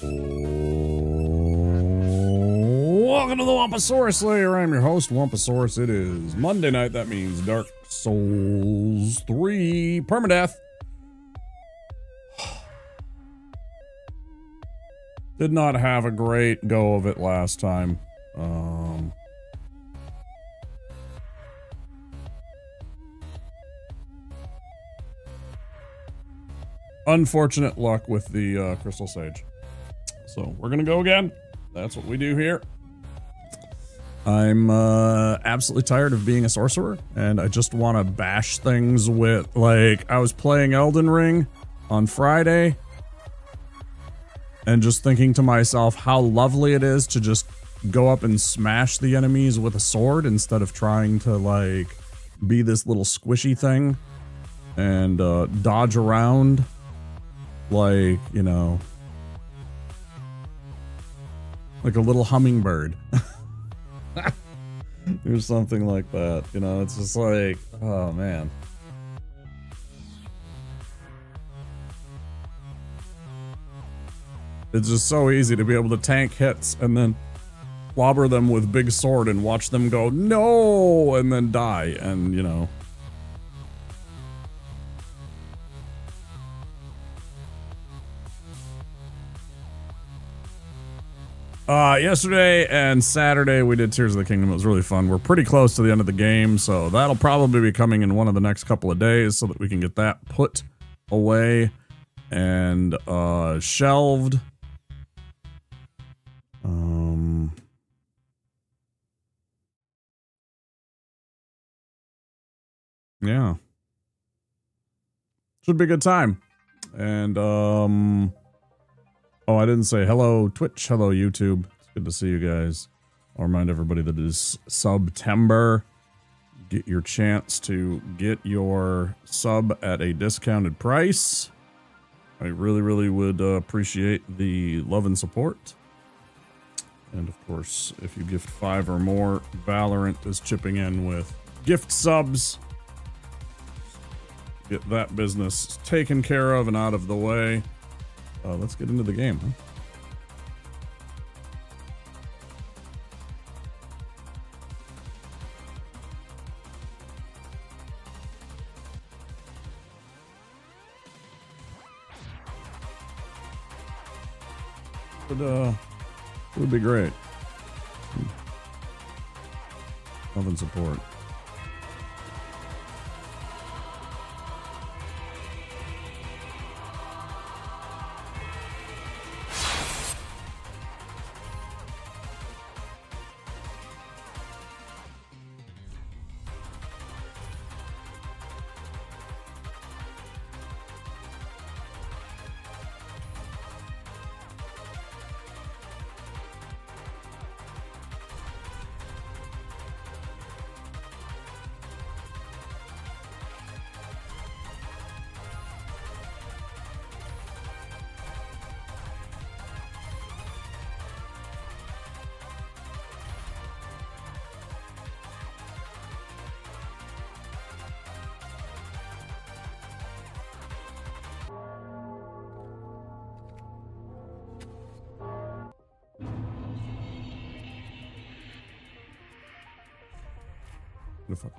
Welcome to the Wamposaurus Slayer. I'm your host, Wamposaurus. It is Monday night. That means Dark Souls 3 Permadeath. Did not have a great go of it last time. Unfortunate luck with the Crystal Sage. So we're gonna go again. That's what we do here. I'm absolutely tired of being a sorcerer, and I just want to bash things with, like, I was playing Elden Ring on Friday, and just thinking to myself how lovely it is to just go up and smash the enemies with a sword instead of trying to, like, be this little squishy thing and dodge around, like, you know, like a little hummingbird. Or something like that, you know. It's just like, oh man. It's just so easy to be able to tank hits and then clobber them with big sword and watch them go, no, and then die, and, you know. Yesterday and Saturday we did Tears of the Kingdom. It was really fun. We're pretty close to the end of the game, so that'll probably be coming in one of the next couple of days so that we can get that put away and shelved. Yeah. Should be a good time. And oh, I didn't say hello Twitch, hello YouTube. It's good to see you guys. I'll remind everybody that it is September. Get your chance to get your sub at a discounted price. I really, really would appreciate the love and support. And of course, if you gift 5 or more, Valorant is chipping in with gift subs. Get that business taken care of and out of the way. Let's get into the game, huh? Would be great. Love and support. The fuck?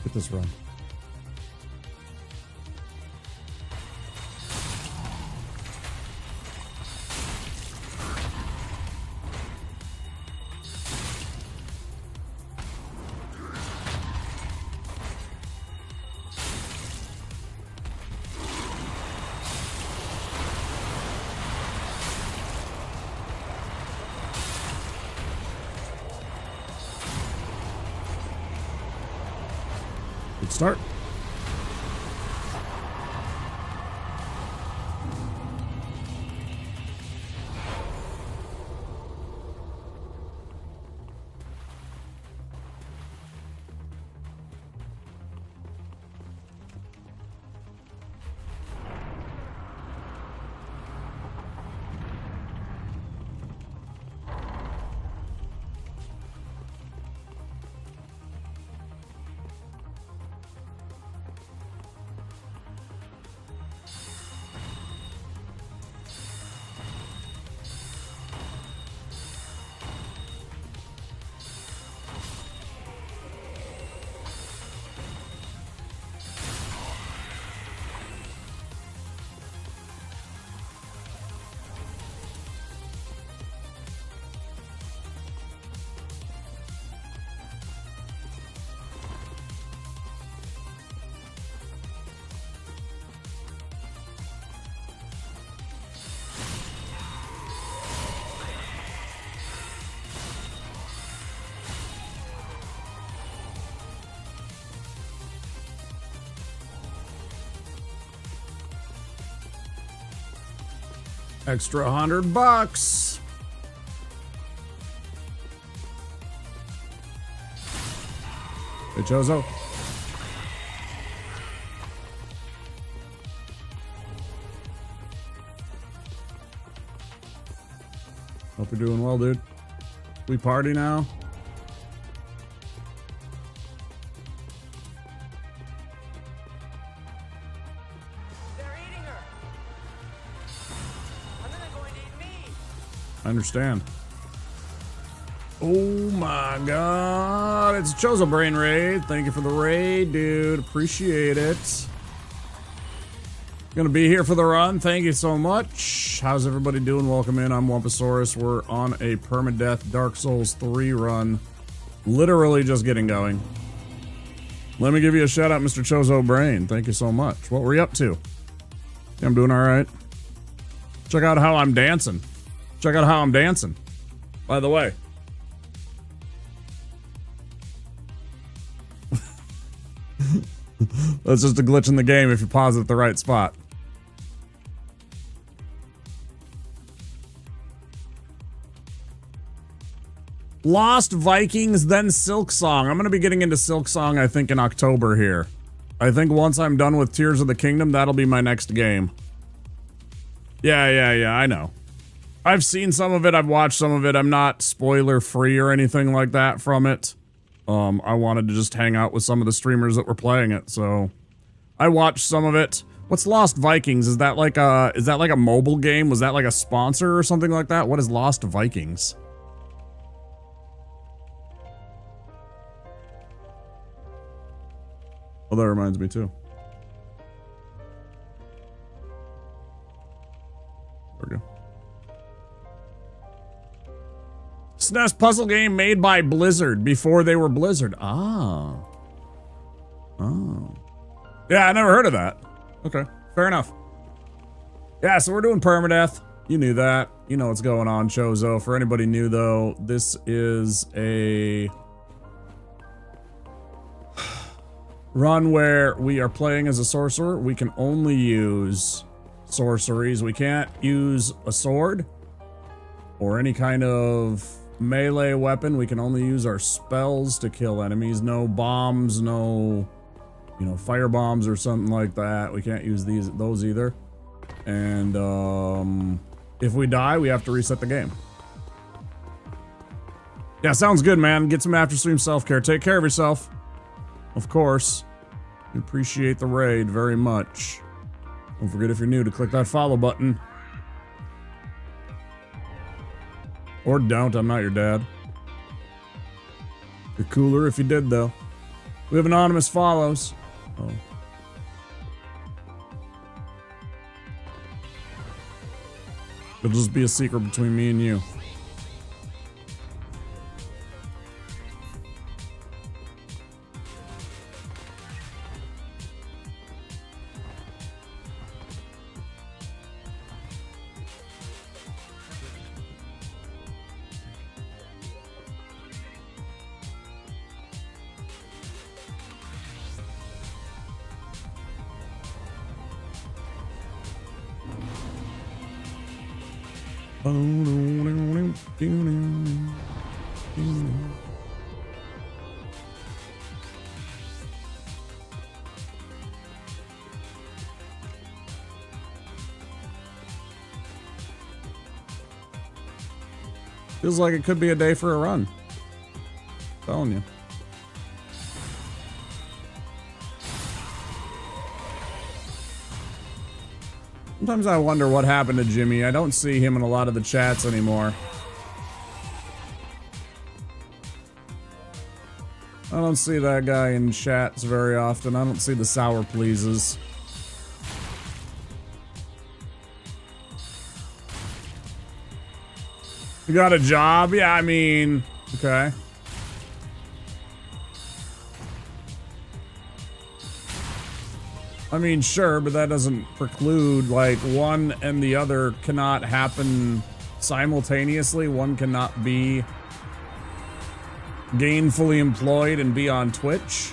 Get this run. Good start. Extra $100. Hey, Chozo. Hope you're doing well, dude. We party now. I understand. Oh my god, it's a Chozo Brain raid. Thank you for the raid, dude. Appreciate it. Gonna be here for the run. Thank you so much. How's everybody doing? Welcome in. I'm Wumposaurus. We're on a PermaDeath Dark Souls 3 run. Literally just getting going. Let me give you a shout out, Mr. Chozo Brain. Thank you so much. What were you up to? Yeah, I'm doing all right. Check out how I'm dancing. Check out how I'm dancing. By the way. That's just a glitch in the game if you pause at the right spot. Lost Vikings, then Silk Song. I'm going to be getting into Silk Song, I think, in October here. I think once I'm done with Tears of the Kingdom, that'll be my next game. Yeah, I know. I've seen some of it, I've watched some of it. I'm not spoiler free or anything like that from it. I wanted to just hang out with some of the streamers that were playing it, so I watched some of it. What's Lost Vikings? Is that like a mobile game? Was that like a sponsor or something like that? What is Lost Vikings? Oh, that reminds me too. There we go. SNES puzzle game made by Blizzard before they were Blizzard. Ah. Oh. Yeah, I never heard of that. Okay, fair enough. Yeah, so we're doing permadeath. You knew that. You know what's going on, Chozo. For anybody new, though, this is a run where we are playing as a sorcerer. We can only use sorceries. We can't use a sword or any kind of melee weapon. We can only use our spells to kill enemies. No bombs, no, you know, fire bombs or something like that. We can't use those either. And if we die, we have to reset the game. Yeah, sounds good, man. Get some after stream self-care. Take care of yourself. Of course. We appreciate the raid very much. Don't forget, if you're new, to click that follow button. Or don't, I'm not your dad. You're cooler if you did, though. We have anonymous follows. Oh. It'll just be a secret between me and you. Feels like it could be a day for a run. I'm telling you. Sometimes I wonder what happened to Jimmy. I don't see him in a lot of the chats anymore. I don't see that guy in chats very often. I don't see the sour pleases. You got a job? Yeah, I mean, okay. I mean, sure, but that doesn't preclude, like, one and the other cannot happen simultaneously. One cannot be gainfully employed and be on Twitch.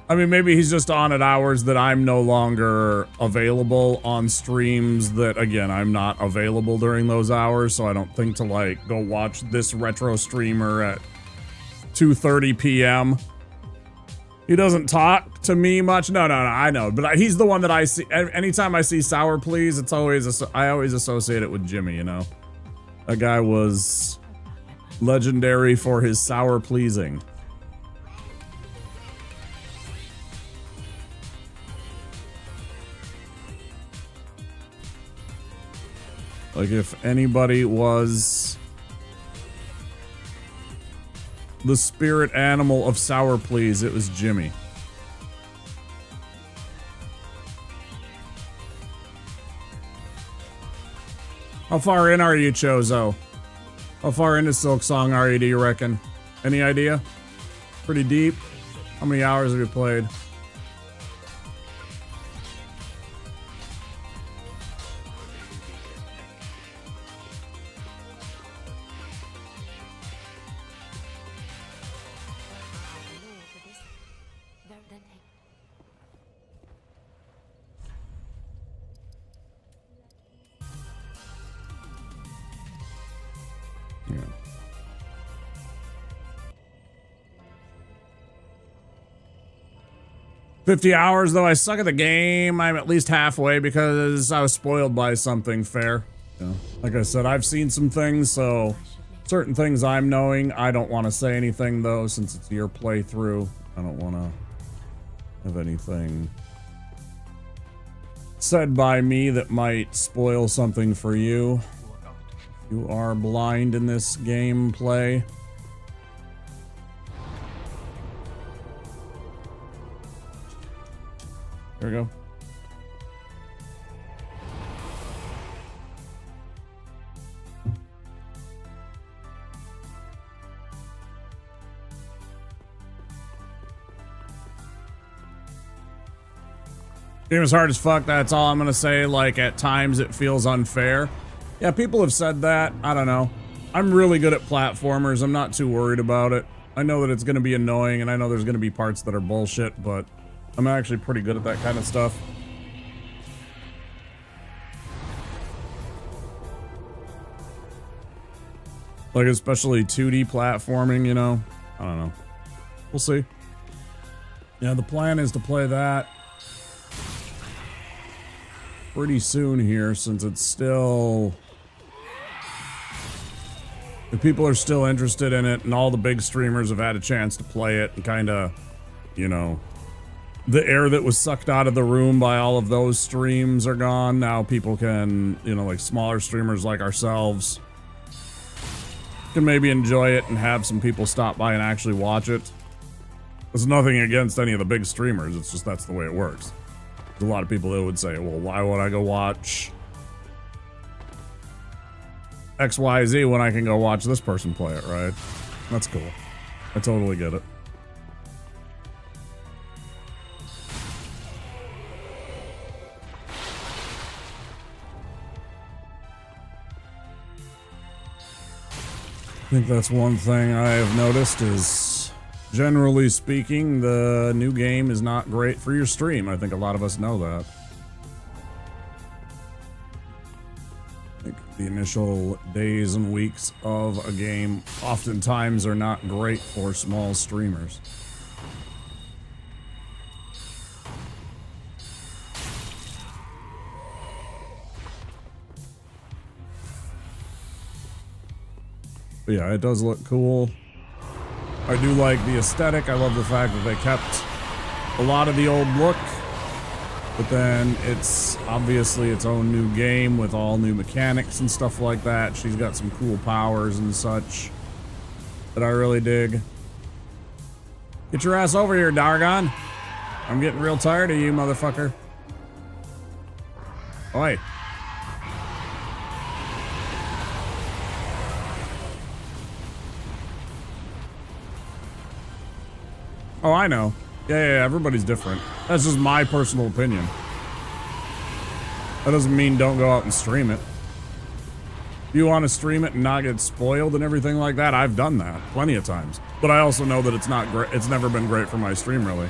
I mean, maybe he's just on at hours that I'm no longer available on streams that, again, I'm not available during those hours, so I don't think to, like, go watch this retro streamer at 2:30 p.m. He doesn't talk to me much. No, I know. But he's the one that I see. Anytime I see Sour Please, it's always, I always associate it with Jimmy, you know? That guy was legendary for his sour pleasing. Like, if anybody was the spirit animal of Sour Please, it was Jimmy. How far in are you, Chozo? How far into Silk Song are you, do you reckon? Any idea? Pretty deep? How many hours have you played? Yeah. "50 hours, though I suck at the game. I'm at least halfway because I was spoiled by something." Fair. Yeah. Like I said, I've seen some things, so certain things I'm knowing. I don't want to say anything, though, since it's your playthrough. I don't want to have anything said by me that might spoil something for you. You are blind in this gameplay. There we go. Game is hard as fuck, that's all I'm gonna say. Like, at times it feels unfair. Yeah, people have said that. I don't know. I'm really good at platformers. I'm not too worried about it. I know that it's gonna be annoying, and I know there's gonna be parts that are bullshit, but I'm actually pretty good at that kind of stuff. Like, especially 2D platforming, you know? I don't know. We'll see. Yeah, the plan is to play that pretty soon here, since it's still... If people are still interested in it, and all the big streamers have had a chance to play it, and kind of, you know, the air that was sucked out of the room by all of those streams are gone. Now people can, you know, like smaller streamers like ourselves, can maybe enjoy it and have some people stop by and actually watch it. There's nothing against any of the big streamers. It's just that's the way it works. There's a lot of people that would say, well, why would I go watch XYZ when I can go watch this person play it, right? That's cool. I totally get it. I think that's one thing I have noticed is, generally speaking, the new game is not great for your stream. I think a lot of us know that. I think the initial days and weeks of a game oftentimes are not great for small streamers. But yeah, it does look cool. I do like the aesthetic. I love the fact that they kept a lot of the old look, but then it's obviously its own new game with all new mechanics and stuff like that. She's got some cool powers and such that I really dig. Get your ass over here, Dargon. I'm getting real tired of you, motherfucker. Oi. Oh, I know. Yeah, everybody's different. That's just my personal opinion. That doesn't mean don't go out and stream it. If you want to stream it and not get spoiled and everything like that, I've done that plenty of times. But I also know that it's not great. It's never been great for my stream, really.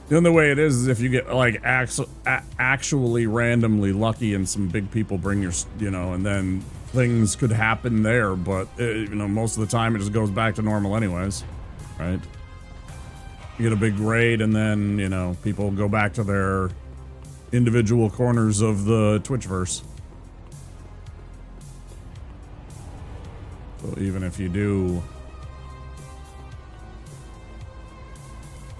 The only way it is if you get like actually randomly lucky and some big people bring your, and then things could happen there. But most of the time it just goes back to normal anyways. Right? You get a big raid and then, people go back to their individual corners of the Twitchverse. So even if you do,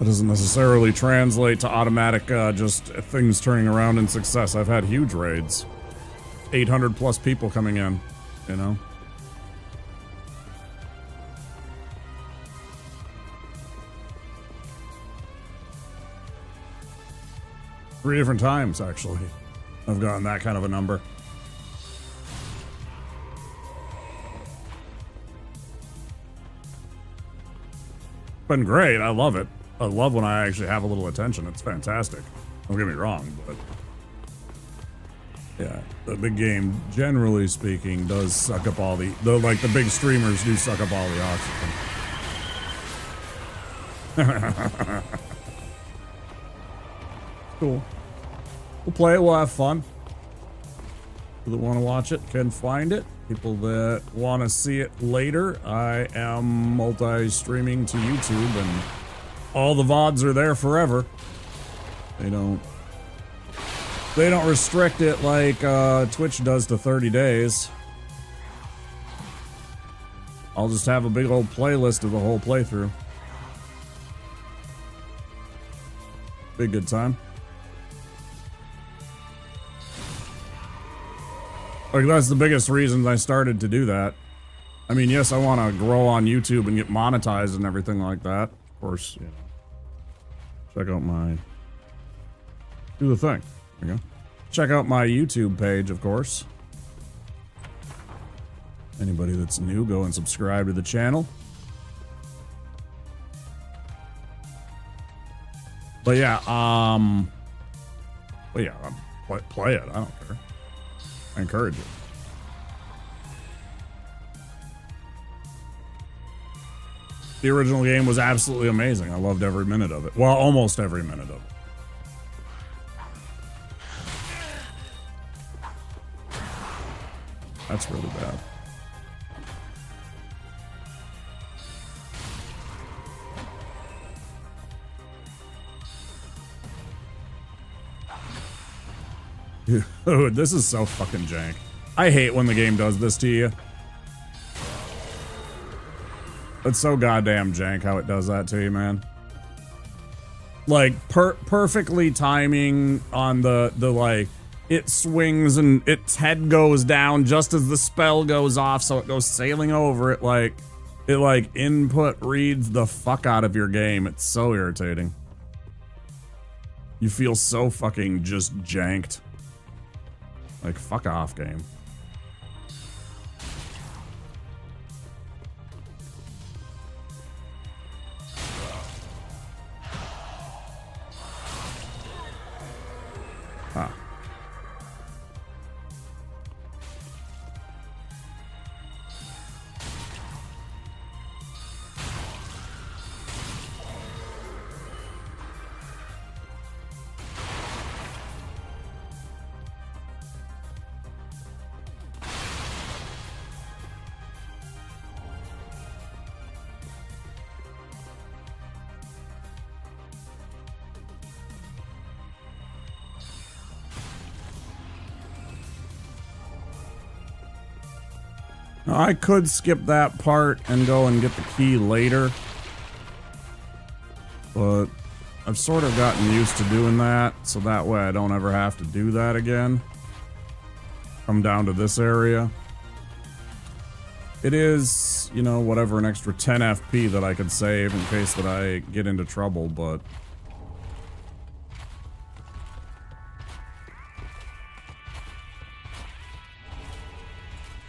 that doesn't necessarily translate to automatic just things turning around in success. I've had huge raids. 800 plus people coming in, Three different times, actually. I've gotten that kind of a number. Been great. I love it. I love when I actually have a little attention. It's fantastic. Don't get me wrong, but yeah, the big game, generally speaking, does suck up all the big streamers do suck up all the oxygen. Cool. We'll play it. We'll have fun. People that want to watch it can find it. People that want to see it later, I am multi-streaming to YouTube, and all the VODs are there forever. They don't restrict it like Twitch does to 30 days. I'll just have a big old playlist of the whole playthrough. Be a good time. Like, that's the biggest reason I started to do that. I mean, yes, I want to grow on YouTube and get monetized and everything like that. Of course, check out my... Do the thing. There you go. Check out my YouTube page, of course. Anybody that's new, go and subscribe to the channel. But yeah, play it. I don't care. I encourage it. The original game was absolutely amazing. I loved every minute of it. Well, almost every minute of it. That's really bad. Dude, this is so fucking jank. I hate when the game does this to you. It's so goddamn jank how it does that to you, man. Like, perfectly timing on the like, it swings and its head goes down just as the spell goes off, so it goes sailing over it like input reads the fuck out of your game. It's so irritating. You feel so fucking just janked. Like, fuck off, game. Huh. Now, I could skip that part and go and get the key later, but I've sort of gotten used to doing that, so that way I don't ever have to do that again. Come down to this area. It is, you know, whatever, an extra 10 FP that I could save in case that I get into trouble, but...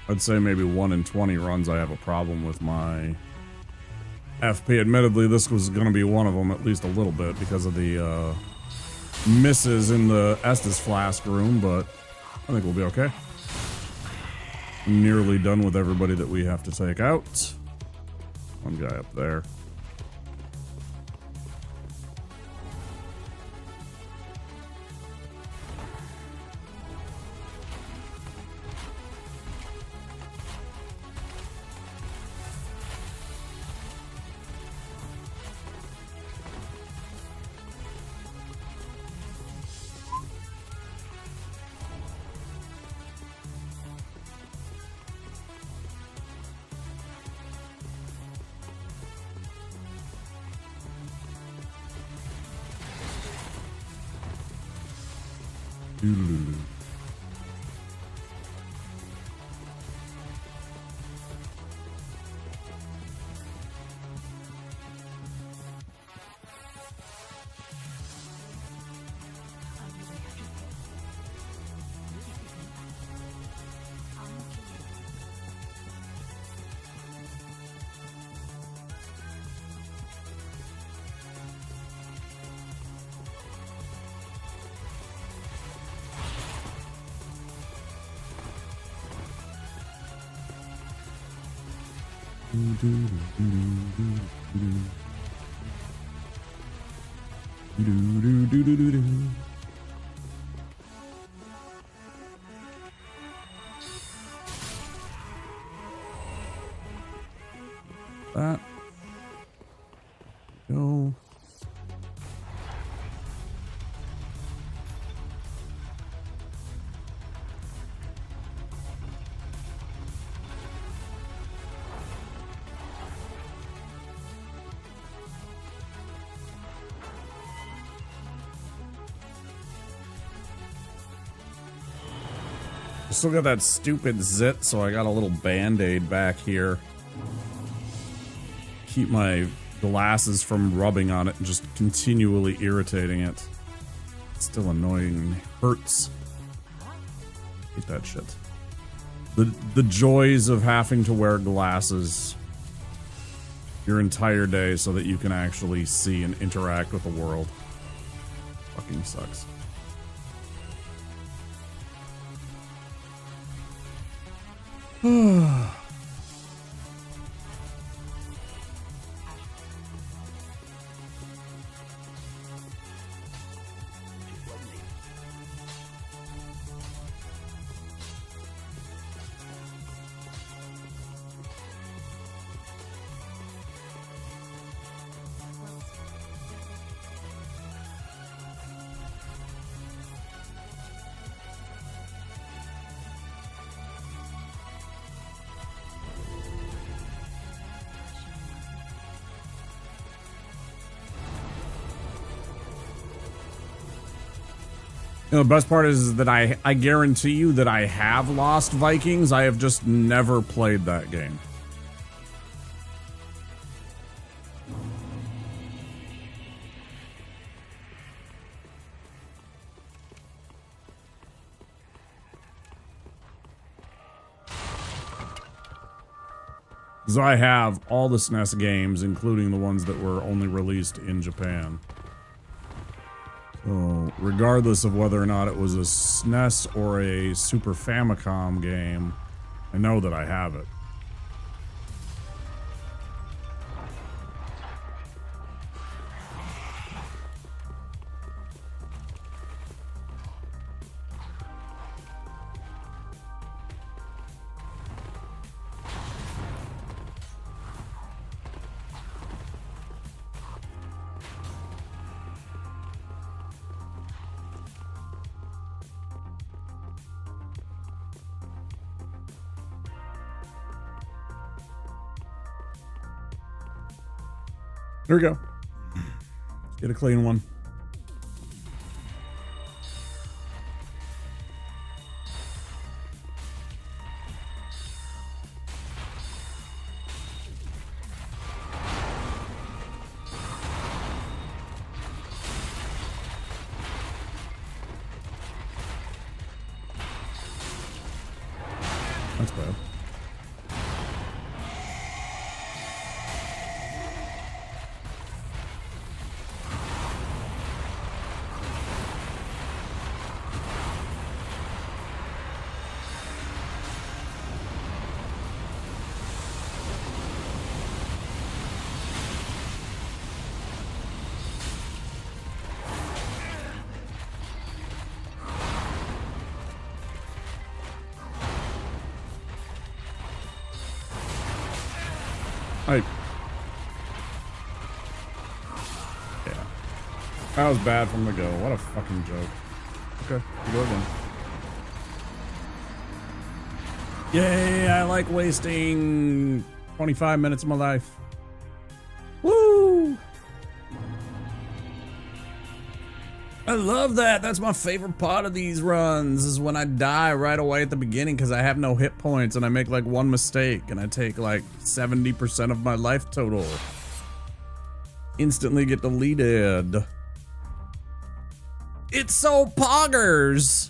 I'd say maybe 1 in 20 runs I have a problem with my FP. Admittedly, this was going to be one of them, at least a little bit, because of the misses in the Estus Flask room, but I think we'll be okay. Nearly done with everybody that we have to take out. One guy up there. That. Go. Still got that stupid zit, so I got a little band-aid back here. Keep my glasses from rubbing on it and just continually irritating it. It's still annoying and hurts. Hate that shit. The joys of having to wear glasses your entire day so that you can actually see and interact with the world. Fucking sucks. You know, the best part is that I guarantee you that I have lost Vikings. I have just never played that game. Because I have all the SNES games, including the ones that were only released in Japan. So, regardless of whether or not it was a SNES or a Super Famicom game, I know that I have it. There we go. Let's get a clean one. That's bad. Yeah. That was bad from the go. What a fucking joke. Okay, go again. Yay, I like wasting 25 minutes of my life. Woo! I love that. That's my favorite part of these runs, is when I die right away at the beginning because I have no hit points and I make like one mistake and I take like 70% of my life total. Instantly get deleted. It's so poggers.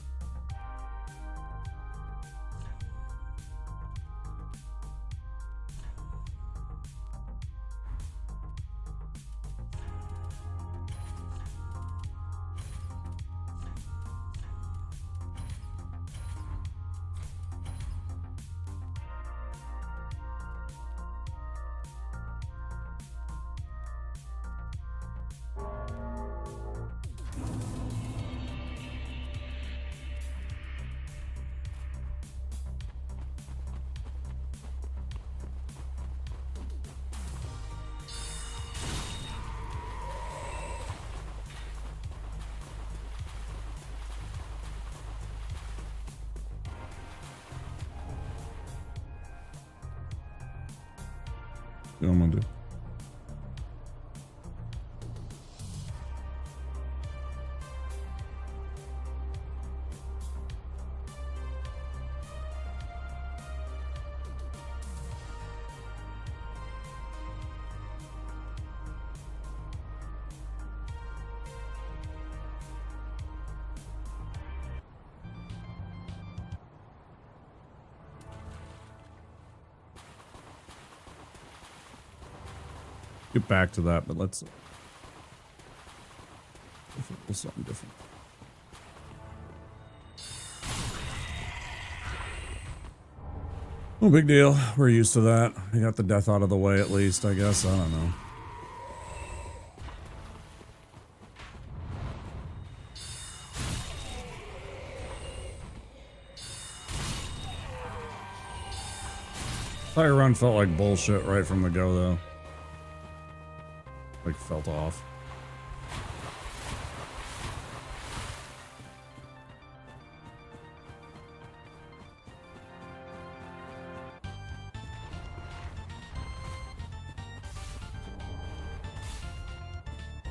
What I'm gonna do? Get back to that, but let's do something different. No big deal. We're used to that. We got the death out of the way at least, I guess. I don't know. Fire run felt like bullshit right from the go, though. Like, felt off.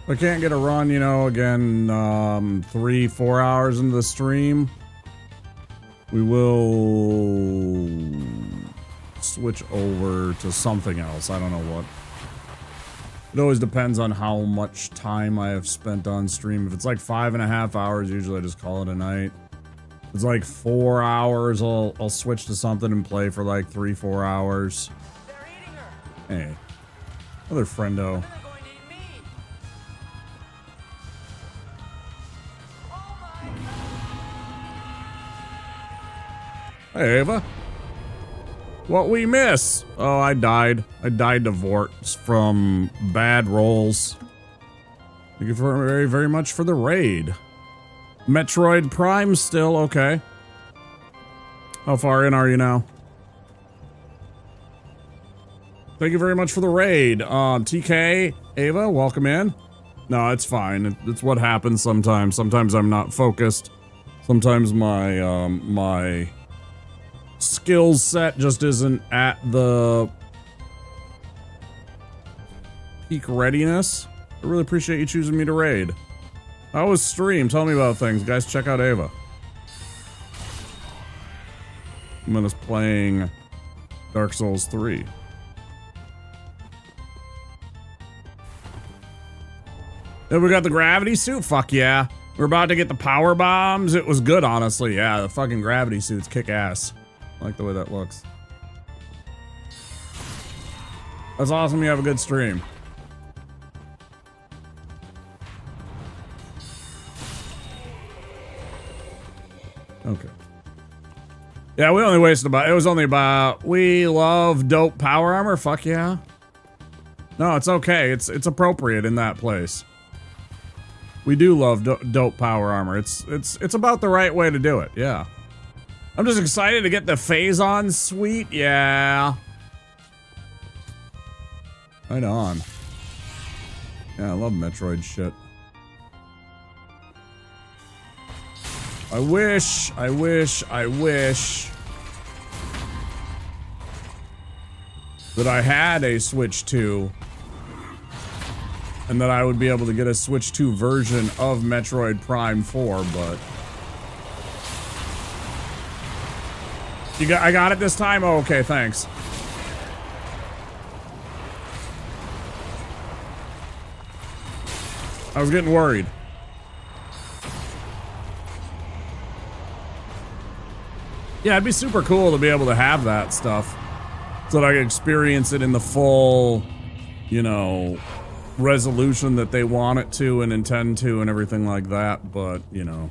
I can't get a run, you know, again, 3-4 hours into the stream, we will switch over to something else. I don't know what. It always depends on how much time I have spent on stream. If it's like 5.5 hours, usually I just call it a night. If it's like 4 hours, I'll switch to something and play for like 3-4 hours. Hey, another friendo. Hey, Ava. What we miss? Oh, I died. I died to Vorts from bad rolls. Thank you very, very much for the raid. Metroid Prime still okay. How far in are you now? Thank you very much for the raid. TK, Ava, welcome in. No, it's fine. It's what happens sometimes. Sometimes I'm not focused. Sometimes my, my skills set just isn't at the peak readiness. I really appreciate you choosing me to raid. How was stream? Tell me about things. Guys, check out Ava. I'm just playing Dark Souls 3. Then we got the gravity suit? Fuck yeah. We're about to get the power bombs. It was good, honestly. Yeah, the fucking gravity suits kick ass. I like the way that looks. That's awesome you have a good stream. Okay. Yeah, we only wasted about, it was only about, we love dope power armor, fuck yeah. No, it's okay, it's appropriate in that place. We do love dope power armor, it's about the right way to do it, yeah. I'm just excited to get the Phazon suite, yeah. Right on. Yeah, I love Metroid shit. I wish that I had a Switch 2 and that I would be able to get a Switch 2 version of Metroid Prime 4, but I got it this time? Oh, okay, thanks. I was getting worried. Yeah, it'd be super cool to be able to have that stuff so that I could experience it in the full, you know, resolution that they want it to and intend to and everything like that, but, you know.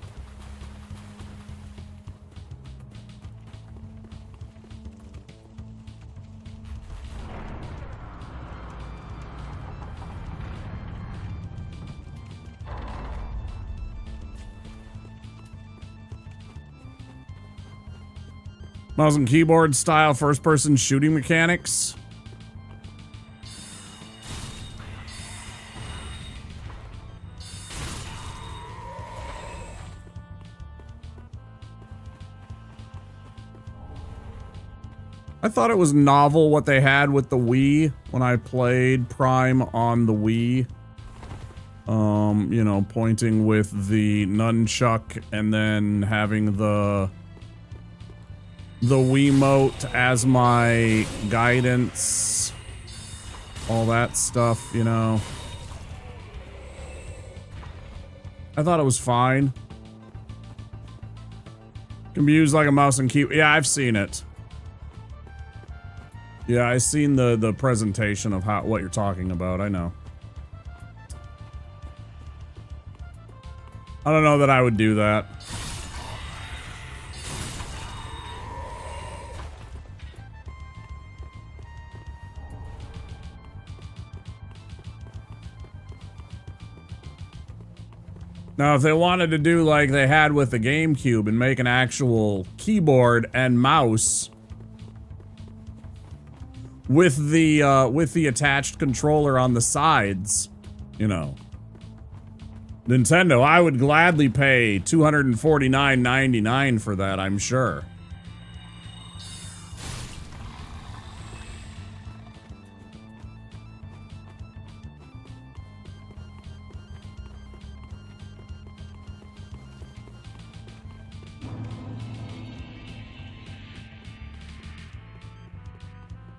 Mouse and keyboard style first-person shooting mechanics. I thought it was novel what they had with the Wii when I played Prime on the Wii. You know, pointing with the nunchuck and then having the Wiimote as my guidance, all that stuff, you know. I thought it was fine. Can be used like a mouse and keyboard. Yeah, I've seen it. Yeah, I've seen the presentation of what you're talking about. I know. I don't know that I would do that. Now, if they wanted to do like they had with the GameCube and make an actual keyboard and mouse with the attached controller on the sides, you know, Nintendo, I would gladly pay $249.99 for that, I'm sure.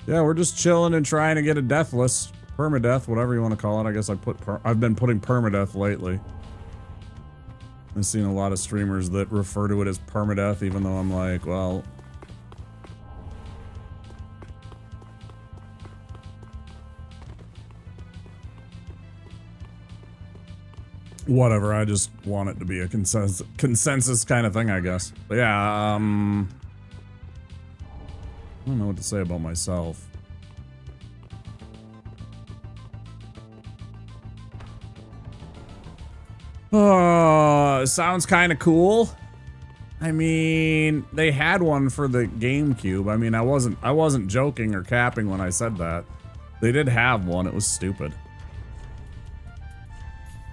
Yeah, we're just chilling and trying to get a deathless. Permadeath, whatever you want to call it. I guess I've been putting permadeath lately. I've seen a lot of streamers that refer to it as permadeath, even though I'm like, well... whatever, I just want it to be a consensus kind of thing, I guess. But yeah, I don't know what to say about myself. Oh, sounds kind of cool. I mean, they had one for the GameCube. I mean, I wasn't joking or capping when I said that. They did have one. It was stupid.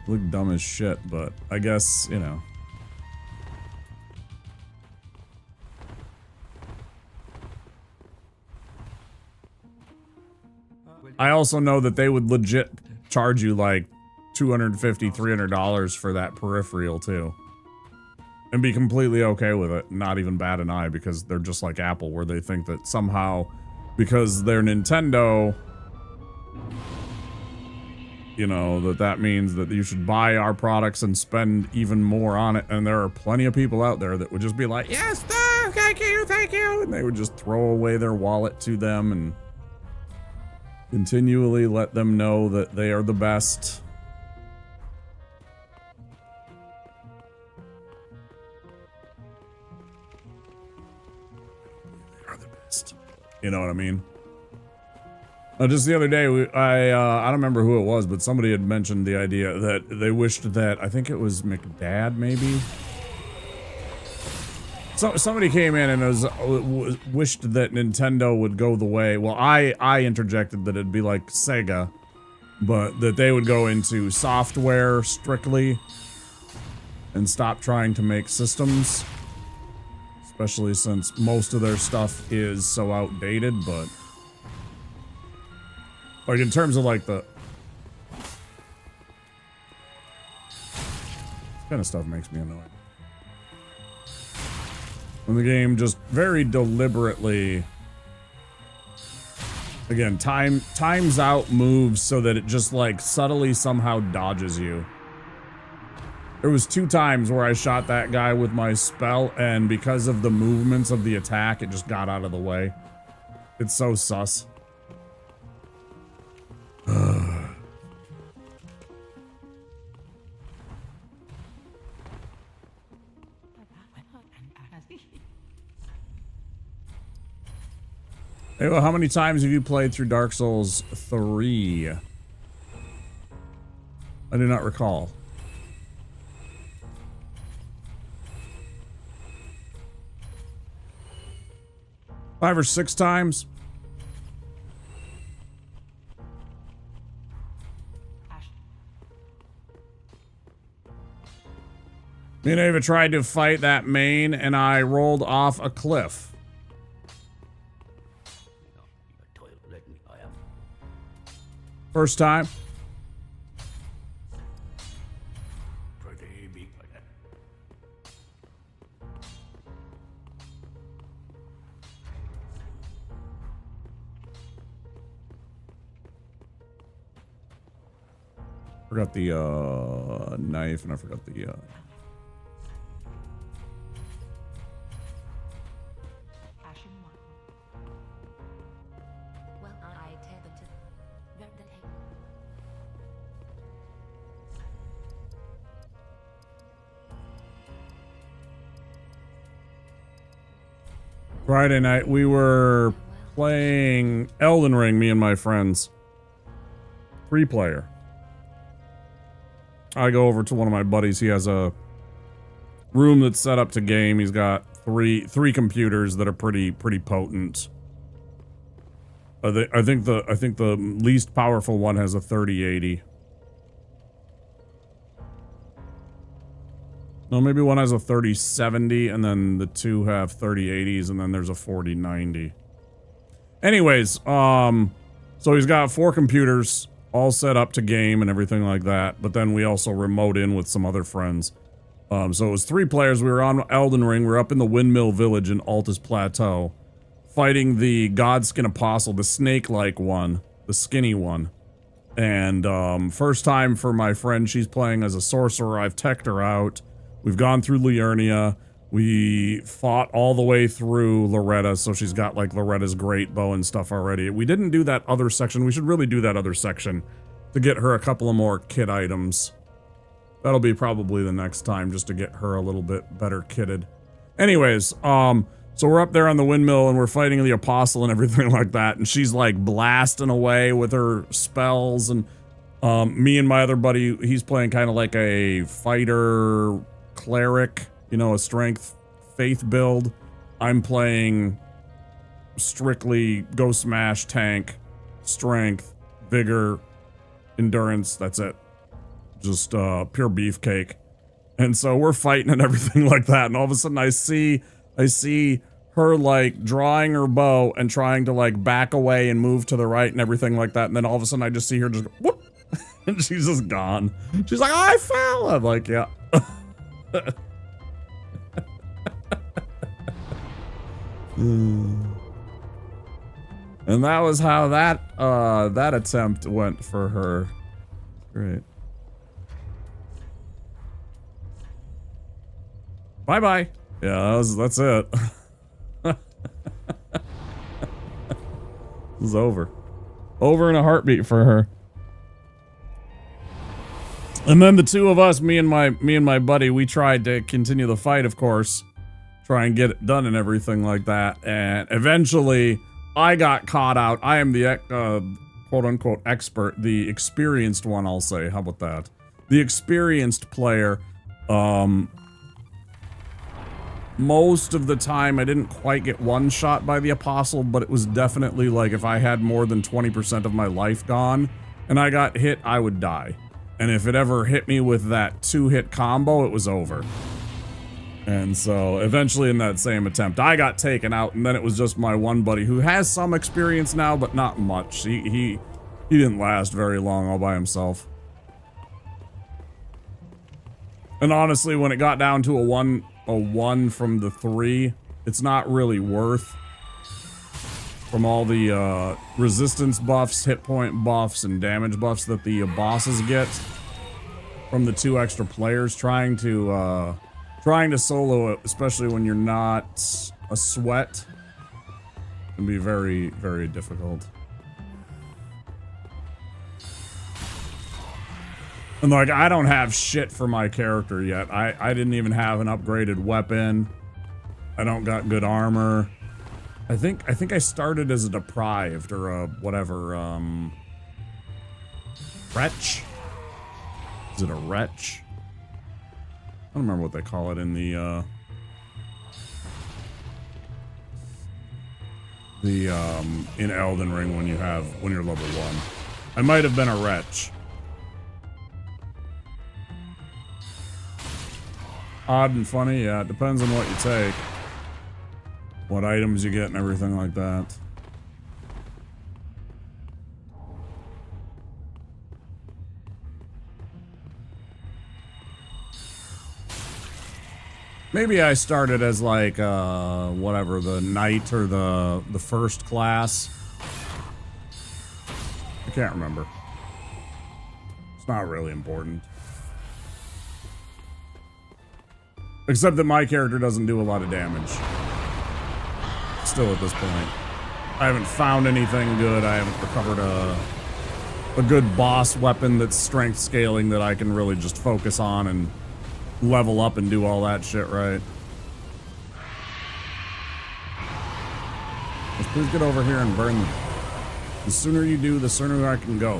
Looked dumb as shit, but I guess, you know. I also know that they would legit charge you like $250, $300 for that peripheral too. And be completely okay with it, not even bat an eye, because they're just like Apple, where they think that somehow, because they're Nintendo, you know, that means that you should buy our products and spend even more on it. And there are plenty of people out there that would just be like, yes, no, thank you. And they would just throw away their wallet to them and continually let them know that they are the best. They are the best. You know what I mean? Just the other day, I don't remember who it was, but somebody had mentioned the idea that they wished that, I think it was McDad, maybe? So somebody came in and wished that Nintendo would go the way, well, I interjected that it'd be like Sega, but that they would go into software strictly and stop trying to make systems, especially since most of their stuff is so outdated, but... like, in terms of, like, this kind of stuff makes me annoyed. When the game just very deliberately, again, times out moves so that it just, like, subtly somehow dodges you. There was 2 times where I shot that guy with my spell, and because of the movements of the attack, it just got out of the way. It's so sus. Hey, well, how many times have you played through Dark Souls 3? I do not recall. Five or 6 times? Me and Ava tried to fight that main, and I rolled off a cliff. First time. Forgot the knife, and I forgot the Friday night, we were playing Elden Ring, me and my friends. 3-player. I go over to one of my buddies. He has a room that's set up to game. He's got three computers that are pretty potent. I think the least powerful one has a 3080. No, maybe one has a 3070, and then the 2 have 3080s, and then there's a 4090. Anyways, so he's got 4 computers all set up to game and everything like that, but then we also remote in with some other friends. So it was 3 players. We were on Elden Ring. We were up in the Windmill Village in Altus Plateau, fighting the Godskin Apostle, the snake-like one, the skinny one. And first time for my friend, she's playing as a sorcerer. I've teched her out. We've gone through Liurnia. We fought all the way through Loretta, so she's got like Loretta's great bow and stuff already. We didn't do that other section. We should really do that other section to get her a couple of more kit items. That'll be probably the next time, just to get her a little bit better kitted. Anyways, so we're up there on the windmill and we're fighting the Apostle and everything like that, and she's like blasting away with her spells, and me and my other buddy, he's playing kind of like a fighter cleric, you know, a strength faith build. I'm playing strictly go smash tank, strength, vigor, endurance, that's it. Just pure beefcake. And so we're fighting and everything like that, and all of a sudden I see her like drawing her bow and trying to like back away and move to the right and everything like that, and then all of a sudden I just see her just go, whoop, and she's just gone. She's like, I fell. I'm like, yeah. And that was how that that attempt went for her. Great. Bye bye. Yeah, that's it. It was over. Over in a heartbeat for her. And then the two of us, me and my buddy, we tried to continue the fight, of course. Try and get it done and everything like that. And eventually, I got caught out. I am the quote-unquote expert. The experienced one, I'll say. How about that? The experienced player. Most of the time, I didn't quite get one shot by the Apostle, but it was definitely like if I had more than 20% of my life gone and I got hit, I would die. And if it ever hit me with that 2-hit combo, it was over. And so eventually in that same attempt, I got taken out, and then it was just my one buddy who has some experience now, but not much. He didn't last very long all by himself. And honestly, when it got down to a one from the 3, it's not really worth, from all the resistance buffs, hit point buffs, and damage buffs that the bosses get from the 2 extra players. Trying to solo it, especially when you're not a sweat, can be very, very difficult. And like, I don't have shit for my character yet. I didn't even have an upgraded weapon. I don't got good armor. I think I started as a deprived or a whatever, wretch? Is it a wretch? I don't remember what they call it in the in Elden Ring when you're level 1. I might have been a wretch. Odd and funny, yeah, it depends on what you take. What items you get and everything like that. Maybe I started as like, whatever, the knight or the first class. I can't remember. It's not really important. Except that my character doesn't do a lot of damage. Still at this point. I haven't found anything good. I haven't recovered a good boss weapon that's strength scaling that I can really just focus on and level up and do all that shit right. Let's please get over here and burn them. The sooner you do, the sooner I can go.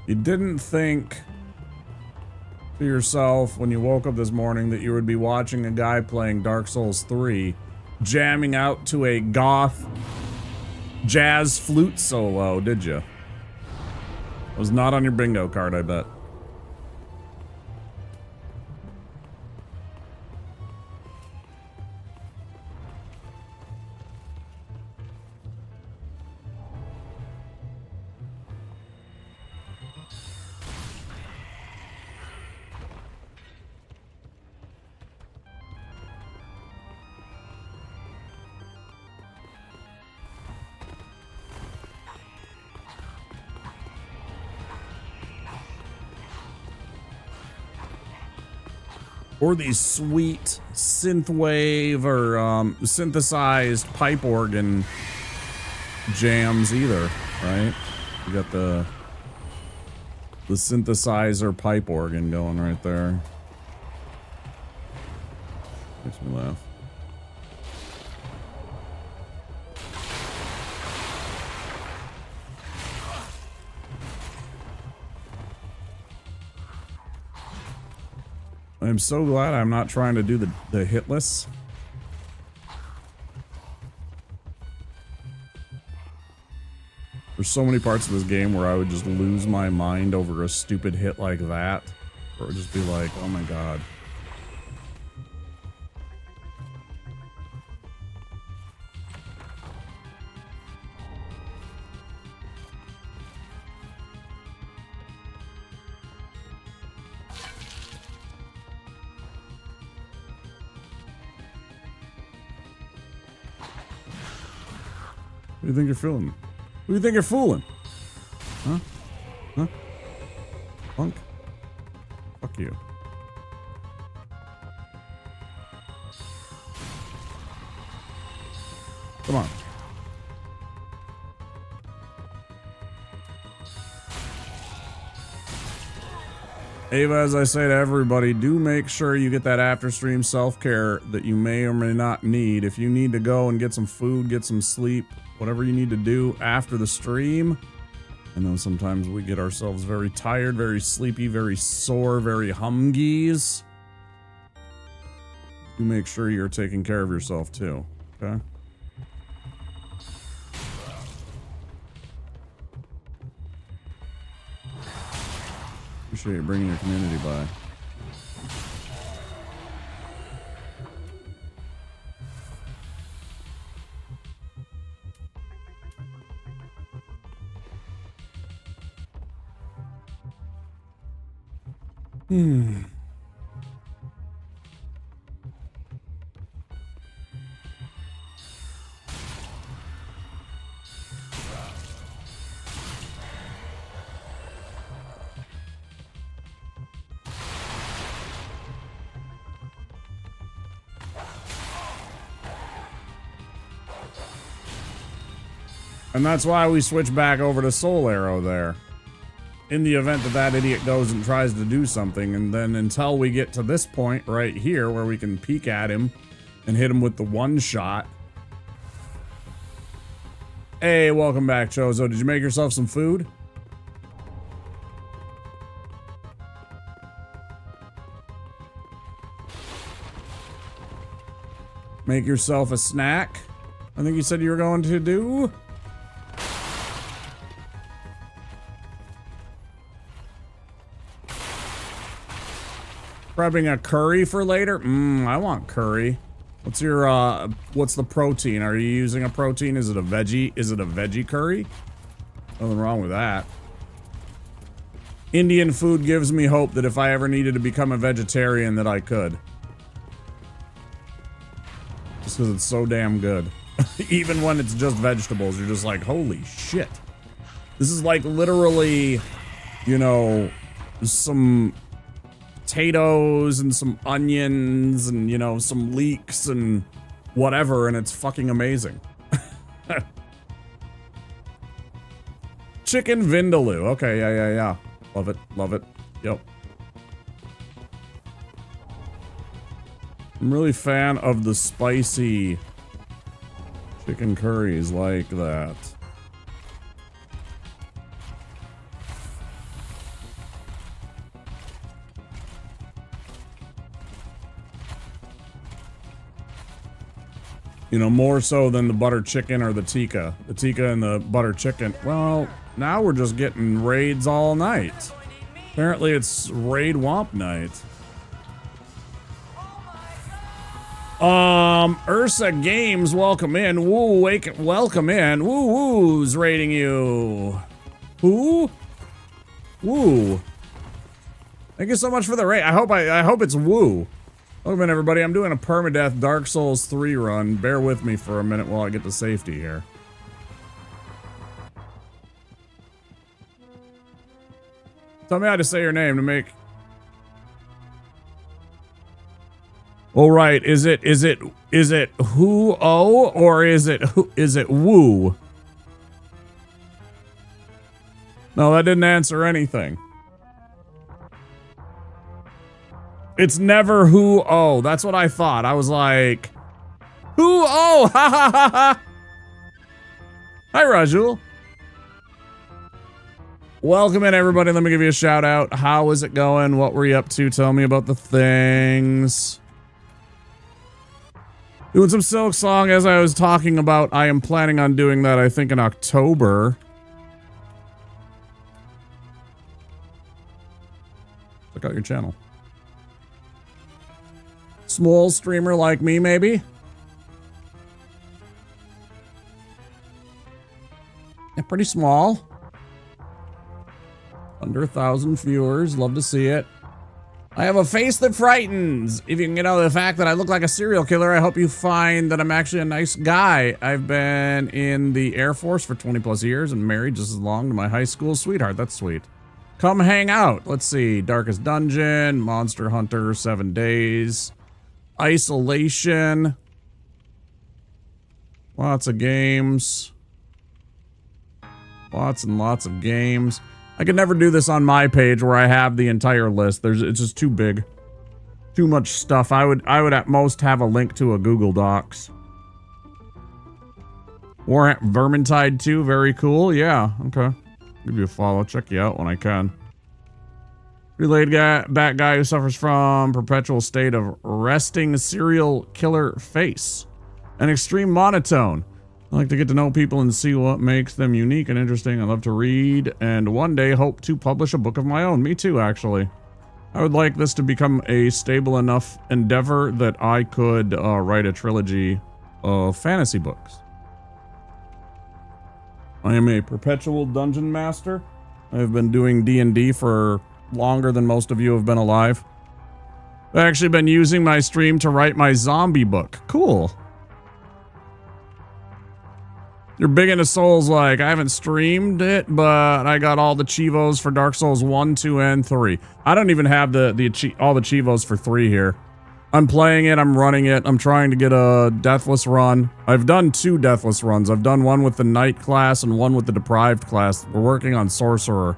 You didn't think to yourself when you woke up this morning that you would be watching a guy playing Dark Souls 3 jamming out to a goth jazz flute solo, did you? It was not on your bingo card, I bet. Or these sweet synthwave or synthesized pipe organ jams either, right? You got the synthesizer pipe organ going right there. Makes me laugh. I'm so glad I'm not trying to do the hitless. There's so many parts of this game where I would just lose my mind over a stupid hit like that. Or it would just be like, oh my god. Who do you think you're fooling? Who do you think you're fooling? Huh? Huh? Punk? Fuck you. Come on. Ava, as I say to everybody, do make sure you get that after stream self-care that you may or may not need. If you need to go and get some food, get some sleep, whatever you need to do after the stream. I know sometimes we get ourselves very tired, very sleepy, very sore, very humgies. Do make sure you're taking care of yourself too, okay? Appreciate you bringing your community by. And that's why we switch back over to Soul Arrow there. In the event that that idiot goes and tries to do something, and then until we get to this point right here where we can peek at him and hit him with the one shot. Hey, welcome back, Chozo. Did you make yourself some food? Make yourself a snack? I think you said you were going to do? Prepping a curry for later? I want curry. What's your, what's the protein? Are you using a protein? Is it a veggie? Is it a veggie curry? Nothing wrong with that. Indian food gives me hope that if I ever needed to become a vegetarian that I could. Just because it's so damn good. Even when it's just vegetables, you're just like, holy shit. This is like literally, you know, some potatoes and some onions and, you know, some leeks and whatever, and it's fucking amazing. Chicken vindaloo. Okay, yeah. Love it. Yep. I'm really a fan of the spicy chicken curries like that. You know, more so than the butter chicken or the tikka. The tikka and the butter chicken. Well, now we're just getting raids all night. Apparently it's raid womp night. Ursa Games, welcome in. Woo, welcome in. Woo woo's raiding you. Who? Woo. Thank you so much for the raid. I hope it's Woo. Welcome in, everybody. I'm doing a permadeath Dark Souls 3 run. Bear with me for a minute while I get to safety here. Tell me how to say your name to make... All right, is it Who-Oh or is it Woo? No, that didn't answer anything. It's never Who-Oh. That's what I thought. I was like, Who-Oh! Ha ha ha ha! Hi, Rajul. Welcome in, everybody. Let me give you a shout out. How is it going? What were you up to? Tell me about the things. Doing some Silk Song, as I was talking about. I am planning on doing that, I think, in October. Check out your channel. Small streamer like me, maybe? Yeah, pretty small. Under 1,000 viewers. Love to see it. I have a face that frightens. If you can get out of the fact that I look like a serial killer, I hope you find that I'm actually a nice guy. I've been in the Air Force for 20 plus years and married just as long to my high school sweetheart. That's sweet. Come hang out. Let's see. Darkest Dungeon, Monster Hunter, 7 Days, Isolation. Lots of games. Lots and lots of games. I could never do this on my page where I have the entire list. It's just too big. Too much stuff. I would at most have a link to a Google Docs. Warrant Vermintide 2, very cool. Yeah, okay. Give you a follow. Check you out when I can. Relayed bat guy who suffers from perpetual state of resting serial killer face. An extreme monotone. I like to get to know people and see what makes them unique and interesting. I love to read and one day hope to publish a book of my own. Me too, actually. I would like this to become a stable enough endeavor that I could write a trilogy of fantasy books. I am a perpetual dungeon master. I've been doing D&D for longer than most of you have been alive. I've actually been using my stream to write my zombie book. Cool. You're big into Souls like. I haven't streamed it, but I got all the Chivos for Dark Souls 1, 2, and 3. I don't even have all the Chivos for 3 here. I'm playing it, I'm running it, I'm trying to get a Deathless run. I've done 2 Deathless runs. I've done one with the Knight class and one with the Deprived class. We're working on Sorcerer.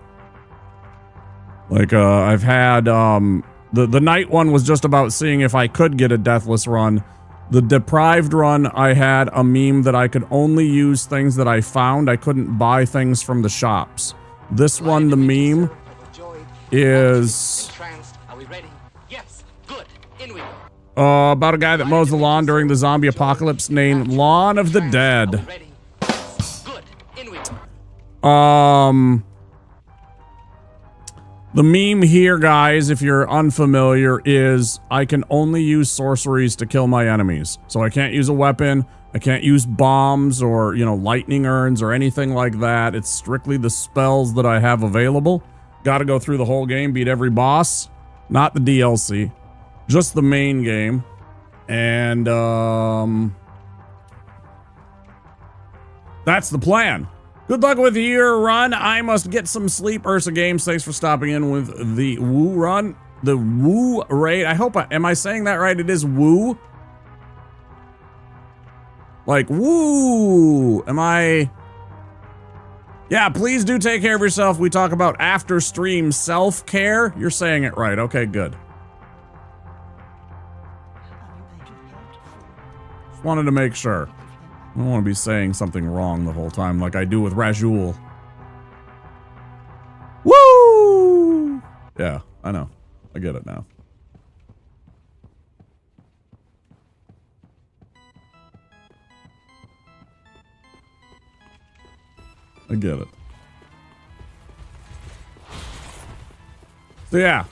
Like, I've had, the Knight one was just about seeing if I could get a Deathless run. The Deprived run, I had a meme that I could only use things that I found. I couldn't buy things from the shops. This one, the meme, is about a guy that mows the lawn during the zombie apocalypse named Lawn of the Dead. The meme here, guys, if you're unfamiliar, is I can only use sorceries to kill my enemies. So I can't use a weapon, I can't use bombs or, you know, lightning urns or anything like that. It's strictly the spells that I have available. Gotta go through the whole game, beat every boss. Not the DLC. Just the main game. And, that's the plan. Good luck with your run. I must get some sleep. Ursa Games, thanks for stopping in with the Woo run. The Woo raid. I hope am I saying that right? It is Woo? Like, woo! Am I... Yeah, please do take care of yourself. We talk about after stream self-care. You're saying it right. Okay, good. Just wanted to make sure. I don't want to be saying something wrong the whole time like I do with Rajul. Woo! Yeah, I know. I get it now. I get it. So yeah,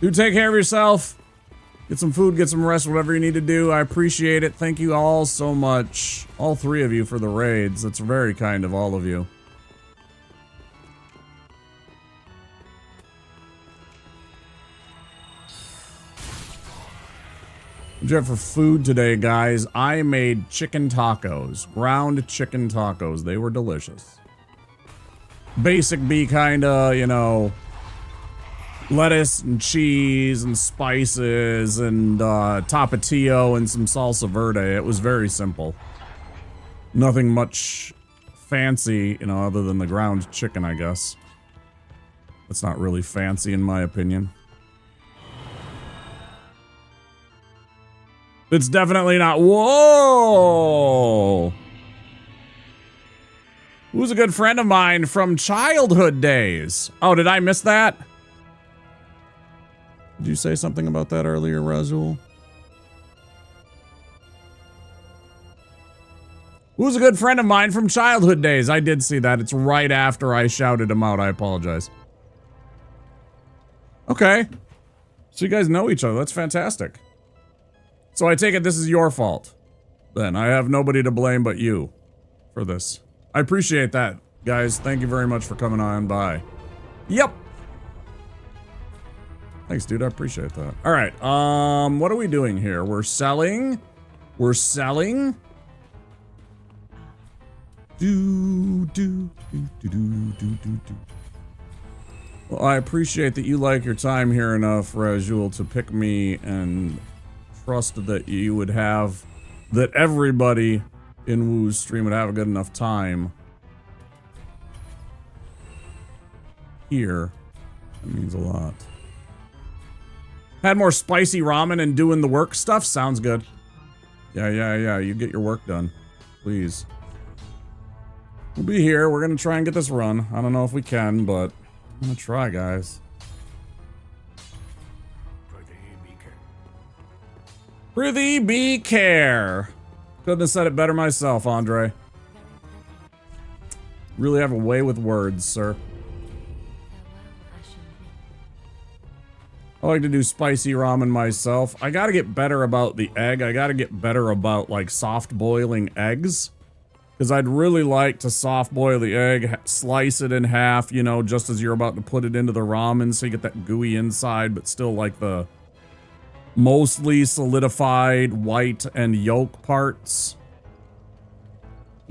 do take care of yourself. Get some food, get some rest, whatever you need to do. I appreciate it. Thank you all so much. All three of you for the raids. That's very kind of all of you. What'd you have for food today, guys? I made chicken tacos. Ground chicken tacos. They were delicious. Basic B kinda, you know, lettuce and cheese and spices and tapatio and some salsa verde. It was very simple. Nothing much fancy, you know, other than the ground chicken, I guess. That's not really fancy in my opinion. It's definitely not. Whoa! Who's a good friend of mine from childhood days? Oh, did I miss that? Did you say something about that earlier, Razul? Who's a good friend of mine from childhood days? I did see that. It's right after I shouted him out. I apologize. Okay. So you guys know each other. That's fantastic. So I take it this is your fault. Then I have nobody to blame but you for this. I appreciate that, guys. Thank you very much for coming on by. Yep. Thanks, dude. I appreciate that. All right. What are we doing here? We're selling. We're selling. Well, I appreciate that you like your time here enough, Razul, to pick me and trust that you would have, that everybody in Woo's stream would have a good enough time here. That means a lot. Had more spicy ramen and doing the work stuff? Sounds good. Yeah. You get your work done. Please. We'll be here. We're gonna try and get this run. I don't know if we can, but I'm gonna try, guys. Prithee be care. Couldn't have said it better myself, Andre. Really have a way with words, sir. I like to do spicy ramen myself. I gotta get better about the egg. I gotta get better about, like, soft boiling eggs. Because I'd really like to soft boil the egg, slice it in half, you know, just as you're about to put it into the ramen, so you get that gooey inside, but still like the mostly solidified white and yolk parts.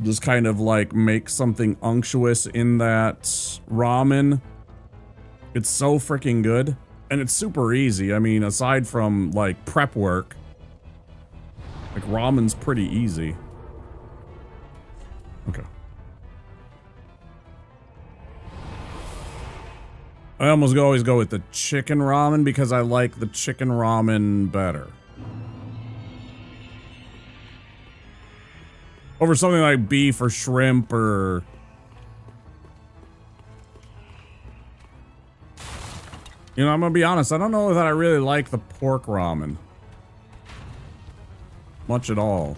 Just kind of like make something unctuous in that ramen. It's so freaking good. And it's super easy. I mean, aside from like prep work, like ramen's pretty easy. Okay. I almost always go with the chicken ramen because I like the chicken ramen better. Over something like beef or shrimp or... You know, I'm gonna be honest, I don't know that I really like the pork ramen. Much at all.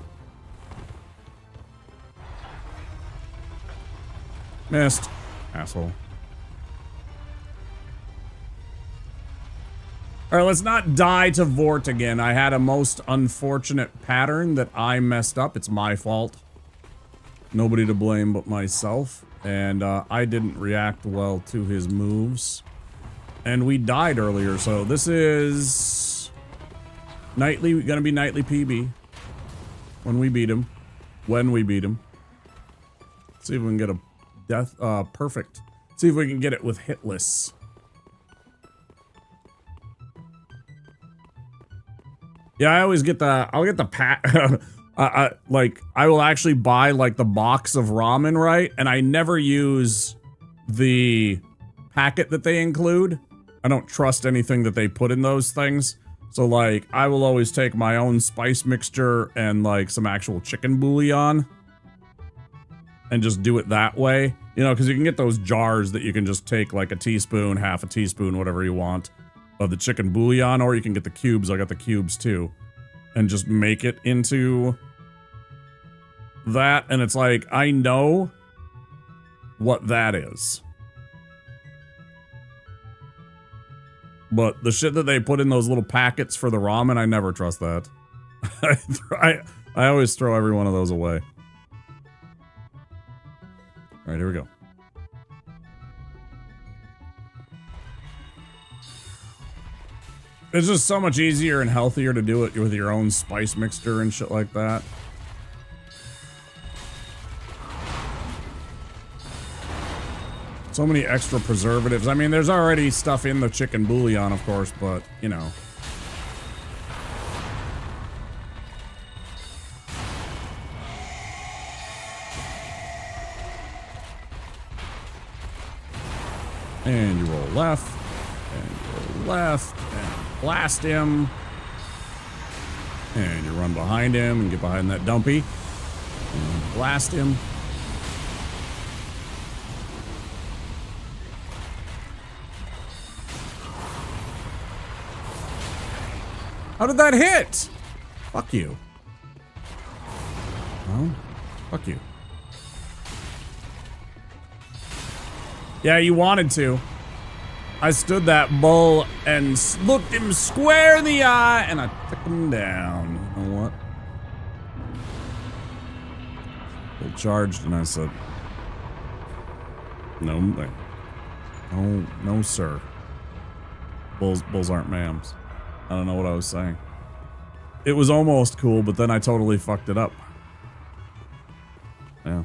Missed. Asshole. Alright, let's not die to Vort again. I had a most unfortunate pattern that I messed up. It's my fault. Nobody to blame but myself. And I didn't react well to his moves. And we died earlier, so this is... Nightly, gonna be nightly PB. When we beat him. When we beat him. Let's see if we can get a death, perfect. See if we can get it with hitless. Yeah, I always get the, I'll get the pack, like, I will actually buy, like, the box of ramen, right? And I never use the packet that they include. I don't trust anything that they put in those things. So, like, I will always take my own spice mixture and, like, some actual chicken bouillon. And just do it that way. You know, because you can get those jars that you can just take, like, a teaspoon, half a teaspoon, whatever you want, of the chicken bouillon, or you can get the cubes. I got the cubes, too. And just make it into that. And it's like, I know what that is. But the shit that they put in those little packets for the ramen, I never trust that. I always throw every one of those away. Alright, here we go. It's just so much easier and healthier to do it with your own spice mixture and shit like that. So many extra preservatives. I mean, there's already stuff in the chicken bouillon, of course, but, you know. And you roll left, and you roll left, and blast him. And you run behind him and get behind that dumpy. And blast him. How did that hit? Fuck you. Oh, fuck you. Yeah, you wanted to. I stood that bull and looked him square in the eye, and I took him down. You know what? Bull charged, and I said, "No, no, sir. Bulls aren't ma'ams." I don't know what I was saying. It was almost cool, but then I totally fucked it up. Yeah,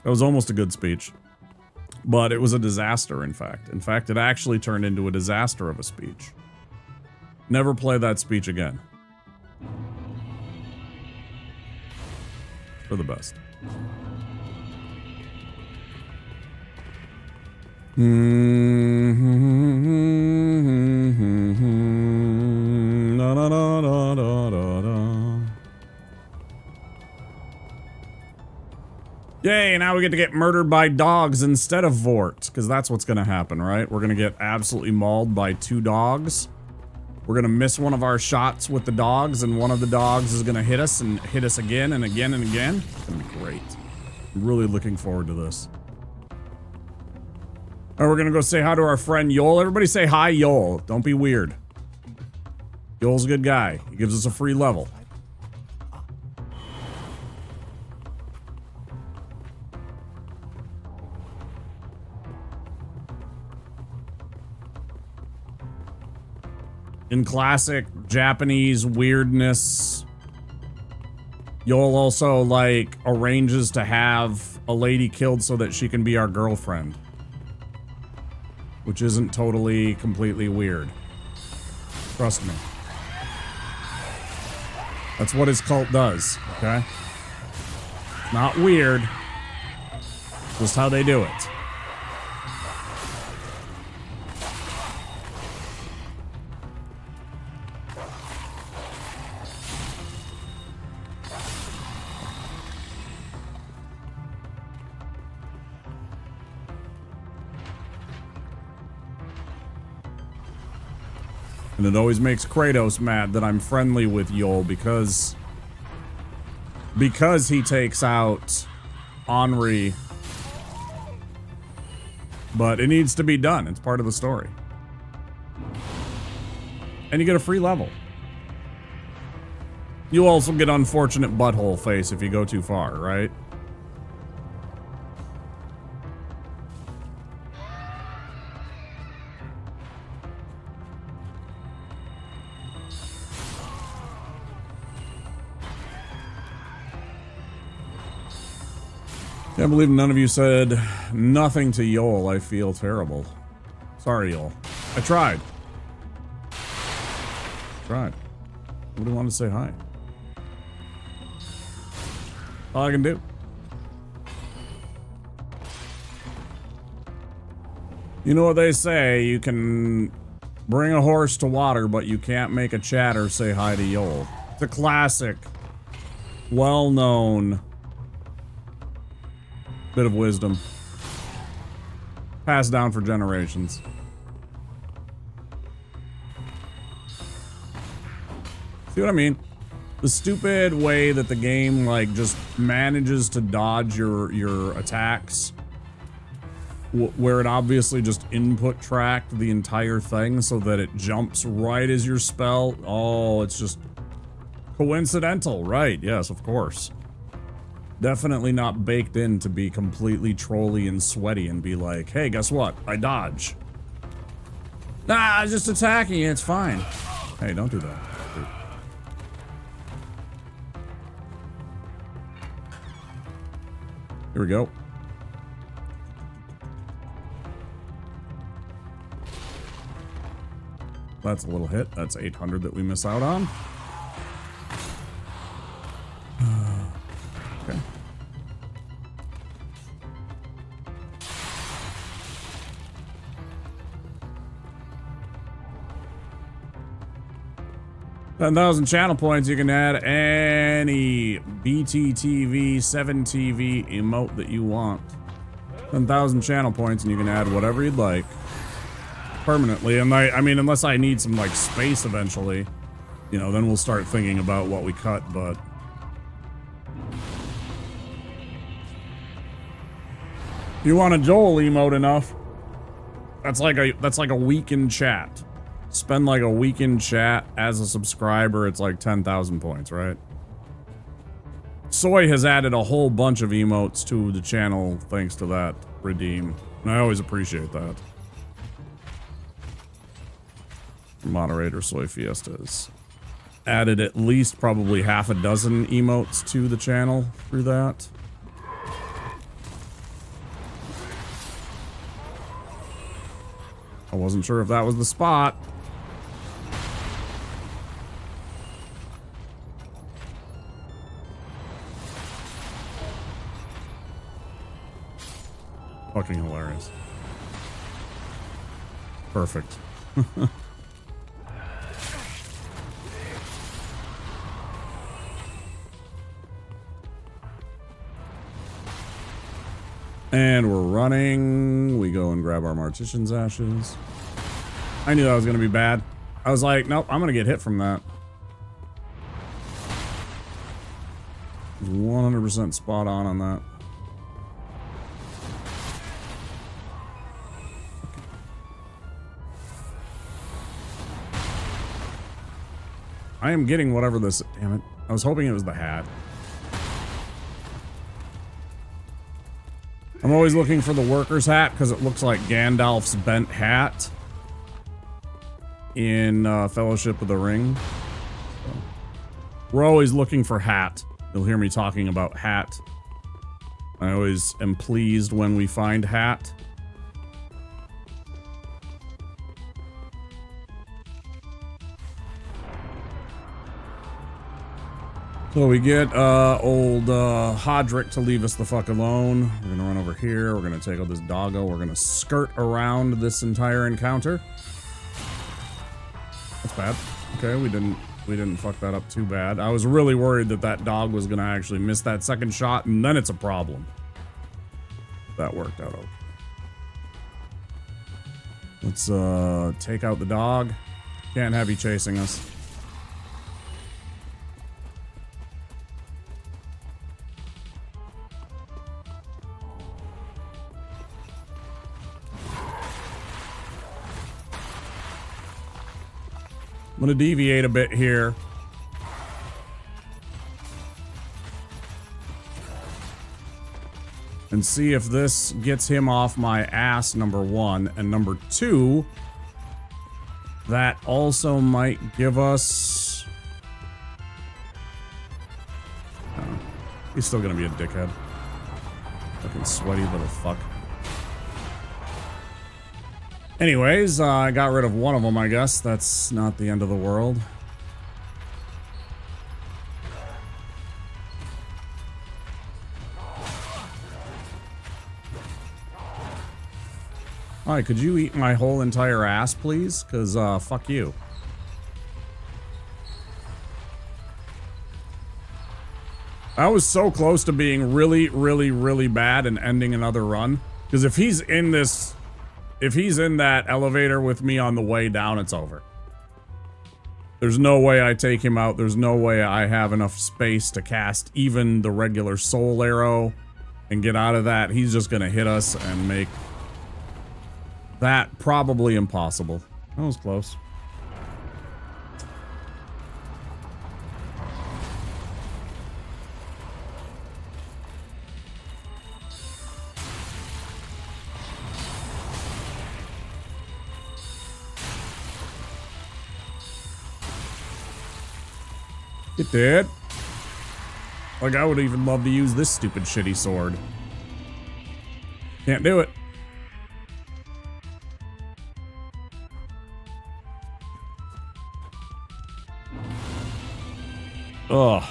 that was almost a good speech. But it was a disaster, in fact. In fact, it actually turned into a disaster of a speech. Never play that speech again. For the best. Yay, now we get to get murdered by dogs instead of Vort, because that's what's going to happen, right? We're going to get absolutely mauled by 2 dogs. We're going to miss one of our shots with the dogs, and one of the dogs is going to hit us and hit us again and again and again. It's going to be great. I'm really looking forward to this. All right, we're going to go say hi to our friend Yol. Everybody say hi, Yol. Don't be weird. Yol's a good guy. He gives us a free level. In classic Japanese weirdness, Yol also, like, arranges to have a lady killed so that she can be our girlfriend. Which isn't totally, completely weird. Trust me. That's what his cult does, okay? Not weird. Just how they do it. And it always makes Kratos mad that I'm friendly with Yol because he takes out Henri. But it needs to be done. It's part of the story. And you get a free level. You also get unfortunate butthole face if you go too far, right? Can't believe none of you said nothing to Yol. I feel terrible. Sorry, Yol. I tried. Nobody wanted to say hi. All I can do. You know what they say, you can bring a horse to water, but you can't make a chatter say hi to Yol. It's a classic, well-known bit of wisdom. Passed down for generations. See what I mean? The stupid way that the game, like, just manages to dodge your attacks where it obviously just input tracked the entire thing so that it jumps right as your spell. Oh, it's just coincidental, right? Yes, of course. Definitely not baked in to be completely trolly and sweaty and be like, hey, guess what? I dodge. Nah, I was just attacking you, it's fine. Hey, don't do that. Here we go. That's a little hit. That's 800 that we miss out on. Okay. $10,000 channel points. You can add any BTTV, 7TV emote that you want. 10,000 channel points, and you can add whatever you'd like. Permanently. And I mean, unless I need some, like, space eventually, you know, then we'll start thinking about what we cut, but... You want a Joel emote enough? That's like a week in chat. Spend like a week in chat as a subscriber, it's like 10,000 points, right? Soy has added a whole bunch of emotes to the channel thanks to that redeem. And I always appreciate that. Moderator Soy Fiestas added at least probably half a dozen emotes to the channel through that. I wasn't sure if that was the spot. Fucking hilarious. Perfect. And we're running. We go and grab our Mortician's Ashes. I knew that was going to be bad. I was like, nope, I'm going to get hit from that. 100% spot on that. I am getting whatever this... Damn it. I was hoping it was the hat. I'm always looking for the worker's hat because it looks like Gandalf's bent hat in Fellowship of the Ring. So, we're always looking for hat. You'll hear me talking about hat. I always am pleased when we find hat. So we get old Hodrick to leave us the fuck alone. We're gonna run over here. We're gonna take out this doggo. We're gonna skirt around this entire encounter. That's bad. Okay, we didn't fuck that up too bad. I was really worried that that dog was gonna actually miss that second shot, and then it's a problem. That worked out okay. Let's take out the dog. Can't have you chasing us. I'm gonna deviate a bit here. And see if this gets him off my ass, number one. And number two, that also might give us... Oh, he's still gonna be a dickhead. Fucking sweaty little fuck. Anyways, I got rid of one of them, I guess. That's not the end of the world. Alright, could you eat my whole entire ass, please? Because, fuck you. I was so close to being really, really, really bad and ending another run. Because if he's in this... If he's in that elevator with me on the way down, it's over. There's no way I take him out. There's no way I have enough space to cast even the regular soul arrow and get out of that. He's just gonna hit us and make That probably impossible. That was close. It did. Like, I would even love to use this stupid shitty sword. Can't do it. Ugh.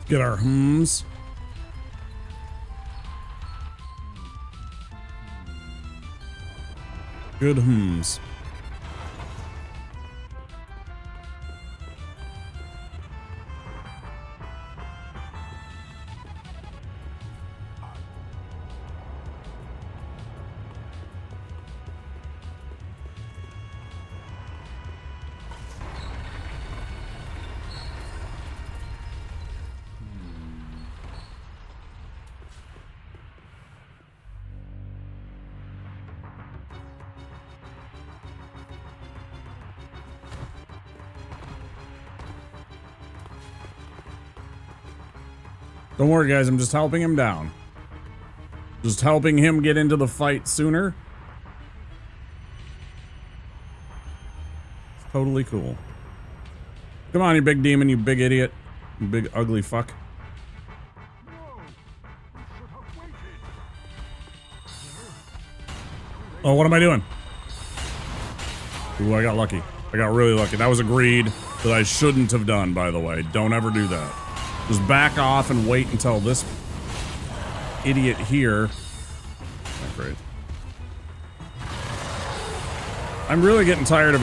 Get our hums. Good hums. Don't worry, guys. I'm just helping him down. Just helping him get into the fight sooner. It's totally cool. Come on, you big demon, you big idiot. You big ugly fuck. Oh, what am I doing? Ooh, I got lucky. I got really lucky. That was a greed that I shouldn't have done, by the way. Don't ever do that. Just back off and wait until this idiot here. Not great. I'm really getting tired of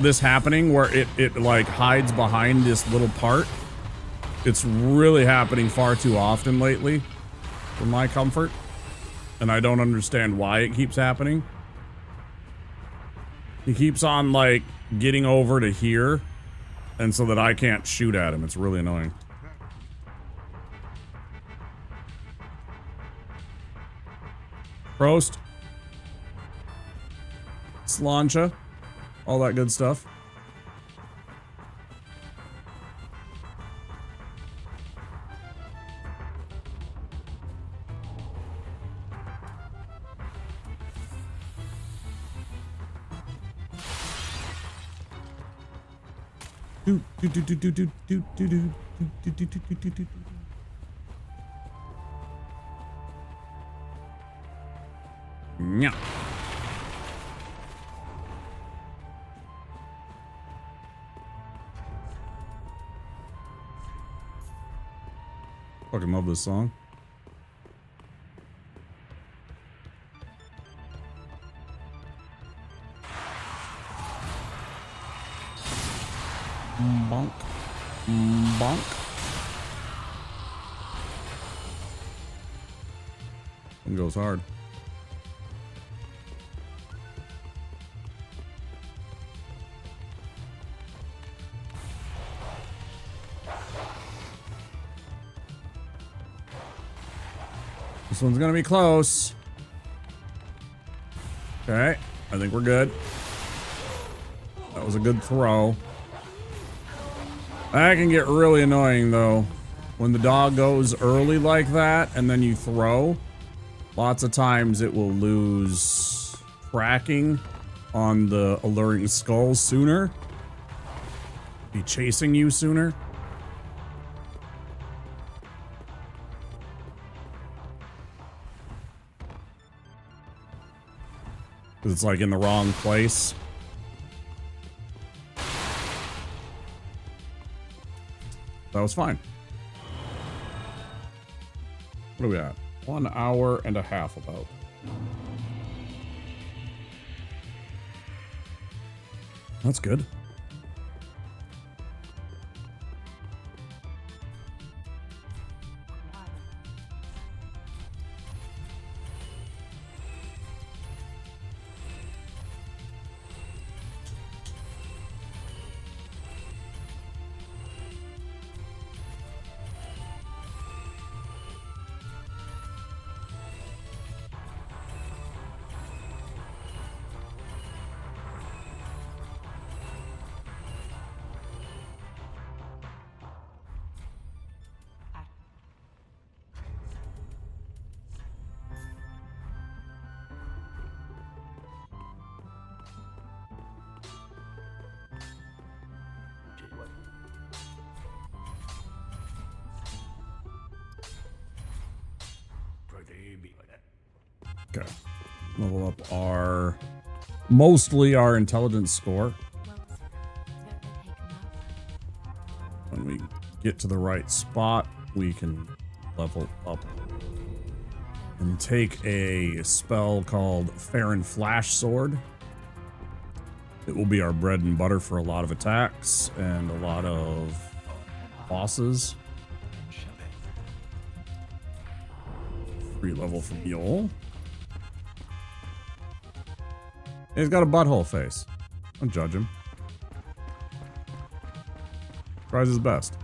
this happening where it like hides behind this little part. It's really happening far too often lately for my comfort. And I don't understand why it keeps happening. He keeps on like getting over to here and so that I can't shoot at him. It's really annoying. Prost. Slancha. All that good stuff. Yeah. Fucking love this song. Bonk. Bonk. One goes hard. This one's gonna be close. Okay, I think we're good. That was a good throw. That can get really annoying though. When the dog goes early like that and then you throw, lots of times it will lose tracking on the alluring skulls sooner. Be chasing you sooner. It's like in the wrong place. That was fine. What are we at? 1 hour and a half about. That's good. Okay. Level up mostly our intelligence score. When we get to the right spot, we can level up and take a spell called Farron Flash Sword. It will be our bread and butter for a lot of attacks and a lot of bosses. 3 level from Mule. He's got a butthole face. Don't judge him. Tries his best.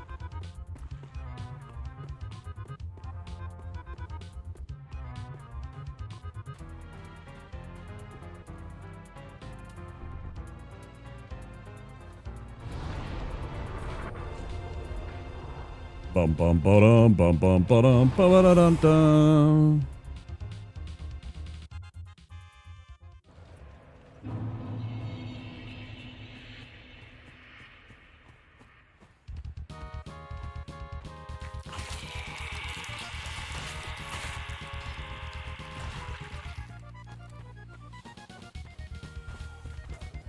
Bum bum ba-dum bum bum ba-dum ba-da-dum dum.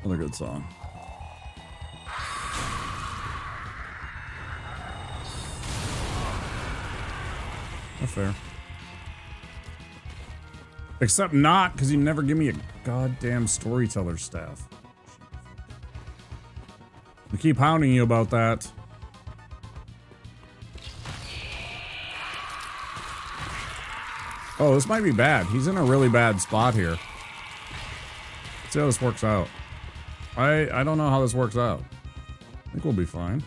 Another good song. That's fair. Except not, because you never give me a goddamn storyteller staff. I keep hounding you about that. Oh, this might be bad. He's in a really bad spot here. Let's see how this works out. I don't know how this works out. I think we'll be fine.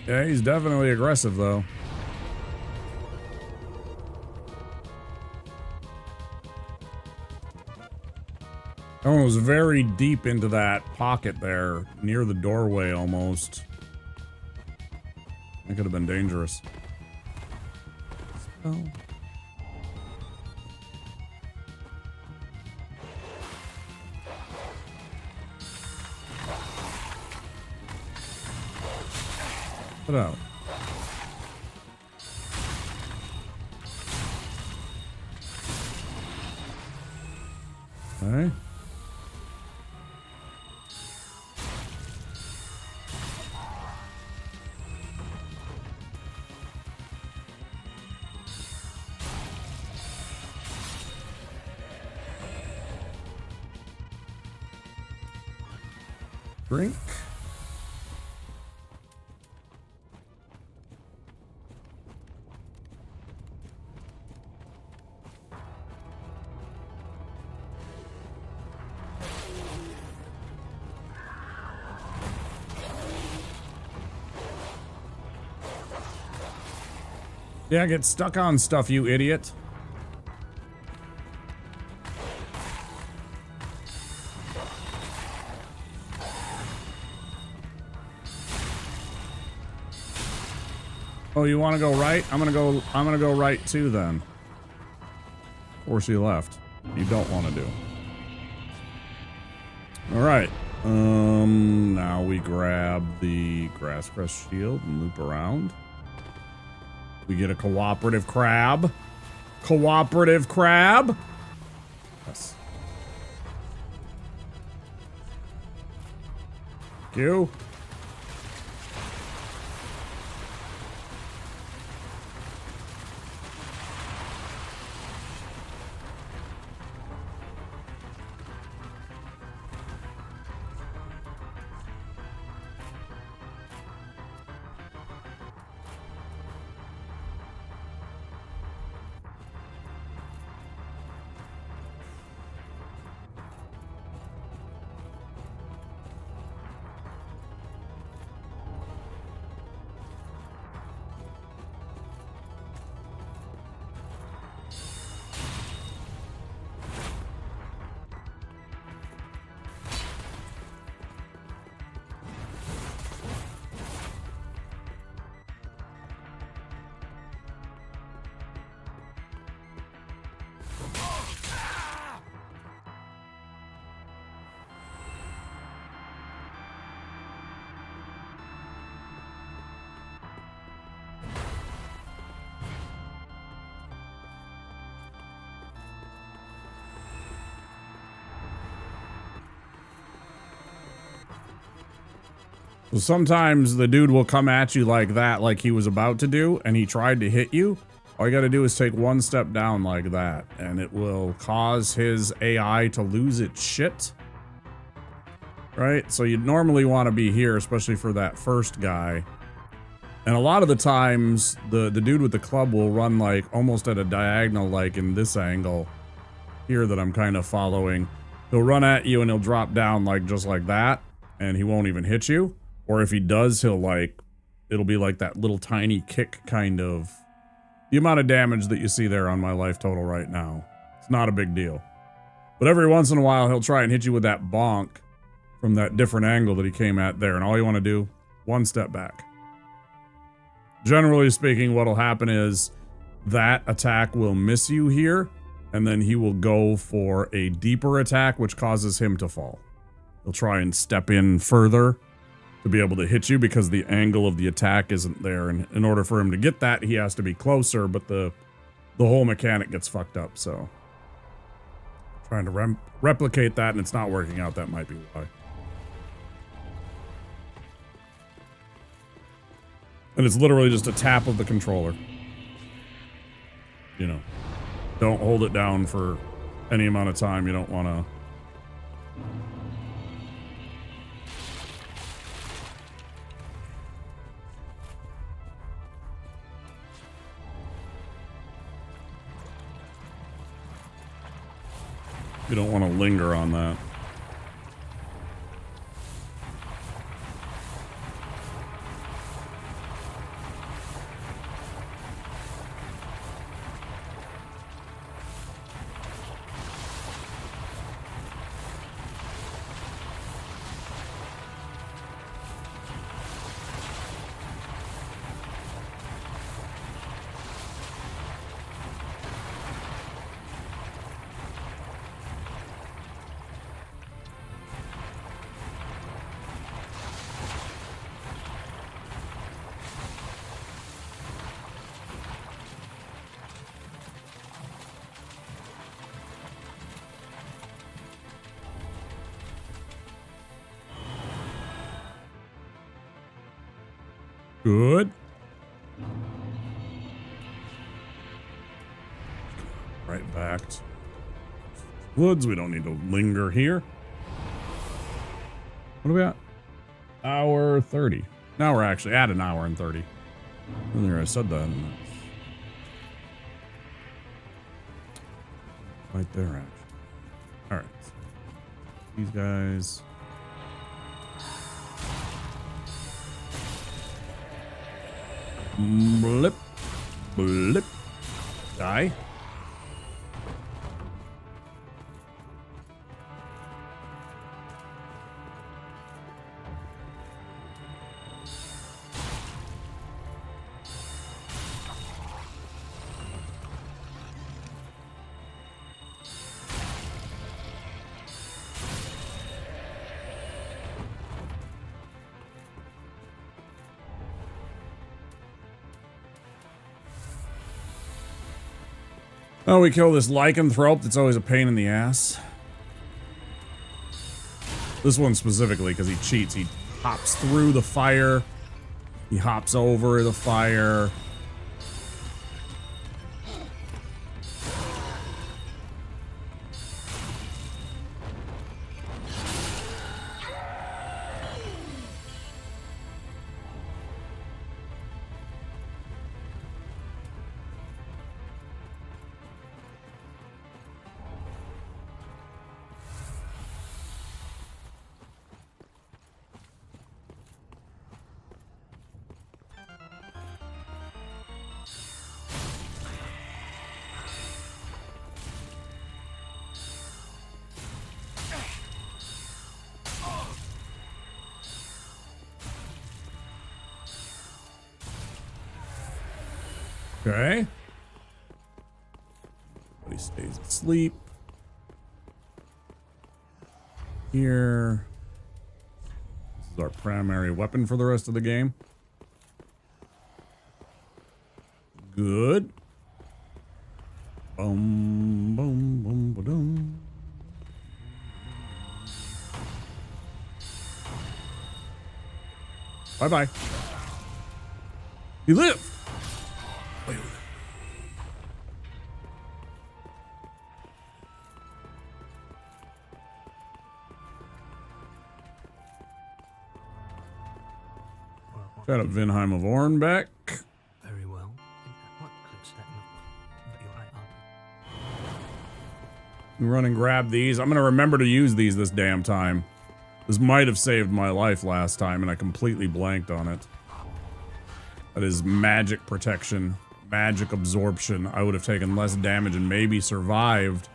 Yeah, he's definitely aggressive, though. That one was very deep into that pocket there, near the doorway almost. That could have been dangerous. Oh. Put out. Okay. Drink. Yeah, get stuck on stuff, you idiot. Oh, you want to go right? I'm gonna go right too then. Or she left. You don't want to do. All right. Now we grab the Grass Crest Shield and loop around. We get a cooperative crab. Cooperative crab. Yes. Thank you. So sometimes the dude will come at you like that, like he was about to do, and he tried to hit you. All you gotta do is take one step down like that, and it will cause his AI to lose its shit. Right? So you'd normally want to be here, especially for that first guy. And a lot of the times, the dude with the club will run like almost at a diagonal, like in this angle here that I'm kind of following. He'll run at you and he'll drop down like just like that, and he won't even hit you. Or if he does, he'll like, it'll be like that little tiny kick kind of. The amount of damage that you see there on my life total right now, it's not a big deal. But every once in a while, he'll try and hit you with that bonk from that different angle that he came at there. And all you want to do, one step back. Generally speaking, what'll happen is that attack will miss you here, and then he will go for a deeper attack, which causes him to fall. He'll try and step in further to be able to hit you because the angle of the attack isn't there. And in order for him to get that, he has to be closer, but the whole mechanic gets fucked up, so. Trying to replicate that and it's not working out, that might be why. And it's literally just a tap of the controller. You know, don't hold it down for any amount of time. You don't want to. You don't want to linger on that. Good. Right back to woods. We don't need to linger here. What are we at? Hour 30. Now we're actually at an hour and 30. Earlier I said that. Right there, actually. All right. These guys. Blip. Blip. Die. Oh, we kill this lycanthrope that's always a pain in the ass. This one specifically because he cheats. He hops through the fire. He hops over the fire. Okay. Everybody stays asleep. Here. This is our primary weapon for the rest of the game. Good. Boom, boom, boom, boom. Bye-bye. You live. Got up Vinheim of Ornbeck. Very well. What clicks that but you're right up. Run and grab these. I'm gonna remember to use these this damn time. This might have saved my life last time and I completely blanked on it. That is magic protection, magic absorption. I would have taken less damage and maybe survived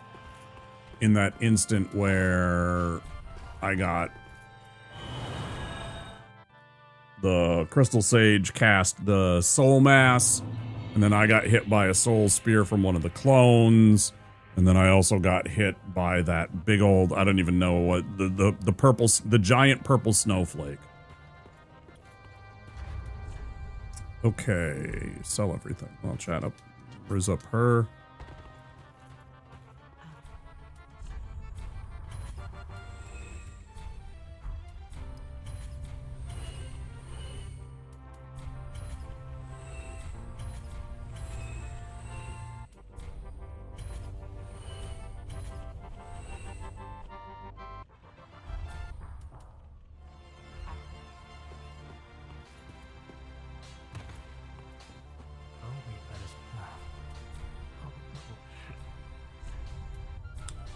in that instant where I got the Crystal Sage cast the Soul Mass, and then I got hit by a Soul Spear from one of the clones, and then I also got hit by that big old, I don't even know what, the purple, the giant purple snowflake. Okay, sell everything. I'll chat up, raise up her.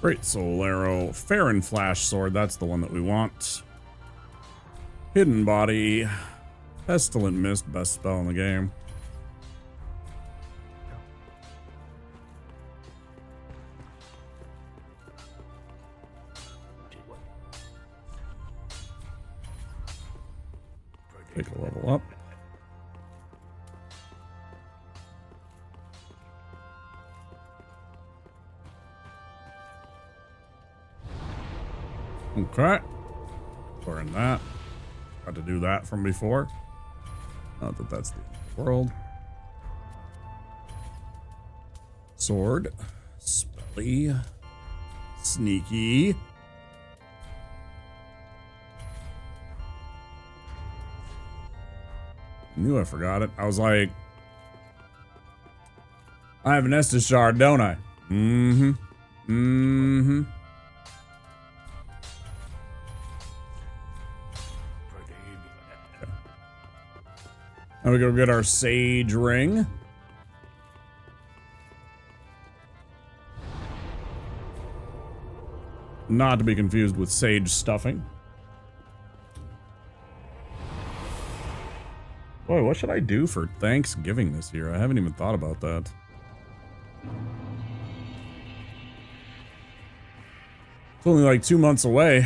Great Soul Arrow, Farron Flash Sword, that's the one that we want. Hidden Body, Pestilent Mist, best spell in the game. Take a level up. Okay. Learn that. Had to do that from before. Not that that's the end of the world. Sword. Spelly. Sneaky. Knew I forgot it. I was like, I have an Estus Shard, don't I? Mm-hmm. Mm-hmm. Now we go get our Sage Ring. Not to be confused with Sage Stuffing. Boy, what should I do for Thanksgiving this year? I haven't even thought about that. It's only like 2 months away.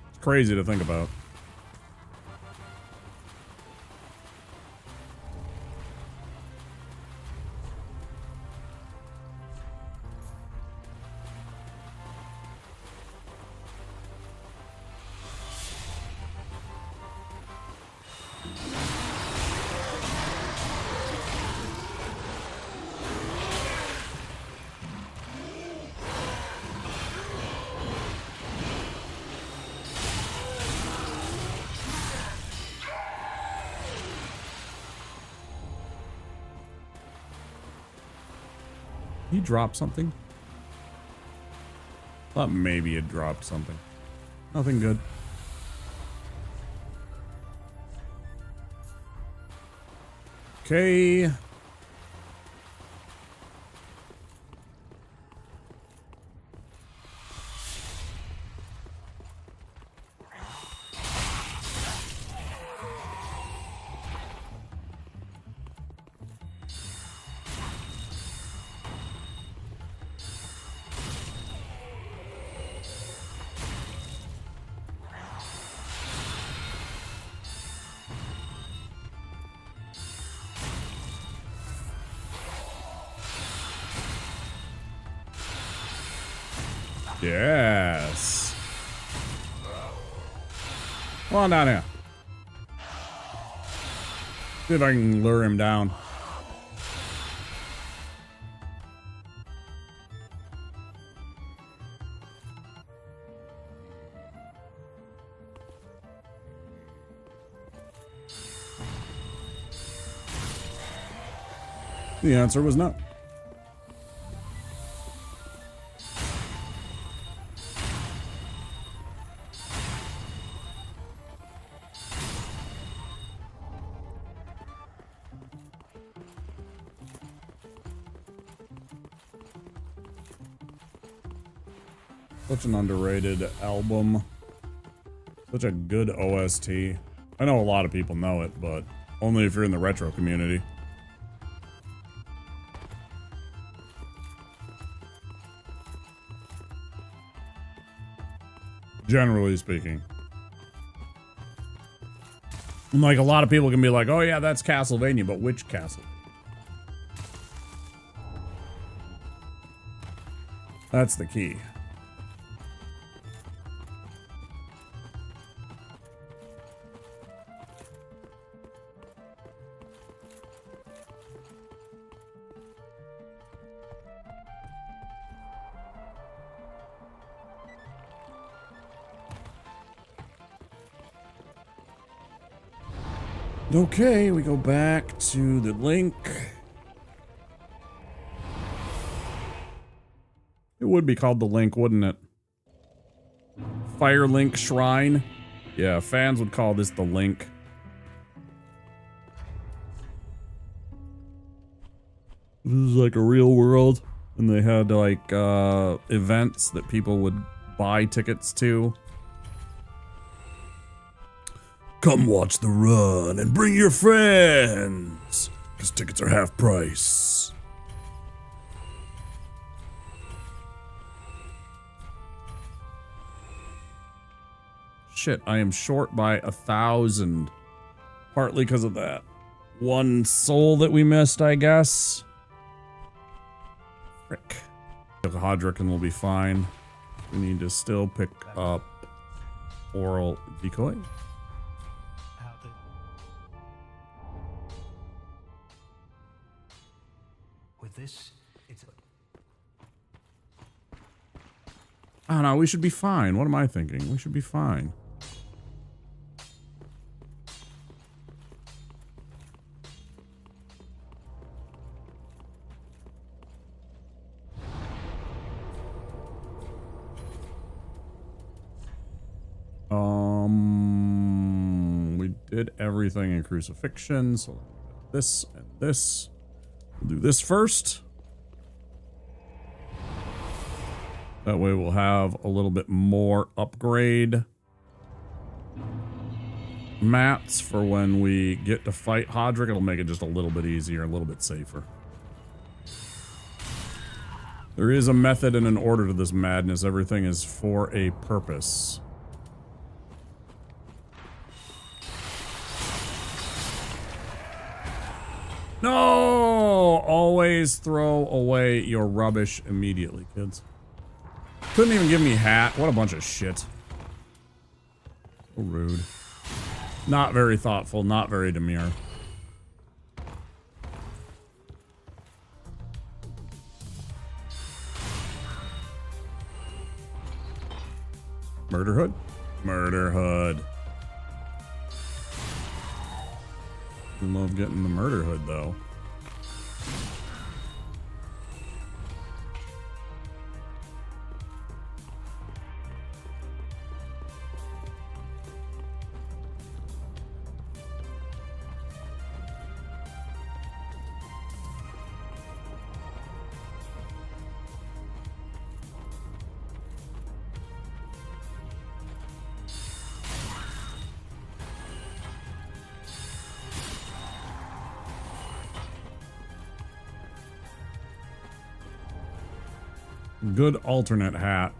It's crazy to think about. He dropped something? Thought maybe it dropped something. Nothing good. Okay. Yes. Come on down here. See if I can lure him down. The answer was no. Such an underrated album. Such a good OST. I know a lot of people know it, but only if you're in the retro community. Generally speaking. And like a lot of people can be like, oh yeah, that's Castlevania, but which Castle? That's the key. Okay, we go back to the link. It would be called the link, wouldn't it? Firelink Shrine. Yeah, fans would call this the link. This is like a real world. And they had like events that people would buy tickets to. Come watch the run and bring your friends, because tickets are half price. Shit, I am short by 1,000. Partly because of that one soul that we missed, I guess. Frick. Hodrick and we'll be fine. We need to still pick up Oral Decoy. This, it's I don't know, we should be fine. What am I thinking? We should be fine. We did everything in Crucifixion, so this and this. We'll do this first. That way we'll have a little bit more upgrade mats for when we get to fight Hodrick. It'll make it just a little bit easier, a little bit safer. There is a method and an order to this madness. Everything is for a purpose. No! Always throw away your rubbish immediately, kids. Couldn't even give me hat. What a bunch of shit. So rude. Not very thoughtful, not very demure. Murder Hood? Murder Hood. I love getting the Murder Hood, though. Good alternate hat.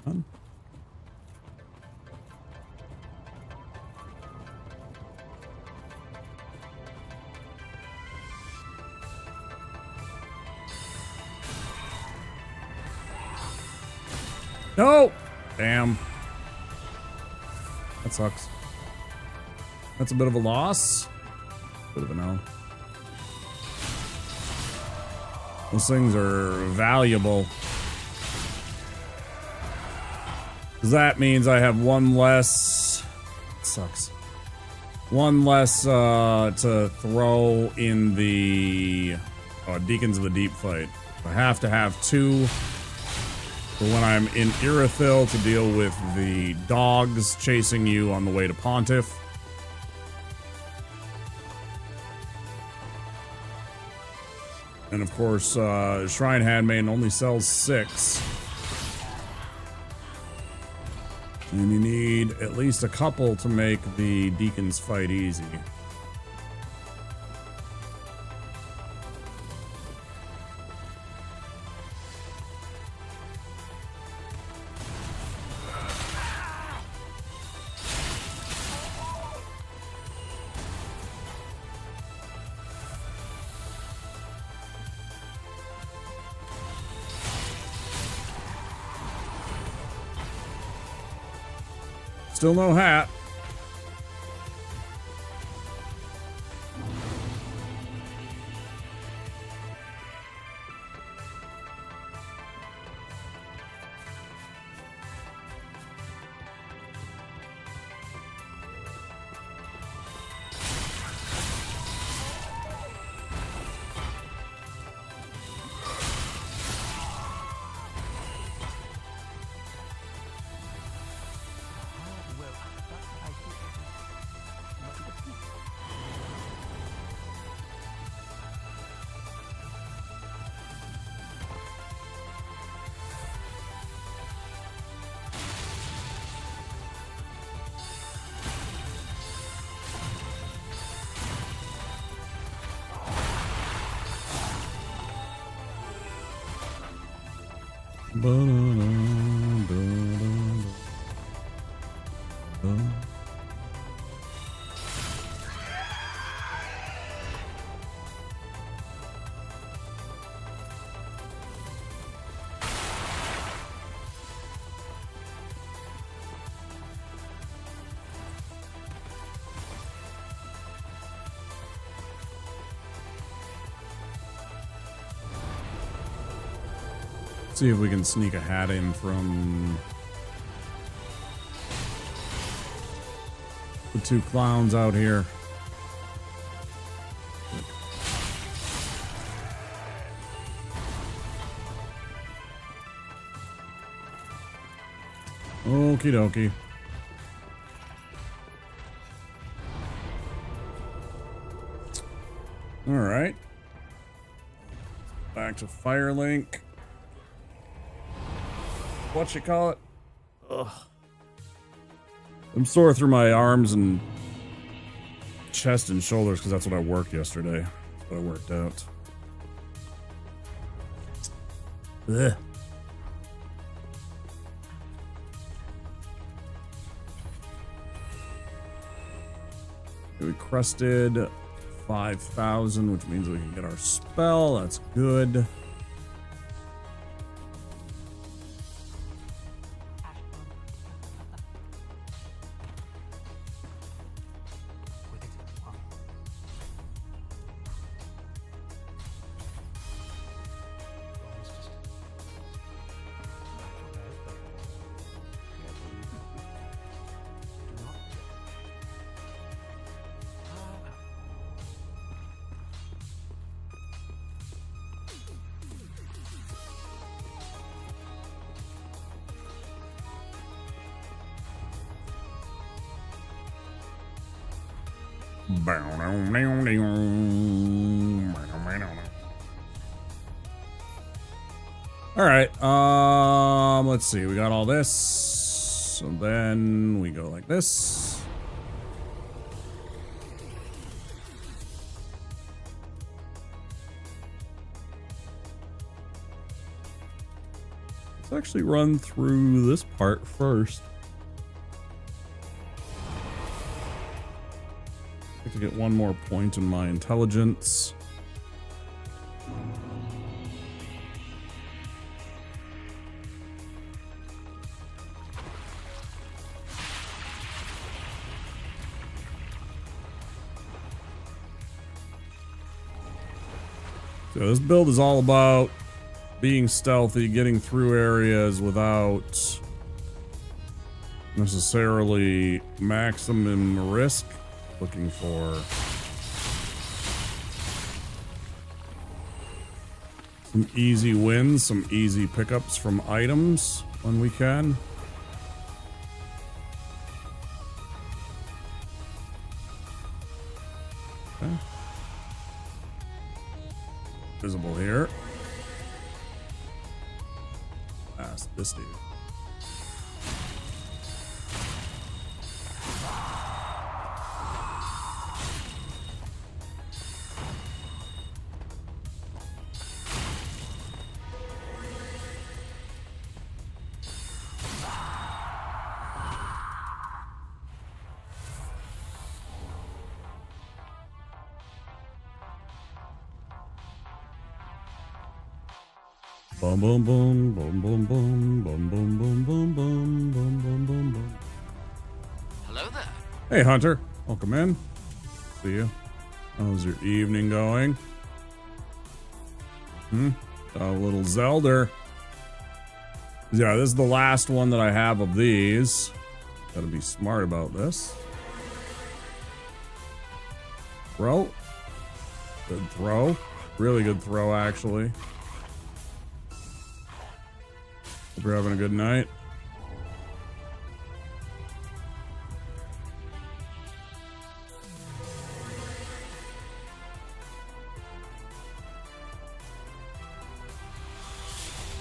Huh? No! Damn. That sucks. That's a bit of a loss. Bit of an L. Those things are valuable. Because that means I have one less... It sucks. One less to throw in the Deacons of the Deep fight. I have to have two for when I'm in Irithyll to deal with the dogs chasing you on the way to Pontiff. And of course, Shrine Handmaiden only sells 6. And you need at least a couple to make the Deacons fight easy. Still no hat. See if we can sneak a hat in from the 2 clowns out here. Okie dokie. All right. Back to Firelink. What you call it? Ugh. I'm sore through my arms and chest and shoulders because that's what I worked yesterday. That's what I worked out. Ugh. We crested 5,000, which means we can get our spell. That's good. All right, let's see. We got all this. So then we go like this. Let's actually run through this part first. I have to get one more point in my intelligence. So this build is all about being stealthy, getting through areas without necessarily maximum risk. Looking for some easy wins, some easy pickups from items when we can. Okay. Visible here. Past this dude. Boom, boom, boom, boom, boom, boom, boom, boom, boom, boom, boom, boom, boom, boom, boom. Hello there. Hey, Hunter. Welcome in. See you. How's your evening going? A little Zelda. Yeah, this is the last one that I have of these. Gotta be smart about this. Throw. Good throw. Really good throw, actually. Hope you're having a good night.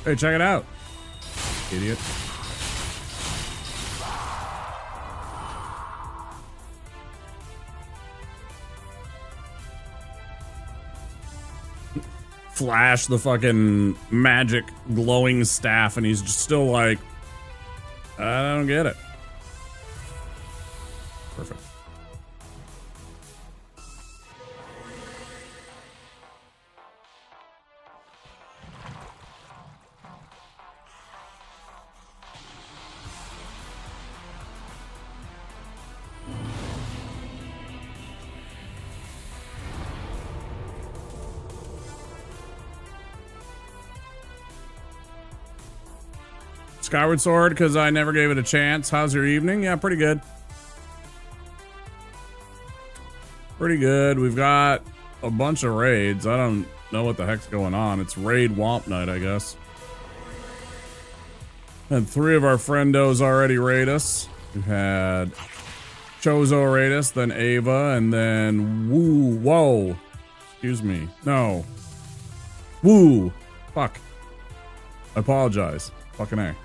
Hey, check it out. Idiot. Flash the fucking magic glowing staff, and he's just still like, I don't get it. Perfect. Skyward Sword, because I never gave it a chance. How's your evening? Yeah, pretty good. Pretty good. We've got a bunch of raids. I don't know what the heck's going on. It's raid Womp Night, I guess. Had 3 of our friendos already raid us. We've had Chozo raid us, then Ava, and then Woo. Whoa. Excuse me. No. Woo. Fuck. I apologize. Fucking A.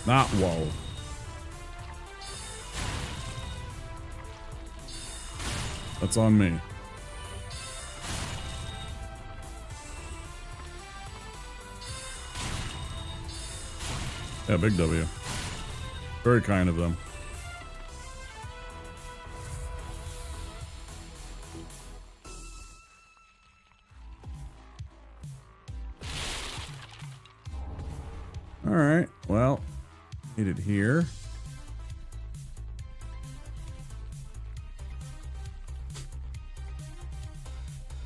Not whoa. That's on me. Yeah, big W. Very kind of them. All right, well, made it here.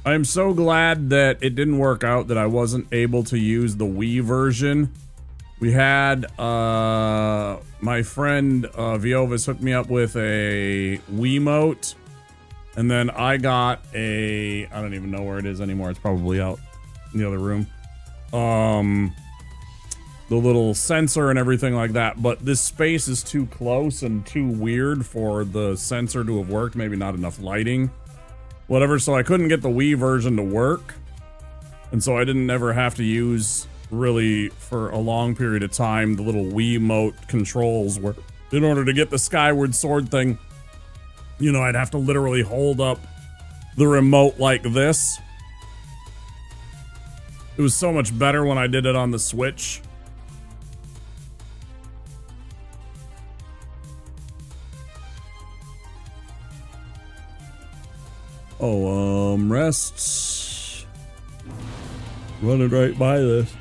I'm so glad that it didn't work out, that I wasn't able to use the Wii version. We had, my friend, Viovis hooked me up with a Wiimote, and then I got a, I don't even know where it is anymore. It's probably out in the other room. The little sensor and everything like that, but this space is too close and too weird for the sensor to have worked. Maybe not enough lighting, whatever. So I couldn't get the Wii version to work, and so I didn't ever have to use, really, for a long period of time, the little Wiimote controls, where in order to get the Skyward Sword thing, you know, I'd have to literally hold up the remote like this. It It was so much better when I did it on the Switch. Oh, rests. Running right by this.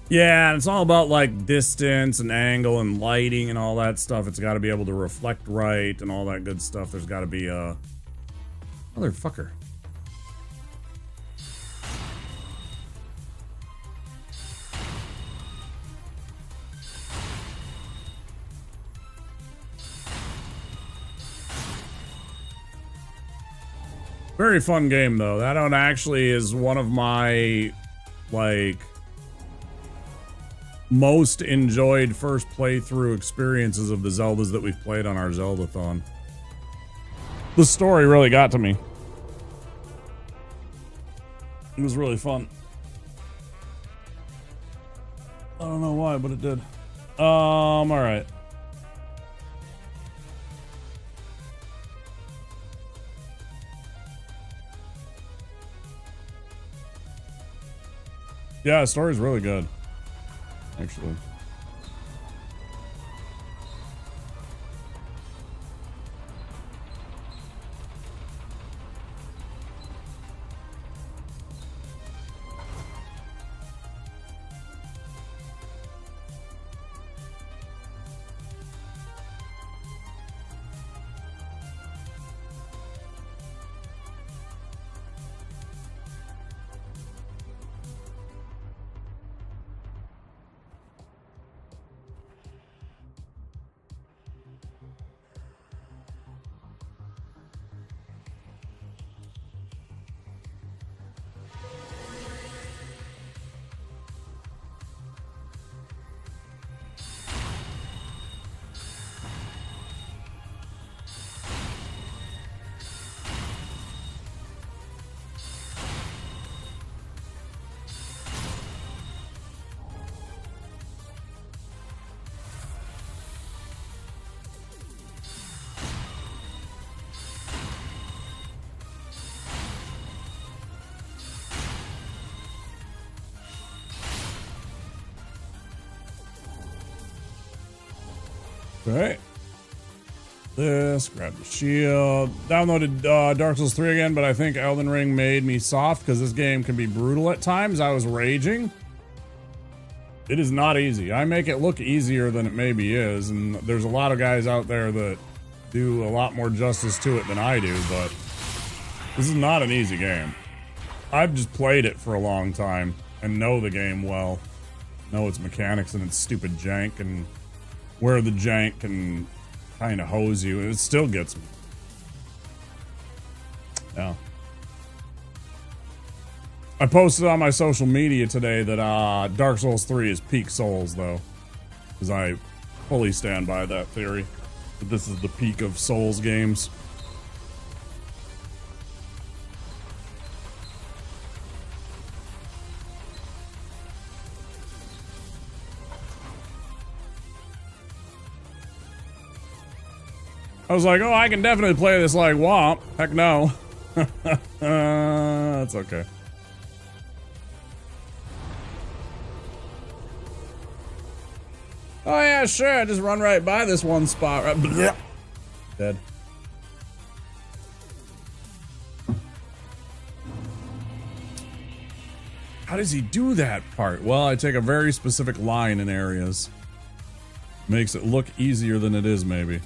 Yeah, and it's all about like distance and angle and lighting and all that stuff. It's got to be able to reflect right and all that good stuff. There's got to be a motherfucker. Very fun game though. That one actually is one of my like most enjoyed first playthrough experiences of the Zeldas that we've played on our Zeldathon. The story really got to me. It was really fun. I don't know why, but it did. All right. Yeah, the story's really good, actually. Alright. This, grab the shield. Downloaded Dark Souls 3 again, but I think Elden Ring made me soft because this game can be brutal at times. I was raging. It is not easy. I make it look easier than it maybe is, and there's a lot of guys out there that do a lot more justice to it than I do, but this is not an easy game. I've just played it for a long time and know the game well. Know its mechanics and its stupid jank and where the jank can kind of hose you, and it still gets me. Yeah. I posted on my social media today that Dark Souls 3 is peak Souls, though. Because I fully stand by that theory. That this is the peak of Souls games. I was like, oh, I can definitely play this like Womp. Heck no. That's okay. Oh yeah, sure. I just run right by this one spot. Right. Dead. How does he do that part? Well, I take a very specific line in areas. Makes it look easier than it is, maybe.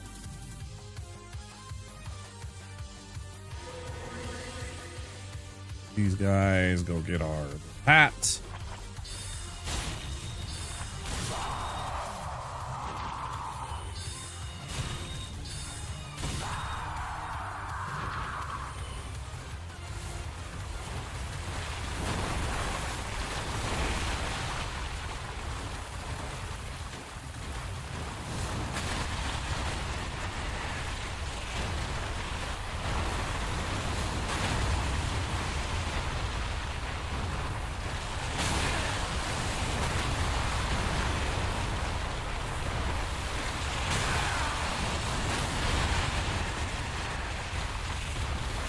These guys go get our hat.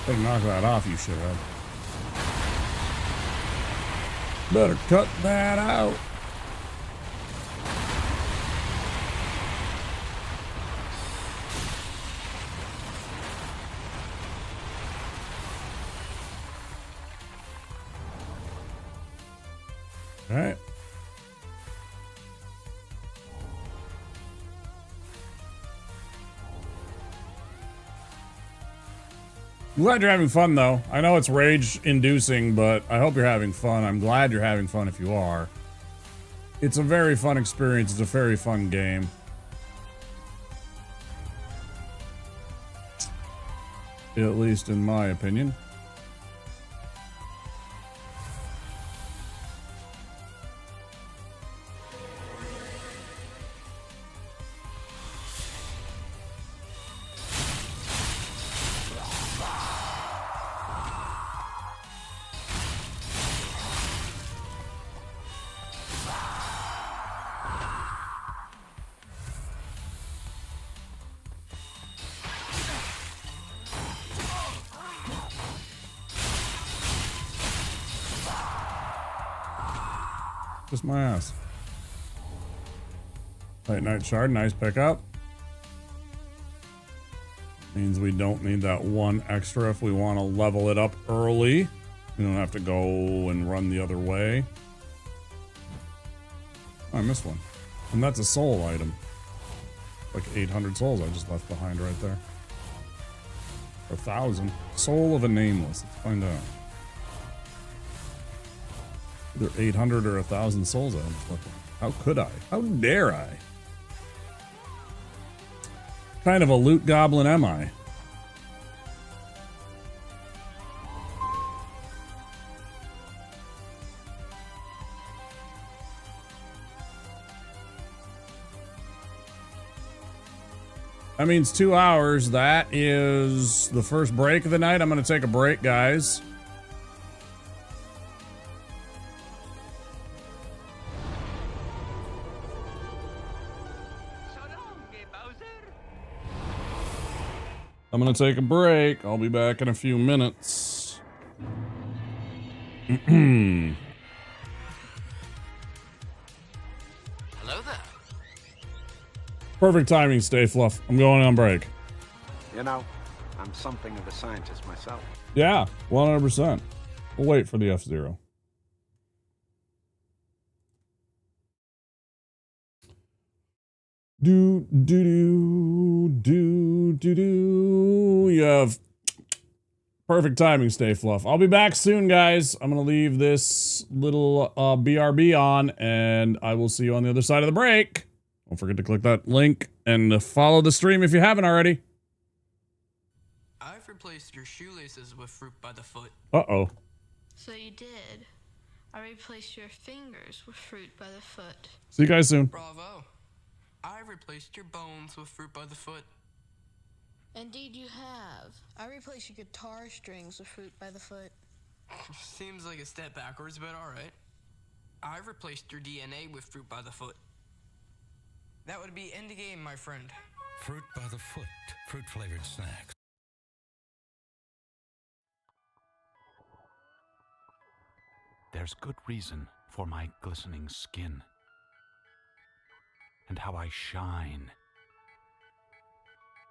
Better knock that off, you shithead. Better cut that out. All right. I'm glad you're having fun, though. I know it's rage-inducing, but I hope you're having fun. I'm glad you're having fun if you are. It's a very fun experience. It's a very fun game. At least in my opinion. Just my ass. Night Shard, nice pickup. Means we don't need that one extra if we want to level it up early. We don't have to go and run the other way. Oh, I missed one. And that's a soul item. Like 800 souls I just left behind right there. 1,000. Soul of a Nameless. Let's find out. Either 800 or 1,000 souls I almost left behind. How could I? How dare I? What kind of a loot goblin am I? That means 2 hours. That is the first break of the night. I'm going to take a break, guys. I'm going to take a break. I'll be back in a few minutes. Hello there. Perfect timing, Stay Fluff. I'm going on break. You know, I'm something of a scientist myself. Yeah, 100%. We'll wait for the F-Zero. Do. You have perfect timing, Stay Fluff. I'll be back soon, guys. I'm going to leave this little BRB on, and I will see you on the other side of the break. Don't forget to click that link and follow the stream if you haven't already. I've replaced your shoelaces with fruit by the foot. Uh-oh. So you did. I replaced your fingers with fruit by the foot. See you guys soon. Bravo. I replaced your bones with fruit by the foot. Indeed you have. I replaced your guitar strings with fruit by the foot. Seems like a step backwards, but alright. I replaced your DNA with fruit by the foot. That would be end game, my friend. Fruit by the foot. Fruit-flavored snacks. There's good reason for my glistening skin. And how I shine.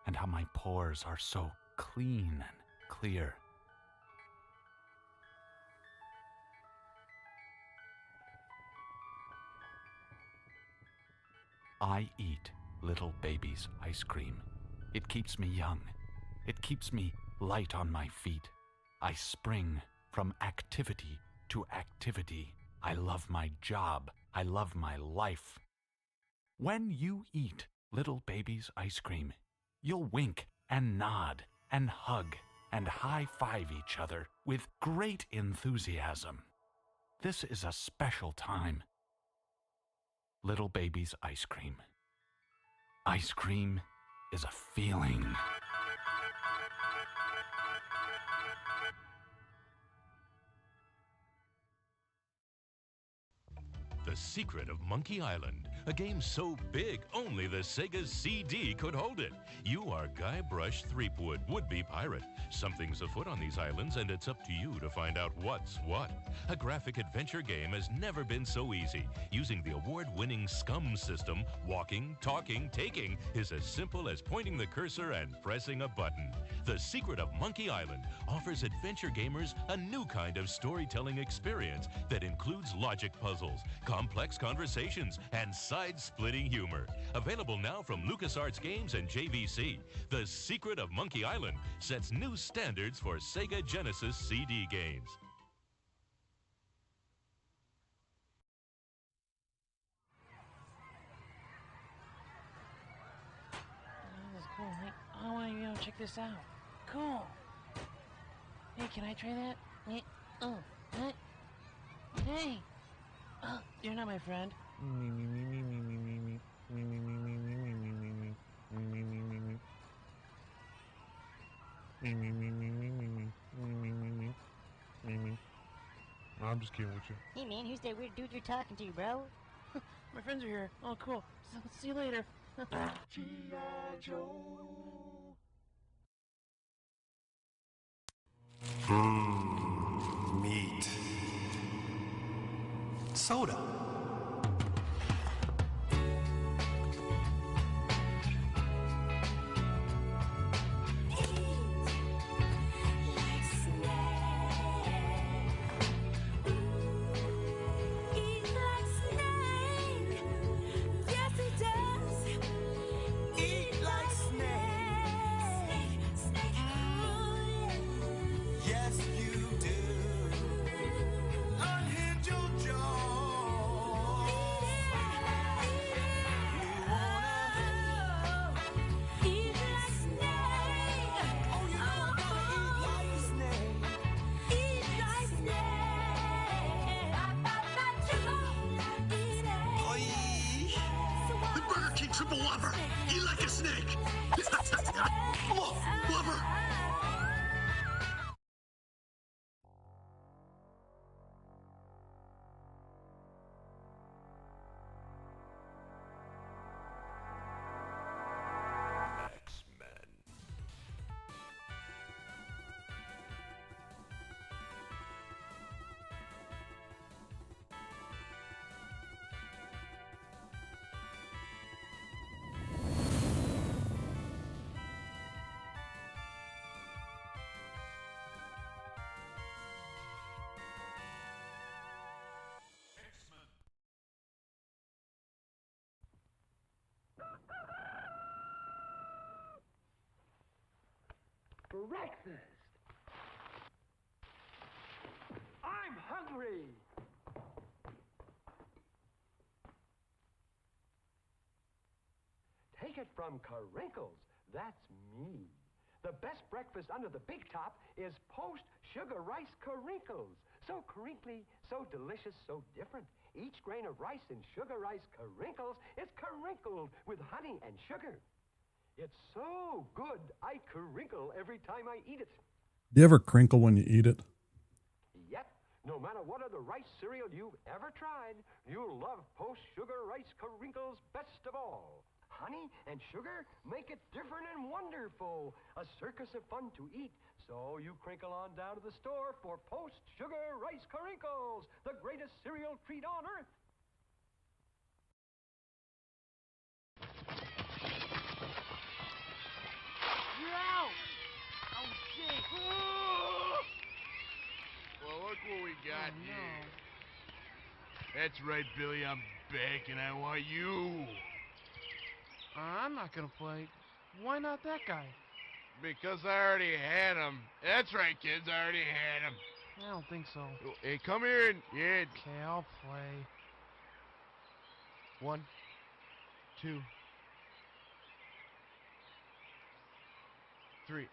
And how my pores are so clean and clear. I eat little baby's ice cream. It keeps me young. It keeps me light on my feet. I spring from activity to activity. I love my job. I love my life. When you eat little baby's ice cream, you'll wink and nod and hug and high-five each other with great enthusiasm. This is a special time. Little baby's ice cream. Ice cream is a feeling. The The Secret of Monkey Island, a game so big only the Sega CD could hold it. You are Guybrush Threepwood, would-be pirate. Something's afoot on these islands, and it's up to you to find out what's what. A graphic adventure game has never been so easy. Using the award-winning SCUM system, walking, talking, taking is as simple as pointing the cursor and pressing a button. The Secret of Monkey Island offers adventure gamers a new kind of storytelling experience that includes logic puzzles, complex conversations, and side-splitting humor. Available now from LucasArts Games and JVC, The Secret of Monkey Island sets new standards for Sega Genesis CD games. This is cool. Hey, I want to check this out. Cool. Hey, can I try that? Hey. You're not my friend. I'm just kidding with you. Hey man, who's that weird dude you're talking to, bro? My friends are here. Oh, cool. So, see you later. G.I. Joe. Meat. Soda. Triple Whopper! Eat like a snake! Whopper! Breakfast! I'm hungry! Take it from Carinkles. That's me. The best breakfast under the big top is post-sugar rice Carinkles. So crinkly, so delicious, so different. Each grain of rice in sugar rice Carinkles is crinkled with honey and sugar. It's so good, I crinkle every time I eat it. Do you ever crinkle when you eat it? Yep, no matter what other rice cereal you've ever tried, you'll love post-sugar rice Carinkles best of all. Honey and sugar make it different and wonderful. A circus of fun to eat. So you crinkle on down to the store for post-sugar rice Carinkles, the greatest cereal treat on earth. Well, look what we got here. That's right, Billy. I'm back, and I want you. I'm not gonna play. Why not that guy? Because I already had him. That's right, kids. I already had him. I don't think so. Hey, come here and... Yeah. Okay, I'll play. 1, 2, 3.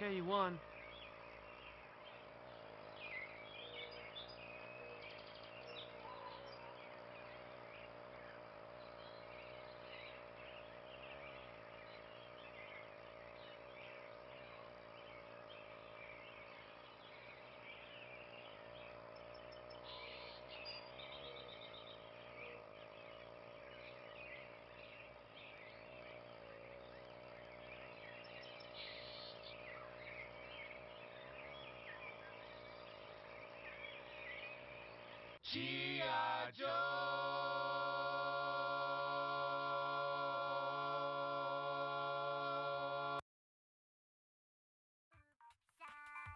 Okay, you won. G.I. Joe!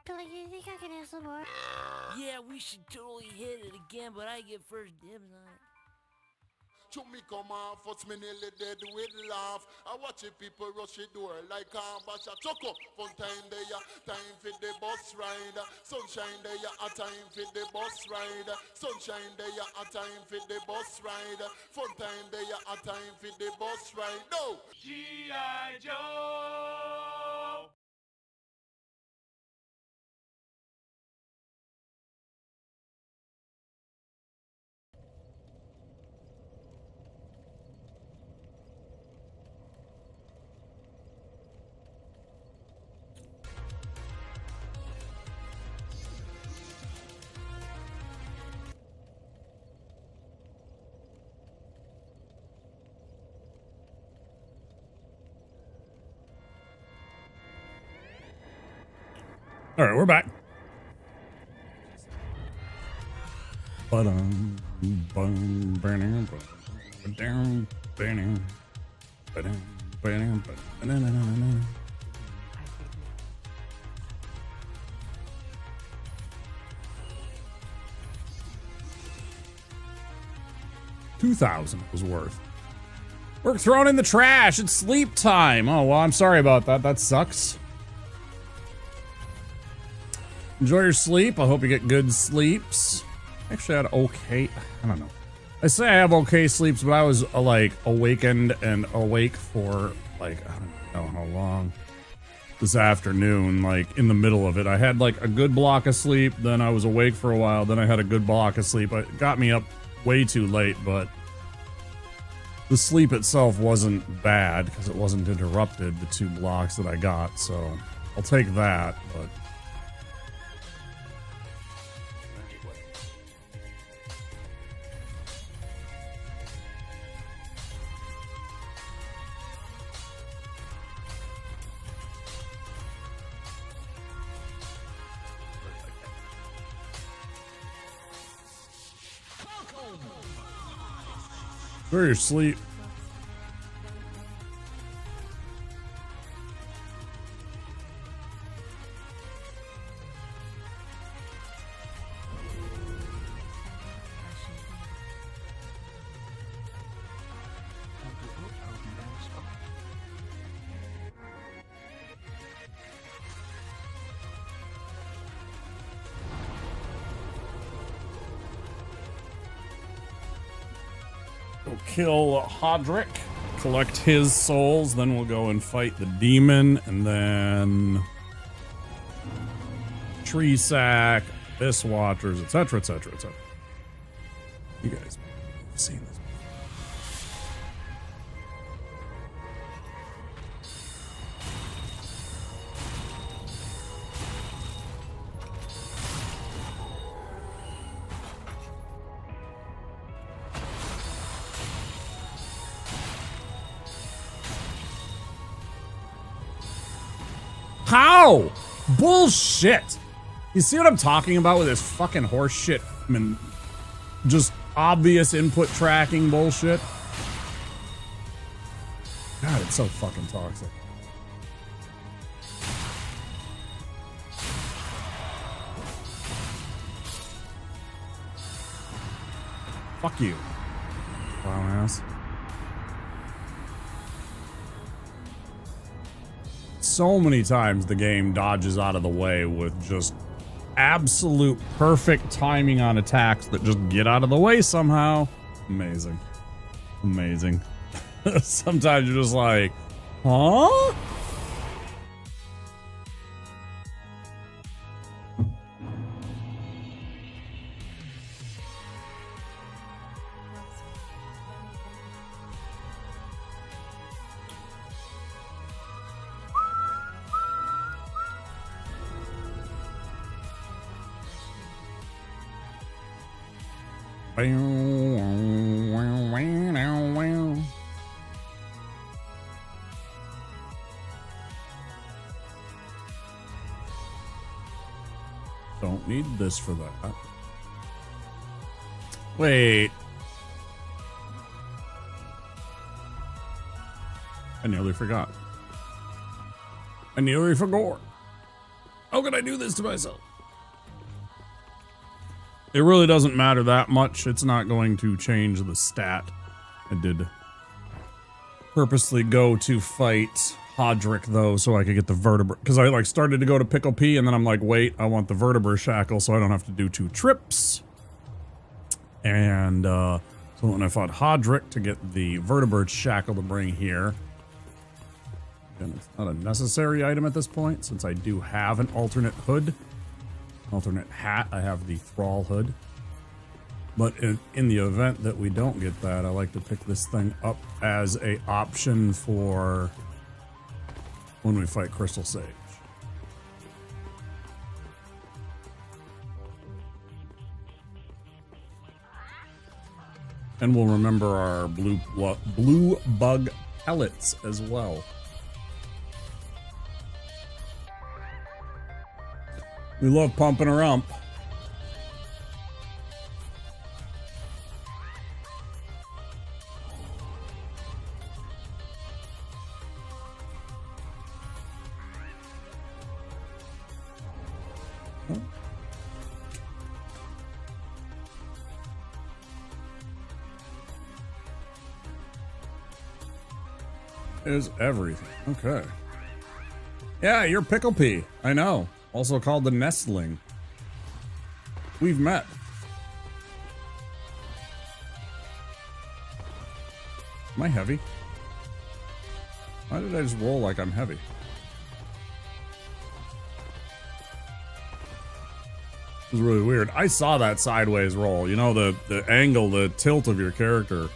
Billy, you think I can have some more? Yeah, we should totally hit it again, but I get first dibs on it. To me come off, what's me nearly dead with laugh. I watch it people rush the door like a bash a chuck up. Fun time there, time for the bus ride. Sunshine there, a time for the bus ride. Sunshine there, a time for the bus ride. Fun time there, a time for the bus ride. No! G.I. Joe! All right, we're back. $2,000 was worth. Work thrown in the trash. It's sleep time. Oh, well, I'm sorry about that. That sucks. Enjoy your sleep. I hope you get good sleeps. Actually, I had okay. I don't know. I say I have okay sleeps, but I was like awakened and awake for like, I don't know how long this afternoon, like in the middle of it. I had like a good block of sleep. Then I was awake for a while. Then I had a good block of sleep. It got me up way too late, but the sleep itself wasn't bad because it wasn't interrupted, the 2 blocks that I got. So I'll take that, but. Where your sleep? Go kill Hodrick, collect his souls, then we'll go and fight the demon, and then Tree Sack, Abyss Watchers, etc., etc., etc. You guys have seen this. How? Bullshit. You see what I'm talking about with this fucking horse shit? I mean, just obvious input tracking bullshit. God, it's so fucking toxic. Fuck you, clown ass. So many times the game dodges out of the way with just absolute perfect timing on attacks that just get out of the way somehow. Amazing. Amazing. Sometimes you're just like, huh? Don't need this for that. Wait. I nearly forgot. I nearly forgot. How could I do this to myself? It really doesn't matter that much. It's not going to change the stat. I did purposely go to fight Hodrick, though, so I could get the vertebra. Because I, like, started to go to Pickle P, and then I'm like, wait, I want the vertebra shackle so I don't have to do 2 trips. And, so when I fought Hodrick to get the vertebrate shackle to bring here. And it's not a necessary item at this point, since I do have an alternate hood. Alternate hat. I have the Thrall hood. But in the event that we don't get that, I like to pick this thing up as a option for when we fight Crystal Sage. And we'll remember our blue bug pellets as well. We love pumping her up. Is everything. Okay. Yeah, you're Pickle Pea. I know. Also called the Nestling. We've met. Am I heavy? Why did I just roll like I'm heavy? It was really weird. I saw that sideways roll. You know, the angle, the tilt of your character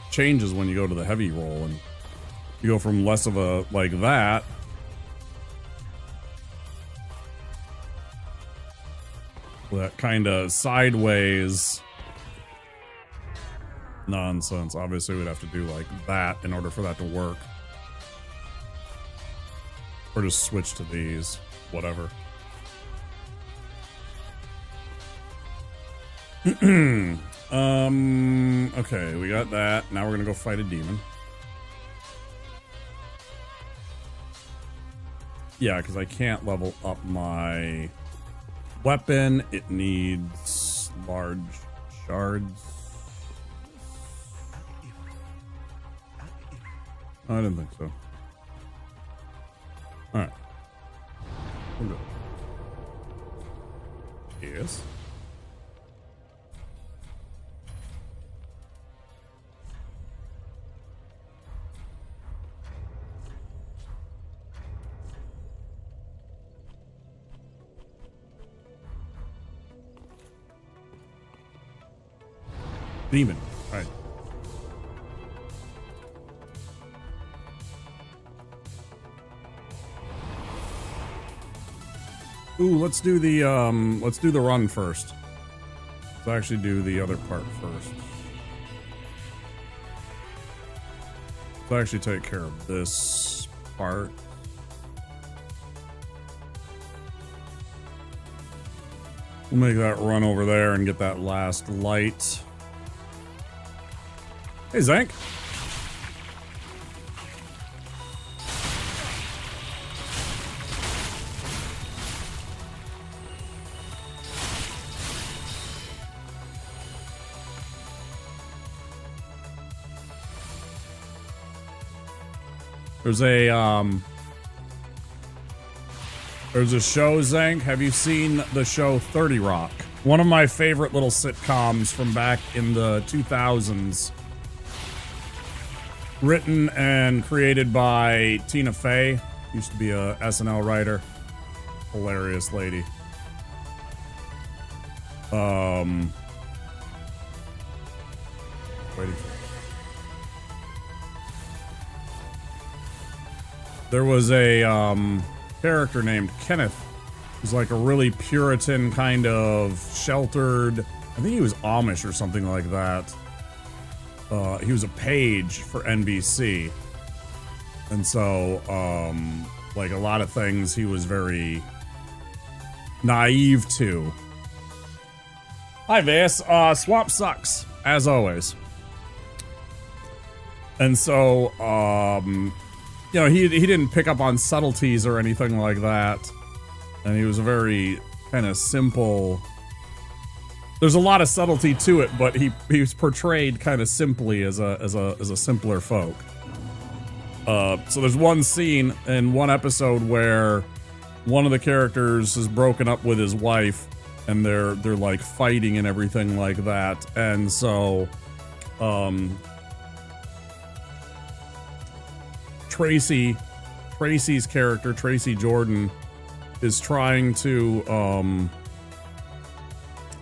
changes when you go to the heavy roll, and you go from less of a, like that, that kind of sideways nonsense. Obviously, we'd have to do like that in order for that to work. Or just switch to these, whatever. Okay, we got that. Now we're gonna go fight a demon. Yeah, because I can't level up my weapon. It needs large shards. I didn't think so. Alright. We'll go. Yes. Demon. All right. Ooh, let's do the run first. Let's actually do the other part first. Let's actually take care of this part. We'll make that run over there and get that last light. Hey, Zank. There's a show, Zank. Have you seen the show 30 Rock? One of my favorite little sitcoms from back in the 2000s. Written and created by Tina Fey. Used to be a SNL writer. Hilarious lady. Waiting for There was a character named Kenneth, who's like a really Puritan kind of sheltered I think he was Amish or something like that. He was a page for NBC. And so, like a lot of things he was very naive to. Hi, Vas. Swamp sucks, as always. And so, you know, he didn't pick up on subtleties or anything like that. And he was a very kind of simple... There's a lot of subtlety to it, but he was portrayed kind of simply as a simpler folk. So there's one scene in one episode where one of the characters is broken up with his wife, and they're like fighting and everything like that. And so, Tracy's character, Tracy Jordan, is trying to,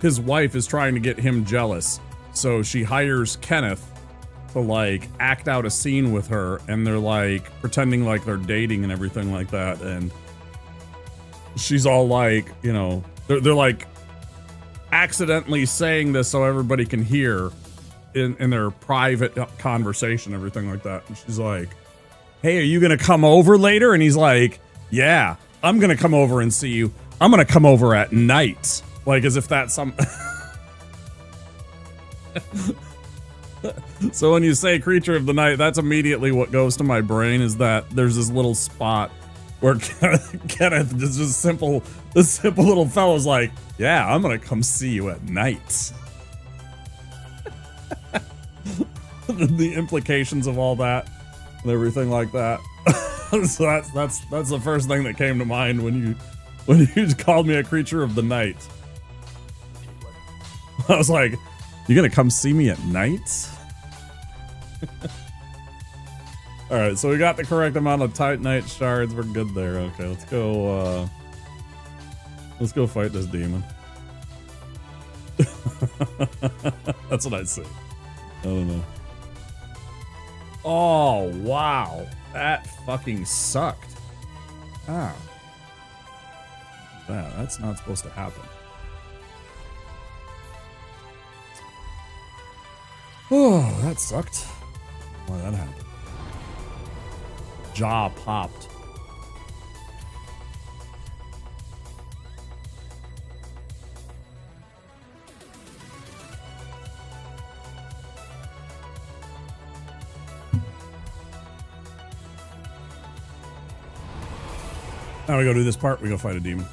his wife is trying to get him jealous. So she hires Kenneth to like act out a scene with her, and they're like pretending like they're dating and everything like that. And she's all like, you know, they're like accidentally saying this so everybody can hear in their private conversation, everything like that. And she's like, hey, are you gonna come over later? And he's like, yeah, I'm gonna come over and see you. I'm gonna come over at night. Like as if that's some... So when you say creature of the night, that's immediately what goes to my brain, is that there's this little spot where Kenneth, this simple little fellow's like, yeah, I'm gonna come see you at night. The implications of all that and everything like that. So that's the first thing that came to mind when you called me a creature of the night. I was like, you're gonna come see me at night? Alright, so we got the correct amount of Titanite shards. We're good there. Okay, let's go fight this demon. That's what I'd say. I don't know. Oh, wow. That fucking sucked. Ah. That's not supposed to happen. Oh, that sucked. Why that happened? Jaw popped. Now we go do this part, we go fight a demon.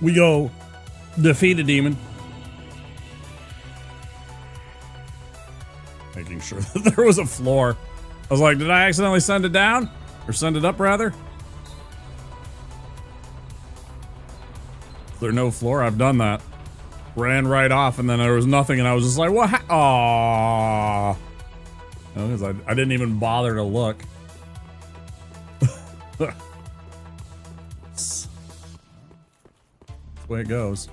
We go defeat a demon. Making sure that there was a floor. I was like, did I accidentally send it down? Or send it up, rather? Is there no floor? I've done that. Ran right off, and then there was nothing, and I was just like, what? Aww. Because I didn't even bother to look. That's the way it goes.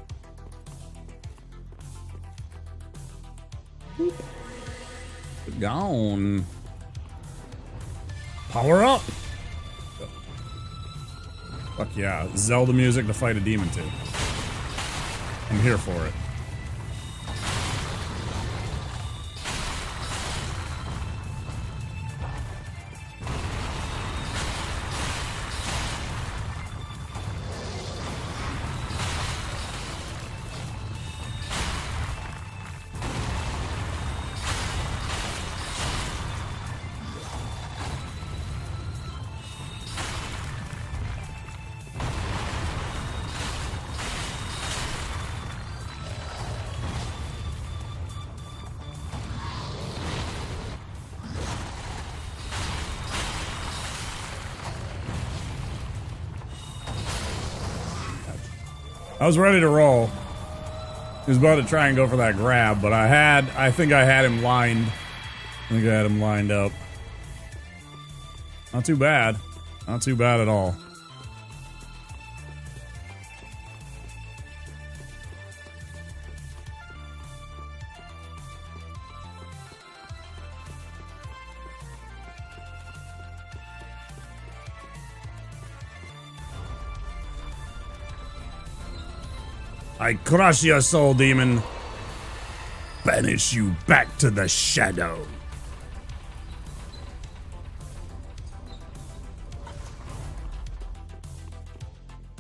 Gone. Power up. Fuck yeah. Zelda music to fight a demon to. I'm here for it. I was ready to roll. He was about to try and go for that grab, but I think I had him lined. I think I had him lined up. Not too bad. Not too bad at all. I crush your soul, demon. Banish you back to the shadow.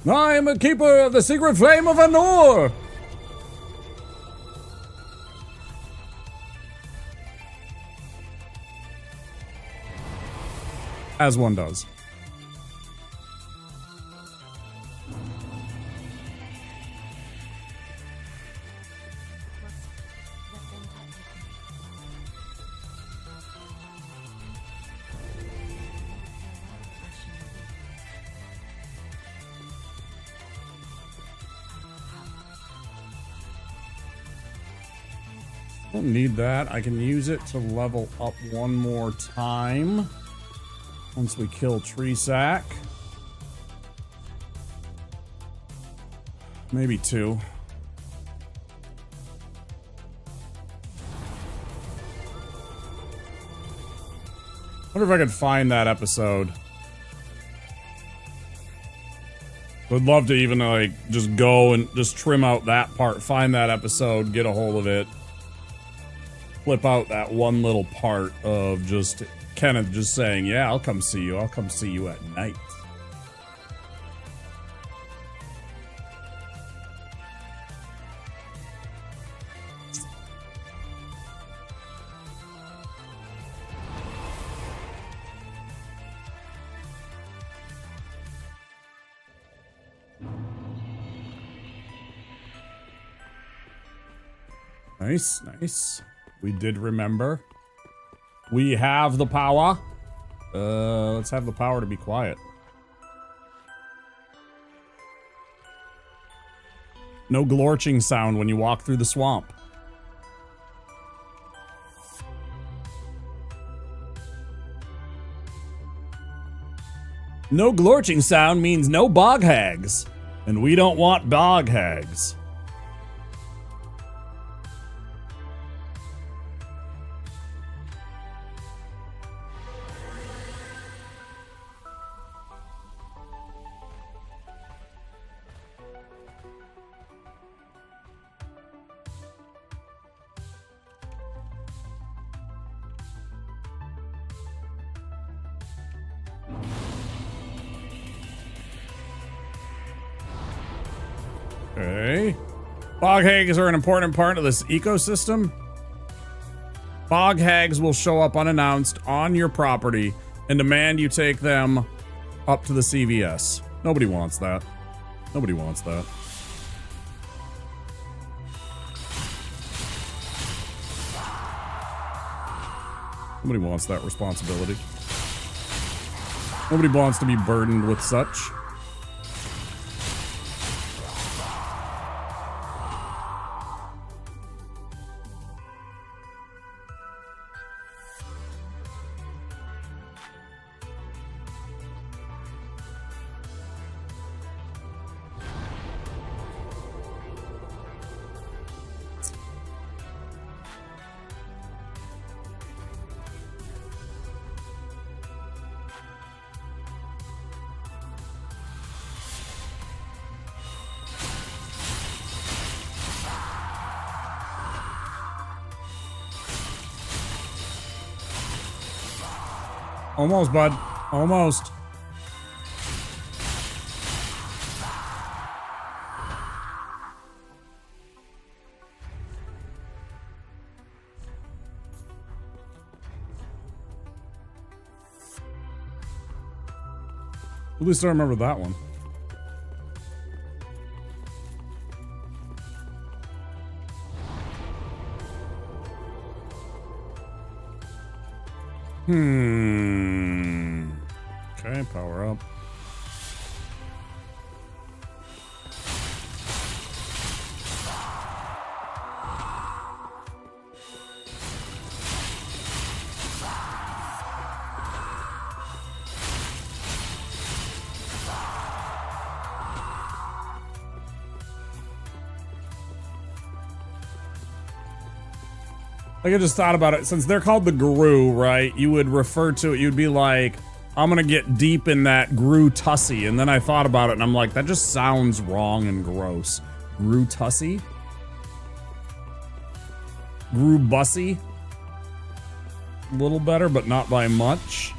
I am a keeper of the secret flame of Anor. As one does. Don't need that. I can use it to level up one more time. Once we kill Tree Sack. Maybe two. Wonder if I could find that episode. Would love to even like just go and just trim out that part, find that episode, get a hold of it. Flip out that one little part of just Kenneth just saying, yeah, I'll come see you. I'll come see you at night. Nice, nice. We did remember. We have the power. Let's have the power to be quiet. No glorching sound when you walk through the swamp. No glorching sound means no bog hags. And we don't want bog hags. Okay. Bog hags are an important part of this ecosystem. Bog hags will show up unannounced on your property and demand you take them up to the CVS. Nobody wants that. Nobody wants that. Nobody wants that responsibility. Nobody wants to be burdened with such. Almost, bud. Almost. At least I remember that one. Okay, power up. Like, I just thought about it. Since they're called the Gru, right? You would refer to it, you'd be like, I'm gonna get deep in that Gru Tussie. And then I thought about it and I'm like, that just sounds wrong and gross. Grutussy. Grubussy. A little better, but not by much.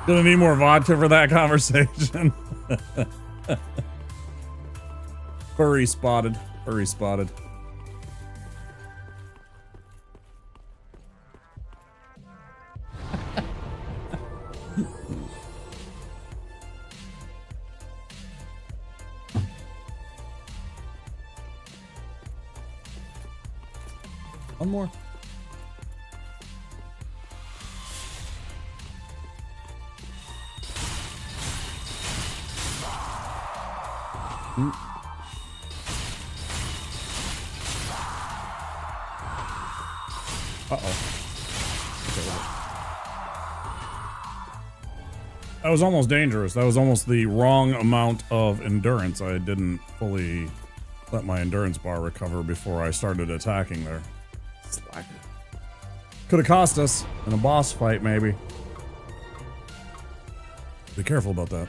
Gonna need more vodka for that conversation. Furry spotted. Furry spotted. One more. Uh-oh. That was almost dangerous. That was almost the wrong amount of endurance. I didn't fully let my endurance bar recover before I started attacking there. Slacker. Could have cost us in a boss fight, maybe. Be careful about that.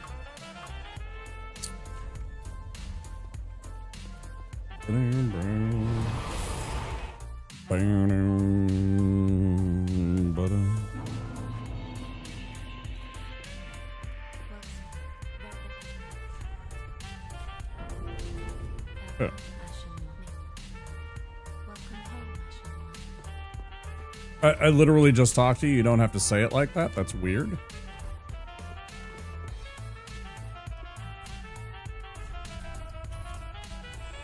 Yeah. I literally just talked to you. You don't have to say it like that. That's weird.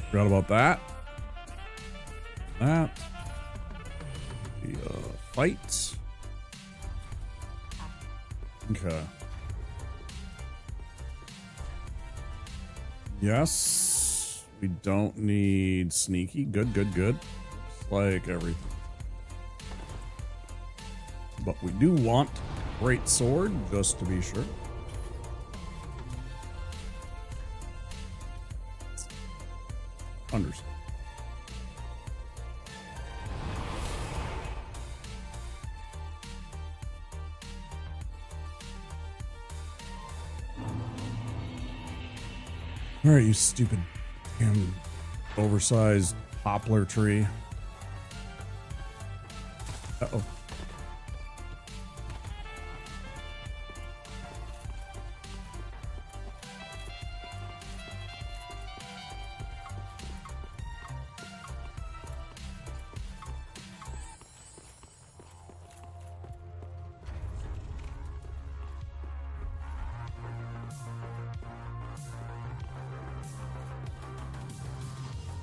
Forgot about that. That. The fights. Okay. Yes. We don't need sneaky. Good, good, good. Looks like everything. But we do want great sword, just to be sure. Understood. All right, you stupid damn oversized poplar tree. Uh-oh.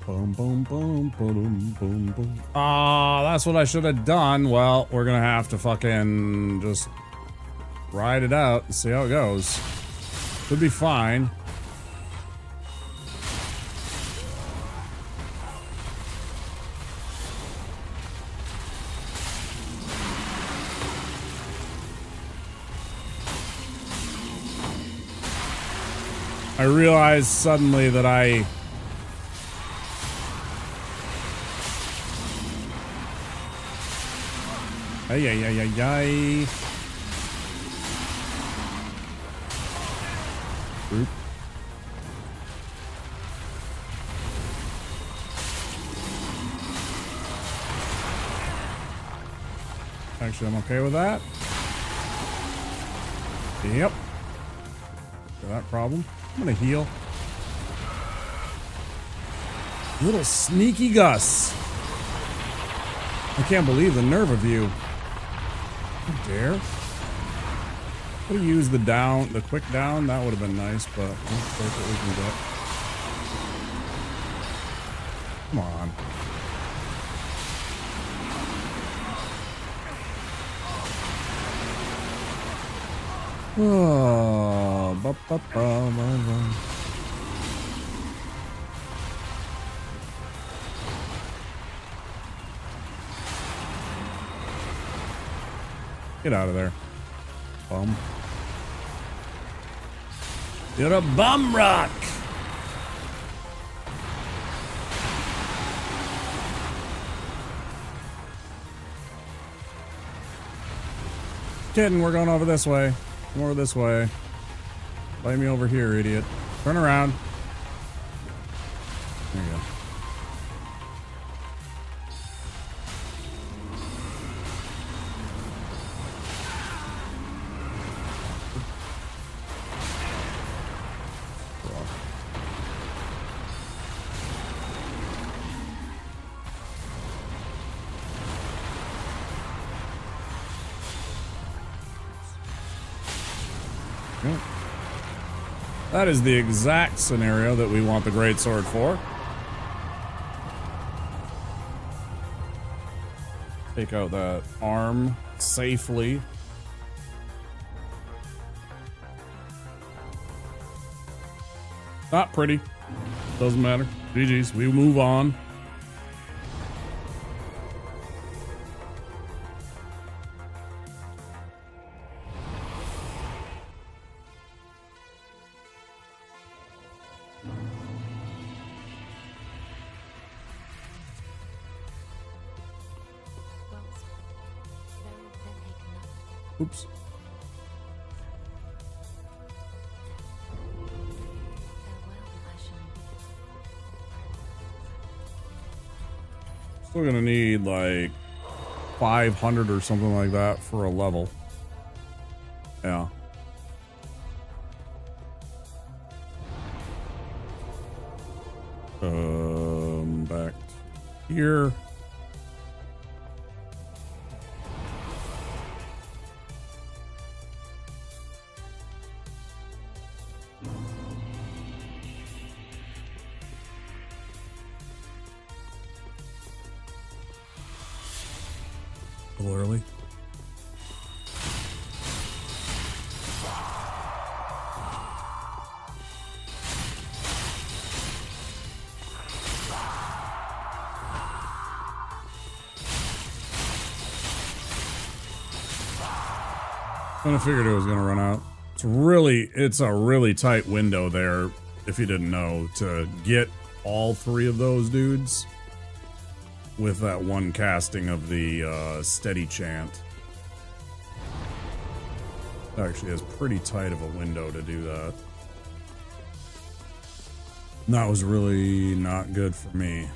Boom, boom, boom, boom, boom, boom. Ah, that's what I should have done. Well, we're gonna have to fucking just ride it out and see how it goes. Should be fine. I realized suddenly that I... Ay, ay, ay, ay, ay. Group. Actually, I'm okay with that. Yep. Got that problem. I'm gonna heal. Little sneaky Gus. I can't believe the nerve of you. How dare? Could have used the down, the quick down. That would have been nice, but let's take what we can get. Come on. Oh, ba, ba, ba, ba, ba. Get out of there, bum. You're a bum rock. kidding. We're going over this way. Come over this way. Play me over here, idiot. Turn around. There you go. That is the exact scenario that we want the greatsword for. Take out that arm safely. Not pretty. Doesn't matter. GG's. We move on. Oops. Still gonna need like 500 or something like that for a level. Yeah. Back here. A little early. I figured it was gonna run out. It's a really tight window there, if you didn't know, to get all three of those dudes with that one casting of the steady chant. Actually has pretty tight of a window to do that. And that was really not good for me.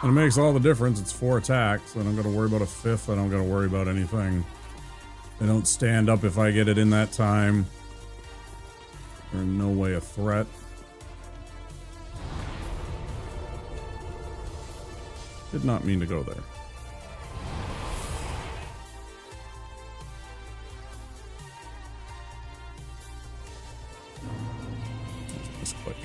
And it makes all the difference. It's 4 attacks. I don't got to worry about a 5th. I don't got to worry about anything. They don't stand up if I get it in that time. They're in no way a threat. Did not mean to go there. Just click.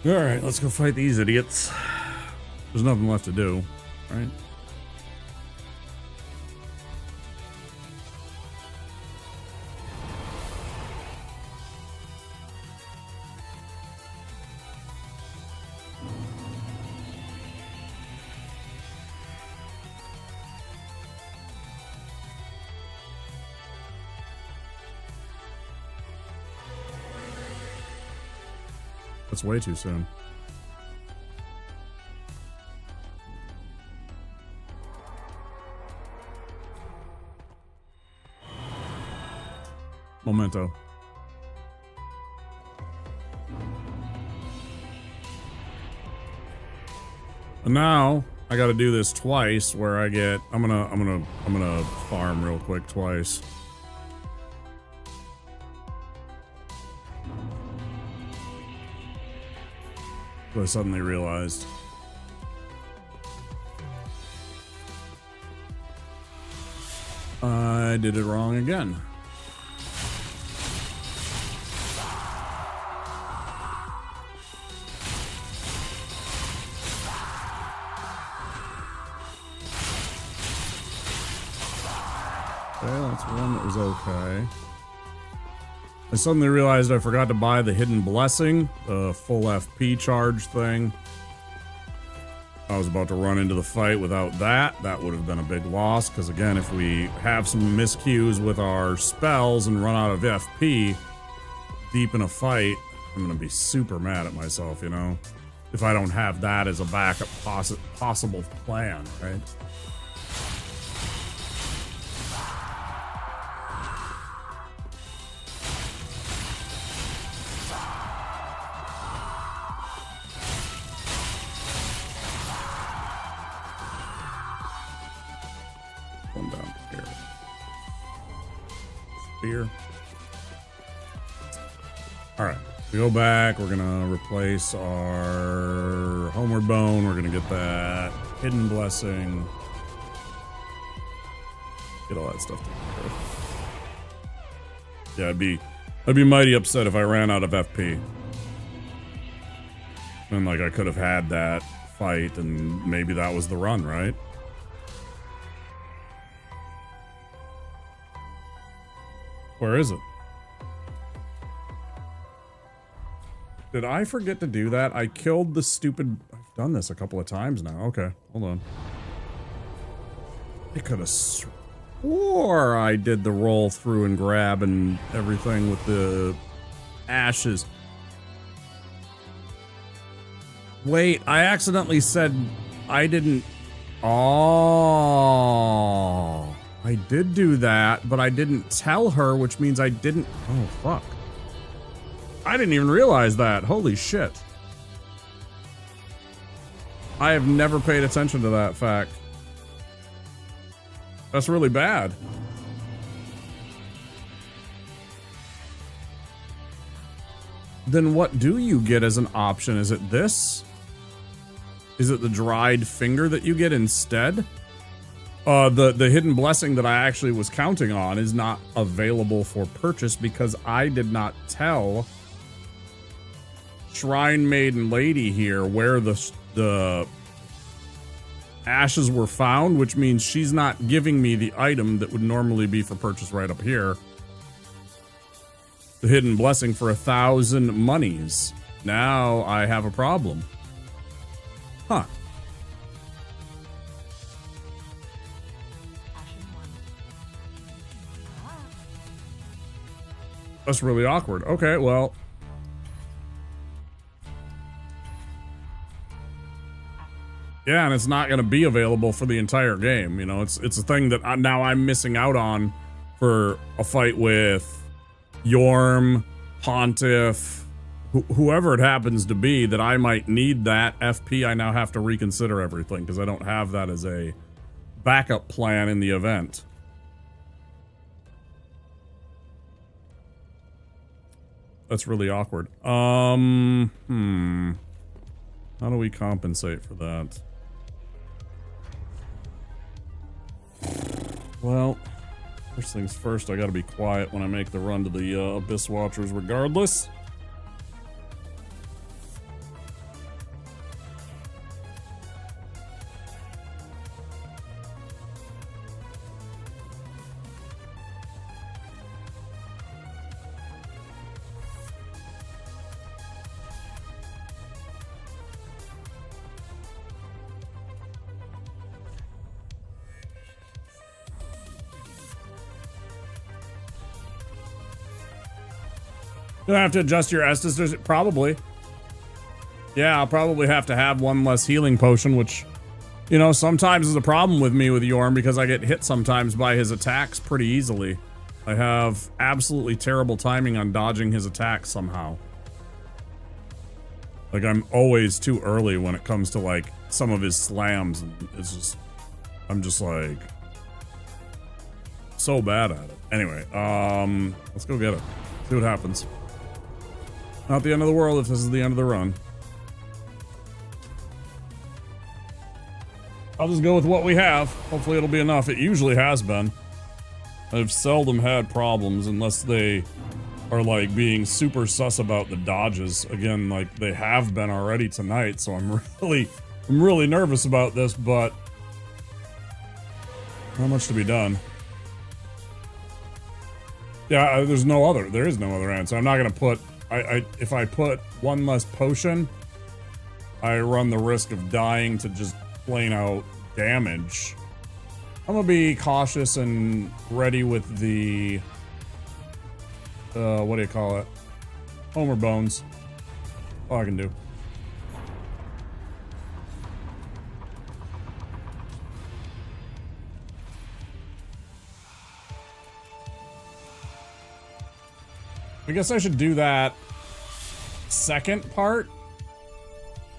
Alright, let's go fight these idiots. There's nothing left to do, right? That's way too soon. Memento. And now I got to do this twice where I get I'm gonna farm real quick twice. I suddenly realized. I did it wrong again. Okay, that's one that was okay. I suddenly realized I forgot to buy the Hidden Blessing, the full FP charge thing. I was about to run into the fight without that. That would have been a big loss, because again, if we have some miscues with our spells and run out of FP deep in a fight, I'm going to be super mad at myself, you know? If I don't have that as a backup possible plan, right? One down here. Spear. Alright, we go back. We're gonna replace our Homeward Bone. We're gonna get that Hidden Blessing. Get all that stuff taken care of. Yeah, I'd be mighty upset if I ran out of FP. And like I could have had that fight and maybe that was the run, right? Where is it? Did I forget to do that? I killed the stupid... I've done this a couple of times now. Okay, hold on. I could have swore I did the roll through and grab and everything with the ashes. Wait, I accidentally said I didn't... Oh... I did do that, but I didn't tell her, which means I didn't... Oh, fuck. I didn't even realize that. Holy shit. I have never paid attention to that fact. That's really bad. Then what do you get as an option? Is it this? Is it the dried finger that you get instead? The Hidden Blessing that I actually was counting on is not available for purchase because I did not tell Shrine Maiden Lady here where the ashes were found, which means she's not giving me the item that would normally be for purchase right up here. The Hidden Blessing for 1,000 monies. Now I have a problem. Huh. That's really awkward. Okay, well. Yeah, and it's not going to be available for the entire game. You know, it's a thing that now I'm missing out on for a fight with Yorm, Pontiff, whoever it happens to be that I might need that FP. I now have to reconsider everything because I don't have that as a backup plan in the event. That's really awkward. How do we compensate for that? Well, first things first, I gotta be quiet when I make the run to the Abyss Watchers regardless. Do I have to adjust your Estus? Probably. Yeah, I'll probably have to have one less healing potion, which, you know, sometimes is a problem with me with Yorm because I get hit sometimes by his attacks pretty easily. I have absolutely terrible timing on dodging his attacks somehow. Like, I'm always too early when it comes to, like, some of his slams. It's just, I'm just, like, so bad at it. Anyway, let's go get it. See what happens. Not the end of the world if this is the end of the run. I'll just go with what we have. Hopefully it'll be enough. It usually has been. I've seldom had problems unless they are like being super sus about the dodges. Again, like they have been already tonight, so I'm really nervous about this, but not much to be done. Yeah, there is no other answer. I'm not gonna put, if I put one less potion, I run the risk of dying to just plain out damage. I'm gonna be cautious and ready with the, what do you call it? Homer Bones. All I can do. I guess I should do that second part.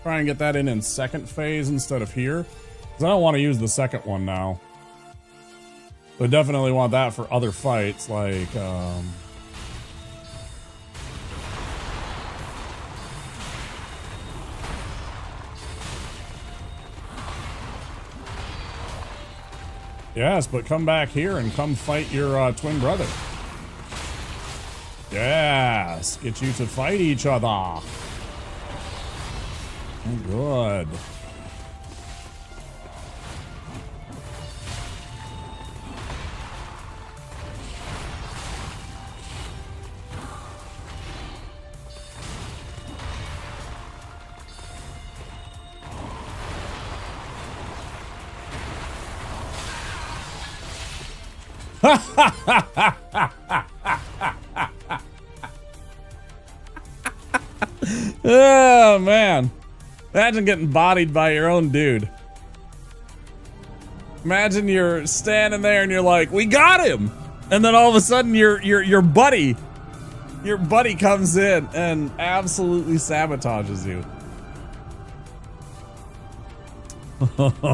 Try and get that in second phase instead of here. Because I don't want to use the second one now. But I definitely want that for other fights, like, yes, but come back here and come fight your twin brother. Yes, get you to fight each other. Oh, good. Oh, man. Imagine getting bodied by your own dude. Imagine you're standing there and you're like, we got him! And then all of a sudden your buddy comes in and absolutely sabotages you.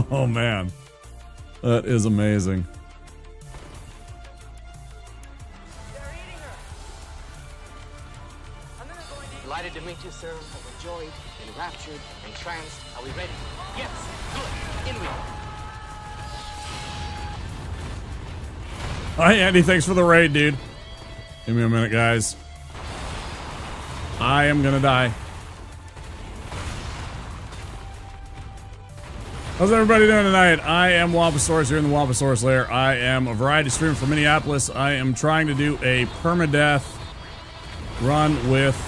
Oh, man. That is amazing. Delighted to meet you, sir. Overjoyed, enraptured, entranced. Are we ready? Yes. Good. In we go. Hi, Andy. Thanks for the raid, dude. Give me a minute, guys. I am gonna die. How's everybody doing tonight? I am Wamposaurus here in the Wamposaurus Lair. I am a variety streamer from Minneapolis. I am trying to do a permadeath run with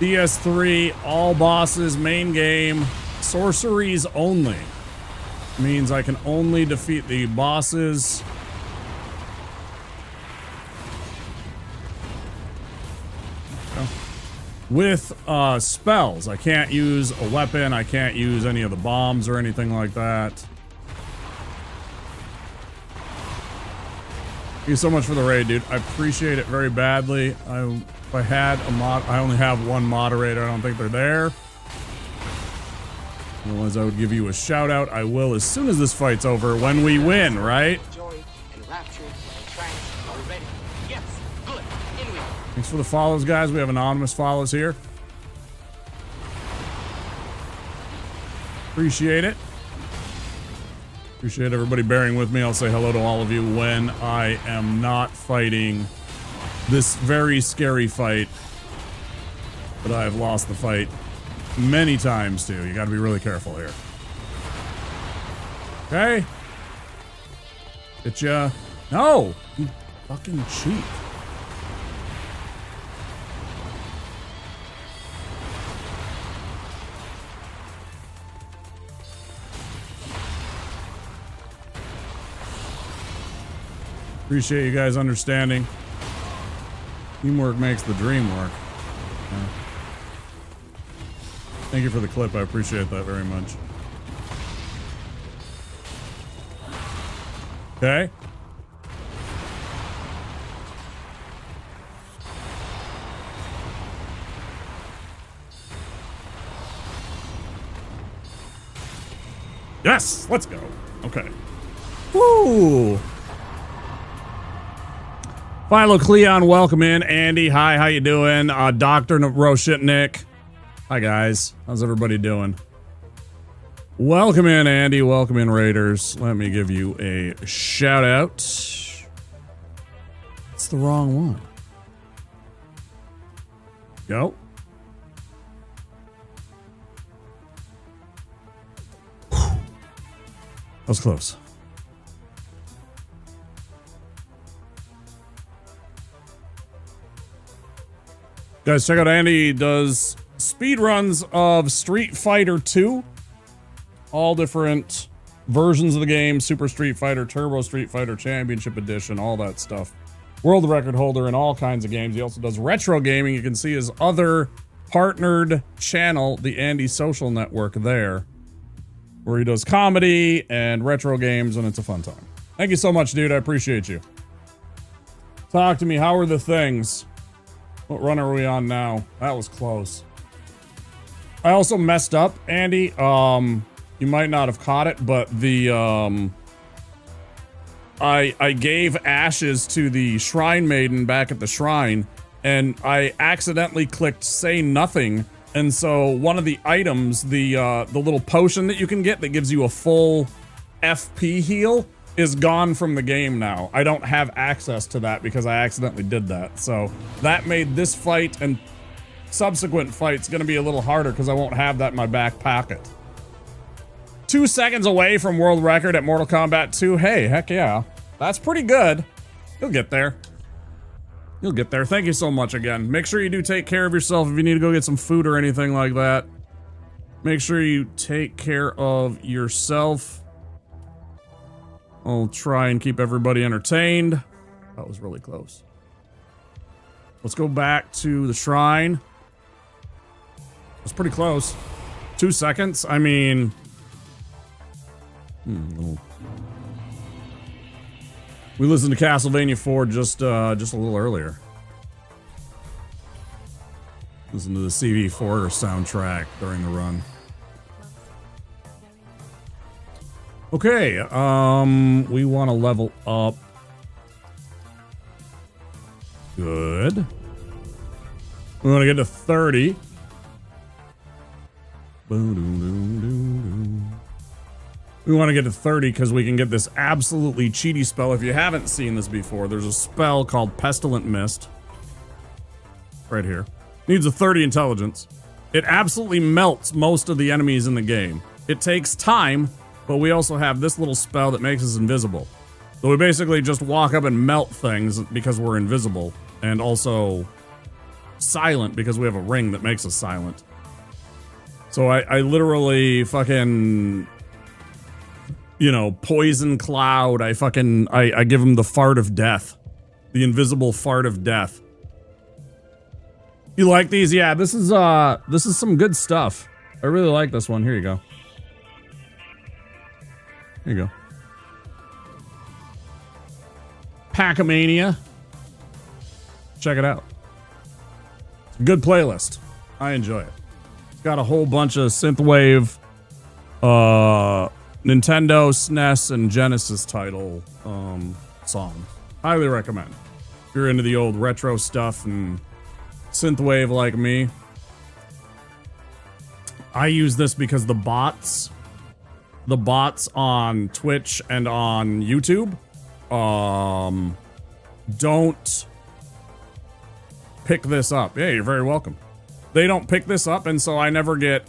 DS3, all bosses, main game, sorceries only. Means I can only defeat the bosses. With spells. I can't use a weapon, I can't use any of the bombs or anything like that. Thank you so much for the raid, dude. I appreciate it very badly. If I had a mod, I only have one moderator. I don't think they're there. Otherwise, I would give you a shout out. I will as soon as this fight's over when we win, right? Thanks for the follows, guys. We have anonymous follows here. Appreciate it. Appreciate everybody bearing with me. I'll say hello to all of you when I am not fighting this very scary fight. But I have lost the fight many times too. You gotta be really careful here. Okay? Get ya. No! You fucking cheat. Appreciate you guys understanding. Teamwork makes the dream work. Yeah. Thank you for the clip. I appreciate that very much. Okay. Yes, let's go. Okay. Woo! Philo Cleon, welcome in. Andy, hi, how you doing? Dr. Roshitnik. Hi, guys. How's everybody doing? Welcome in, Andy. Welcome in, Raiders. Let me give you a shout out. It's the wrong one. Go. That was close. Guys, check out Andy does speed runs of Street Fighter 2. All different versions of the game. Super Street Fighter, Turbo Street Fighter, Championship Edition, all that stuff. World record holder in all kinds of games. He also does retro gaming. You can see his other partnered channel, the Andy Social Network there, where he does comedy and retro games, and it's a fun time. Thank you so much, dude. I appreciate you. Talk to me. How are the things? What run are we on now? That was close. I also messed up, Andy. You might not have caught it, but the I gave ashes to the Shrine Maiden back at the shrine, and I accidentally clicked say nothing. And so one of the items, the little potion that you can get that gives you a full FP heal, is gone from the game now. I don't have access to that because I accidentally did that. So that made this fight and subsequent fights gonna be a little harder because I won't have that in my back pocket. 2 seconds away from world record at Mortal Kombat 2. Hey, heck yeah. That's pretty good. You'll get there. You'll get there. Thank you so much again. Make sure you do take care of yourself if you need to go get some food or anything like that. Make sure you take care of yourself. I'll try and keep everybody entertained. That was really close. Let's go back to the shrine. That's pretty close. 2 seconds. I mean, we listened to Castlevania 4 just a little earlier. Listen to the CV4 soundtrack during the run. Okay, we want to level up. Good. We want to get to 30. We want to get to 30 because we can get this absolutely cheaty spell. If you haven't seen this before, there's a spell called Pestilent Mist. Right here. Needs a 30 intelligence. It absolutely melts most of the enemies in the game. It takes time, but we also have this little spell that makes us invisible. So we basically just walk up and melt things because we're invisible. And also silent because we have a ring that makes us silent. So I literally fucking, you know, poison cloud. I give him the fart of death. The invisible fart of death. You like these? Yeah, this is some good stuff. I really like this one. Here you go. Here you go. Pack-a-mania. Check it out. It's a good playlist. I enjoy it. It's got a whole bunch of synthwave, Nintendo, SNES, and Genesis title songs. Highly recommend. If you're into the old retro stuff and synthwave like me. I use this because the bots on Twitch and on YouTube don't pick this up. Yeah, you're very welcome. They don't pick this up, and so I never get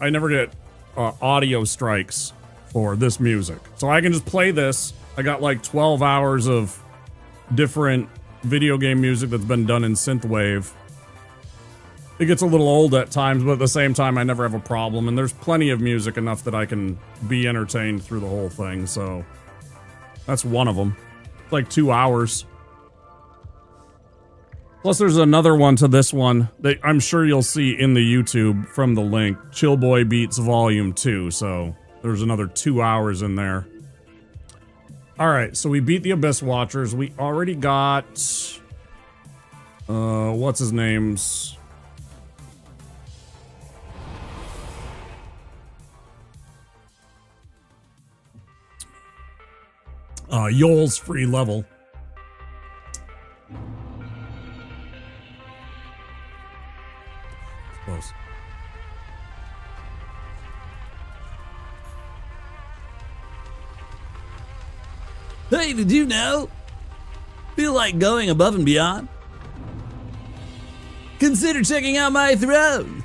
audio strikes for this music. So I can just play this. I got like 12 hours of different video game music that's been done in synthwave. It gets a little old at times, but at the same time, I never have a problem. And there's plenty of music enough that I can be entertained through the whole thing. So that's one of them. It's like 2 hours. Plus, there's another one to this one that I'm sure you'll see in the YouTube from the link. Chillboy Beats Volume 2. So there's another 2 hours in there. All right, so we beat the Abyss Watchers. We already got what's his name's Yoel's free level. Close. Hey, did you know? Feel like going above and beyond? Consider checking out my throne.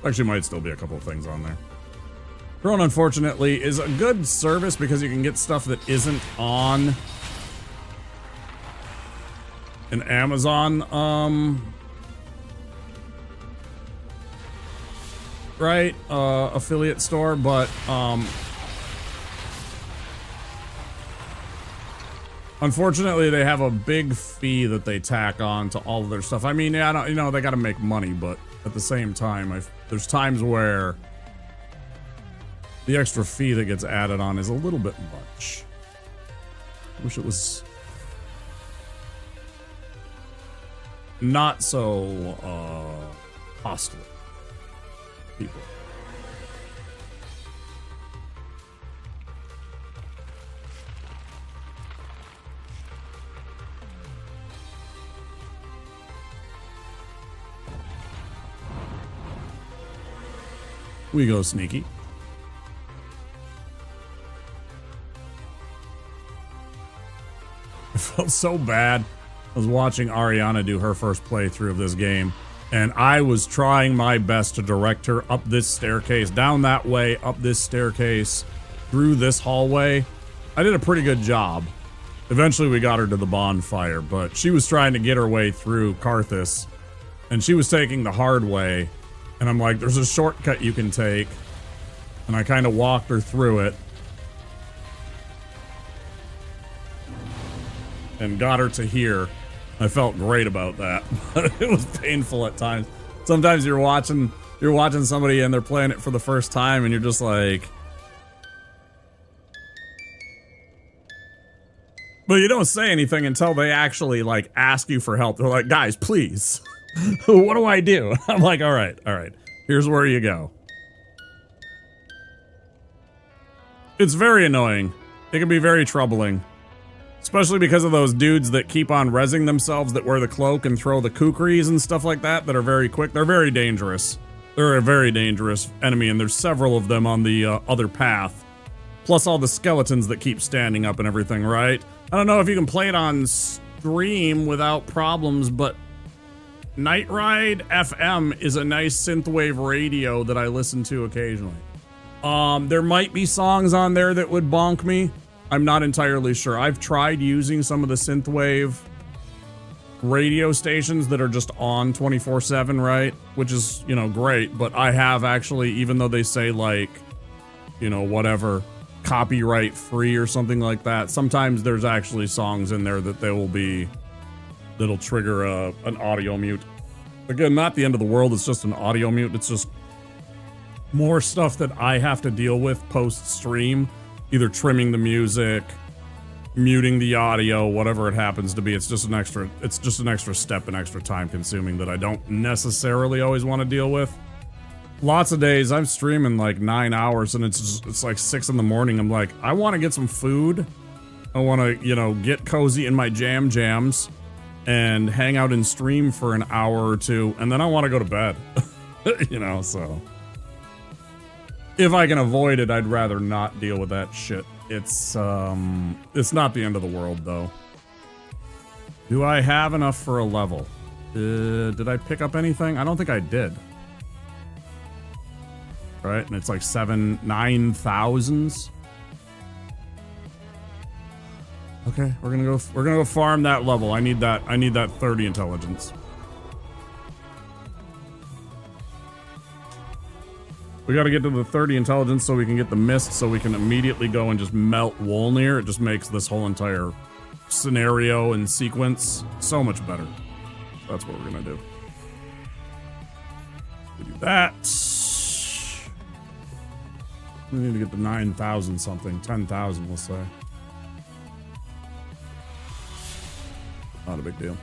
Actually, might still be a couple of things on there. Throne, unfortunately, is a good service because you can get stuff that isn't on an Amazon, right, affiliate store, but, unfortunately, they have a big fee that they tack on to all of their stuff. I mean, yeah, I don't, you know, they got to make money, but at the same time, there's times where the extra fee that gets added on is a little bit much. Wish it was not so hostile. People. We go sneaky. I felt so bad. I was watching Ariana do her first playthrough of this game, and I was trying my best to direct her up this staircase, down that way, up this staircase, through this hallway. I did a pretty good job. Eventually we got her to the bonfire, but she was trying to get her way through Karthus, and she was taking the hard way. And I'm like, there's a shortcut you can take. And I kind of walked her through it. And got her to here. I felt great about that. But it was painful at times. Sometimes you're watching somebody and they're playing it for the first time and you're just like, but you don't say anything until they actually like ask you for help. They're like, guys, please. What do I do? I'm like, all right. Here's where you go. It's very annoying. It can be very troubling. Especially because of those dudes that keep on rezzing themselves that wear the cloak and throw the kukris and stuff like that that are very quick. They're very dangerous. They're a very dangerous enemy, and there's several of them on the other path. Plus all the skeletons that keep standing up and everything, right? I don't know if you can play it on stream without problems, but Night Ride FM is a nice synthwave radio that I listen to occasionally. There might be songs on there that would bonk me. I'm not entirely sure. I've tried using some of the synthwave radio stations that are just on 24/7, right? Which is, you know, great. But I have actually, even though they say like, you know, whatever, copyright free or something like that, sometimes there's actually songs in there that that'll trigger an audio mute. Again, not the end of the world. It's just an audio mute. It's just more stuff that I have to deal with post-stream. Either trimming the music, muting the audio, whatever it happens to be. It's just an extra step and extra time consuming that I don't necessarily always want to deal with. Lots of days I'm streaming like 9 hours and it's like 6 in the morning. I'm like, I want to get some food. I want to, you know, get cozy in my jams and hang out and stream for an hour or two. And then I want to go to bed, you know, so. If I can avoid it, I'd rather not deal with that shit. It's not the end of the world, though. Do I have enough for a level? Did I pick up anything? I don't think I did. Right, and it's like 9,000s. Okay, we're gonna go farm that level. I need that 30 intelligence. We got to get to the 30 intelligence so we can get the mist so we can immediately go and just melt Wolnir. It just makes this whole entire scenario and sequence so much better. That's what we're going to do. We do that. We need to get to 9,000 something. 10,000, we'll say. Not a big deal.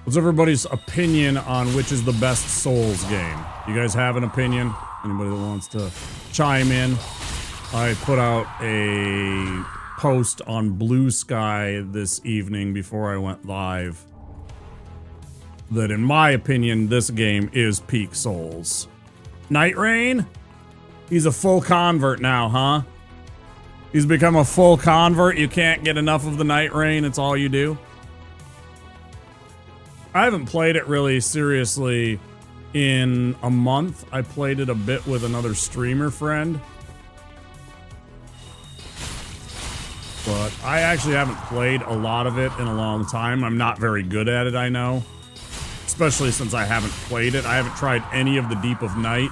What's everybody's opinion on which is the best Souls game? You guys have an opinion? Anybody that wants to chime in? I put out a post on Blue Sky this evening before I went live that in my opinion, this game is peak Souls. Night Rain? He's a full convert now, huh? He's become a full convert. You can't get enough of the Night Rain. It's all you do. I haven't played it really seriously in a month. I played it a bit with another streamer friend. But I actually haven't played a lot of it in a long time. I'm not very good at it, I know. Especially since I haven't played it. I haven't tried any of the Deep of Night.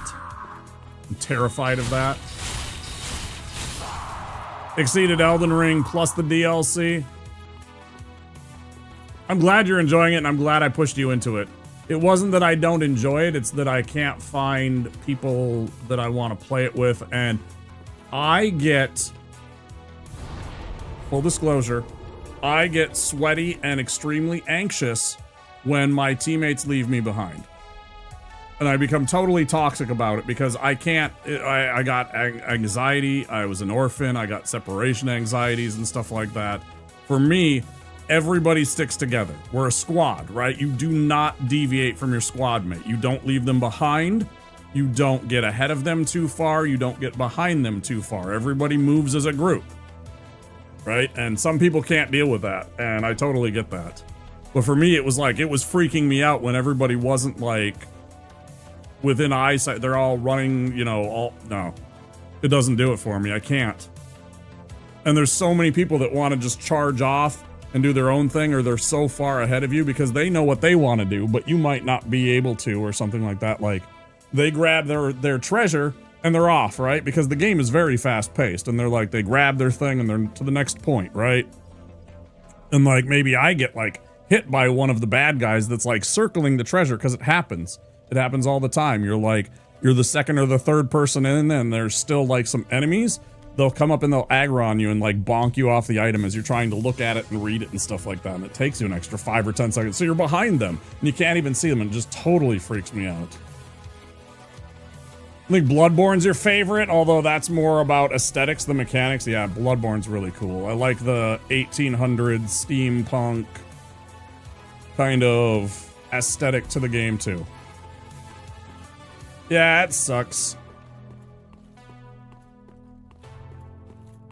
I'm terrified of that. Exceeded Elden Ring plus the DLC. I'm glad you're enjoying it, and I'm glad I pushed you into it. It wasn't that I don't enjoy it, it's that I can't find people that I want to play it with, and I get... Full disclosure, I get sweaty and extremely anxious when my teammates leave me behind. And I become totally toxic about it because I can't, I got anxiety, I was an orphan, I got separation anxieties and stuff like that. For me, everybody sticks together. We're a squad, right? You do not deviate from your squad mate. You don't leave them behind. You don't get ahead of them too far. You don't get behind them too far. Everybody moves as a group, right? And some people can't deal with that, and I totally get that. But for me, it was like, it was freaking me out when everybody wasn't like within eyesight. They're all running, you know, no. It doesn't do it for me. I can't. And there's so many people that want to just charge off and do their own thing, or they're so far ahead of you because they know what they want to do, but you might not be able to, or something like that. Like, they grab their treasure and they're off, right? Because the game is very fast paced, and they're like, they grab their thing and they're to the next point, right? And like, maybe I get like hit by one of the bad guys that's like circling the treasure, because it happens. It happens all the time. You're the second or the third person in, and there's still like some enemies. They'll come up and they'll aggro on you and like bonk you off the item as you're trying to look at it and read it and stuff like that. And it takes you an extra 5 or 10 seconds. So you're behind them and you can't even see them, and it just totally freaks me out. I think Bloodborne's your favorite, although that's more about aesthetics than mechanics. Yeah, Bloodborne's really cool. I like the 1800s steampunk kind of aesthetic to the game too. Yeah, it sucks.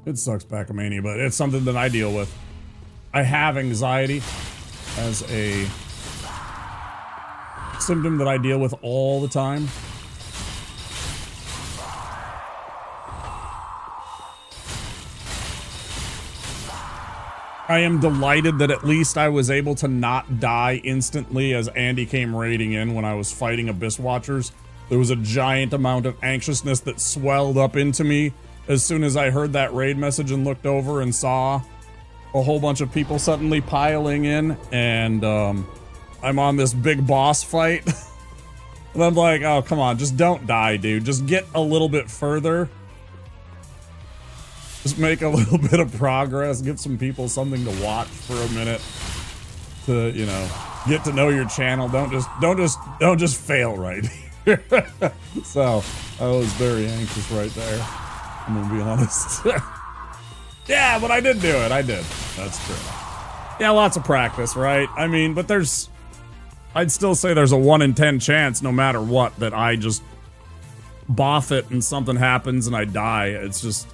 It sucks, Pacomania, but it's something that I deal with. I have anxiety as a symptom that I deal with all the time. I am delighted that at least I was able to not die instantly as Andy came raiding in when I was fighting Abyss Watchers. There was a giant amount of anxiousness that swelled up into me as soon as I heard that raid message and looked over and saw a whole bunch of people suddenly piling in, and I'm on this big boss fight. And I'm like, oh, come on, just don't die, dude. Just get a little bit further. Just make a little bit of progress. Give some people something to watch for a minute to, you know, get to know your channel. Don't just fail right here. So I was very anxious right there. I'm gonna be honest. Yeah, but I did do it. I did. That's true. Yeah, lots of practice, right? I mean, but I'd still say there's a 1 in 10 chance, no matter what, that I just boff it and something happens and I die. It's just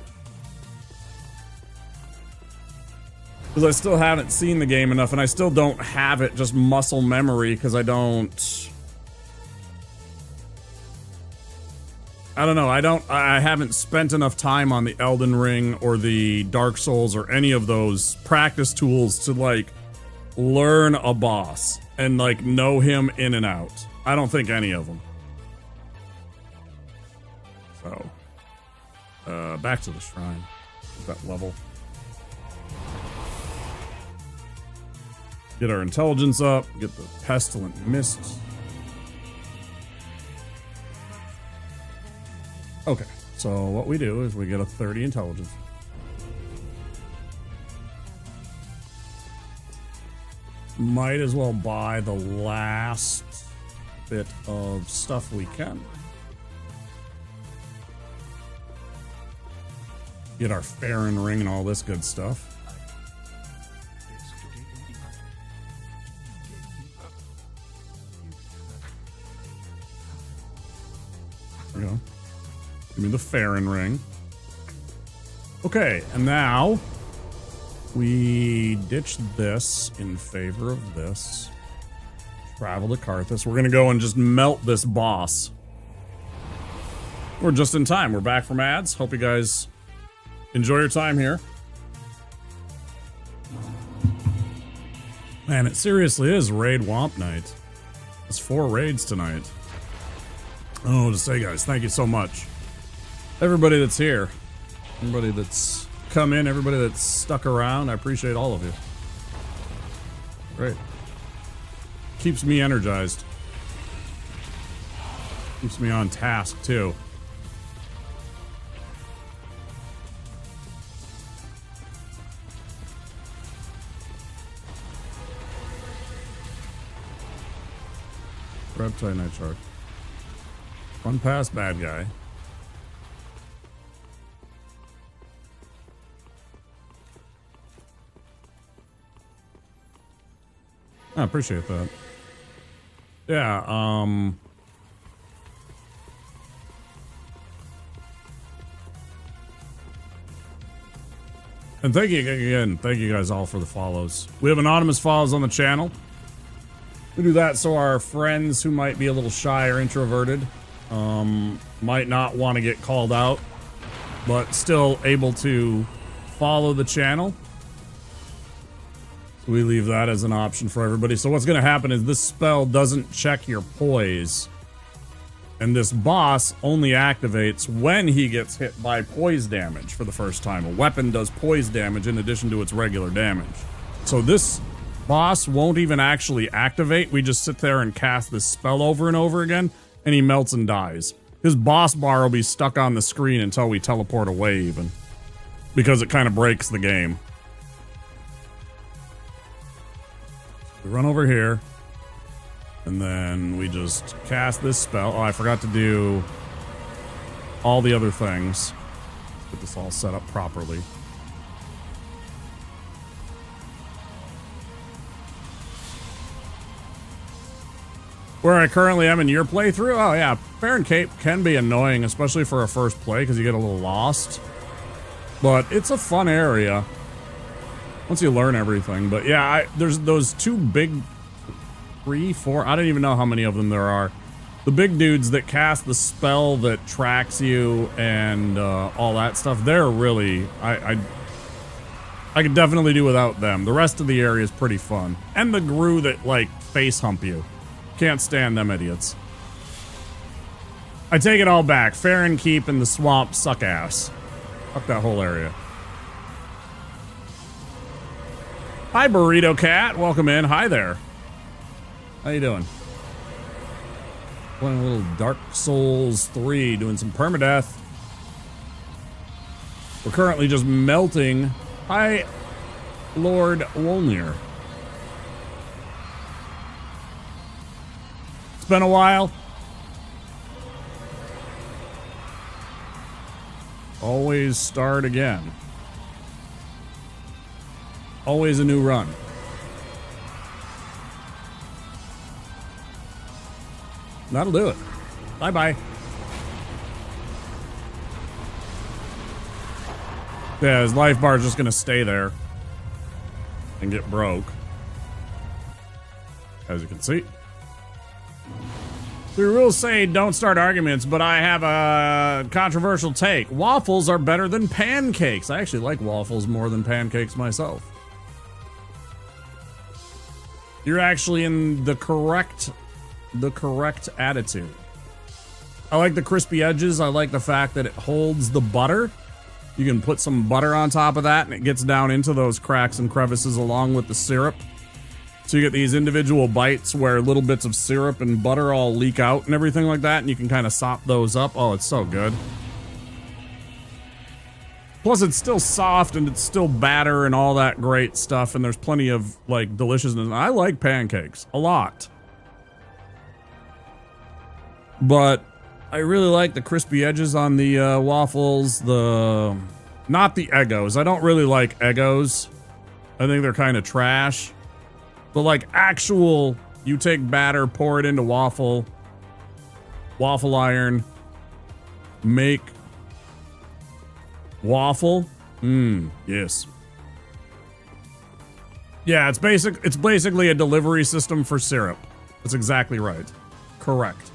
because I still haven't seen the game enough, and I still don't have it just muscle memory, because I don't know, I haven't spent enough time on the Elden Ring or the Dark Souls or any of those practice tools to like learn a boss and like know him in and out. I don't think any of them. So, back to the shrine. That level. Get our intelligence up. Get the pestilent mist. Okay, so what we do is we get a 30 intelligence. Might as well buy the last bit of stuff we can. Get our Farron ring and all this good stuff. There you go. Give me the Farron ring. Okay, and now we ditch this in favor of this. Travel to Karthus. We're gonna go and just melt this boss. We're just in time. We're back from ads. Hope you guys enjoy your time here. Man, it seriously is raid Womp night. It's 4 raids tonight. Oh, to say, guys, thank you so much. Everybody that's here, everybody that's come in, everybody that's stuck around, I appreciate all of you. Great. Keeps me energized. Keeps me on task, too. Reptile Night Shark. Fun pass, bad guy. I appreciate that. Yeah, and thank you again. Thank you guys all for the follows. We have anonymous follows on the channel. We do that so our friends who might be a little shy or introverted might not want to get called out, but still able to follow the channel. So we leave that as an option for everybody. So what's going to happen is this spell doesn't check your poise. And this boss only activates when he gets hit by poise damage for the first time. A weapon does poise damage in addition to its regular damage. So this boss won't even actually activate. We just sit there and cast this spell over and over again, and he melts and dies. His boss bar will be stuck on the screen until we teleport away even, because it kind of breaks the game. We run over here, and then we just cast this spell. Oh, I forgot to do all the other things. Let's get this all set up properly. Where I currently am in your playthrough? Oh yeah, Farron Cape can be annoying, especially for a first play, because you get a little lost. But it's a fun area once you learn everything. But yeah, there's those two big, 3, 4, I don't even know how many of them there are. The big dudes that cast the spell that tracks you and all that stuff, they're really, I could definitely do without them. The rest of the area is pretty fun. And the Gru that, like, face hump you. Can't stand them idiots. I take it all back. Farron Keep and the swamp suck ass. Fuck that whole area. Hi, Burrito Cat. Welcome in. Hi there. How you doing? Playing a little Dark Souls 3, doing some permadeath. We're currently just melting. Hi, Lord Wolnir. Been a while. Always start again. Always a new run. That'll do it. Bye-bye. Yeah, his life bar is just gonna stay there and get broke, as you can see. The rules say don't start arguments, but I have a controversial take. Waffles are better than pancakes. I actually like waffles more than pancakes myself. You're actually in the correct attitude. I like the crispy edges. I like the fact that it holds the butter. You can put some butter on top of that and it gets down into those cracks and crevices along with the syrup. So you get these individual bites where little bits of syrup and butter all leak out and everything like that, and you can kind of sop those up. Oh, it's so good. Plus, it's still soft and it's still batter and all that great stuff, and there's plenty of, like, deliciousness. I like pancakes a lot. But I really like the crispy edges on the waffles. Not the Eggos. I don't really like Eggos. I think they're kind of trash. But like actual, you take batter, pour it into waffle iron, make waffle. Yes. Yeah, it's basically a delivery system for syrup. That's exactly right. Correct.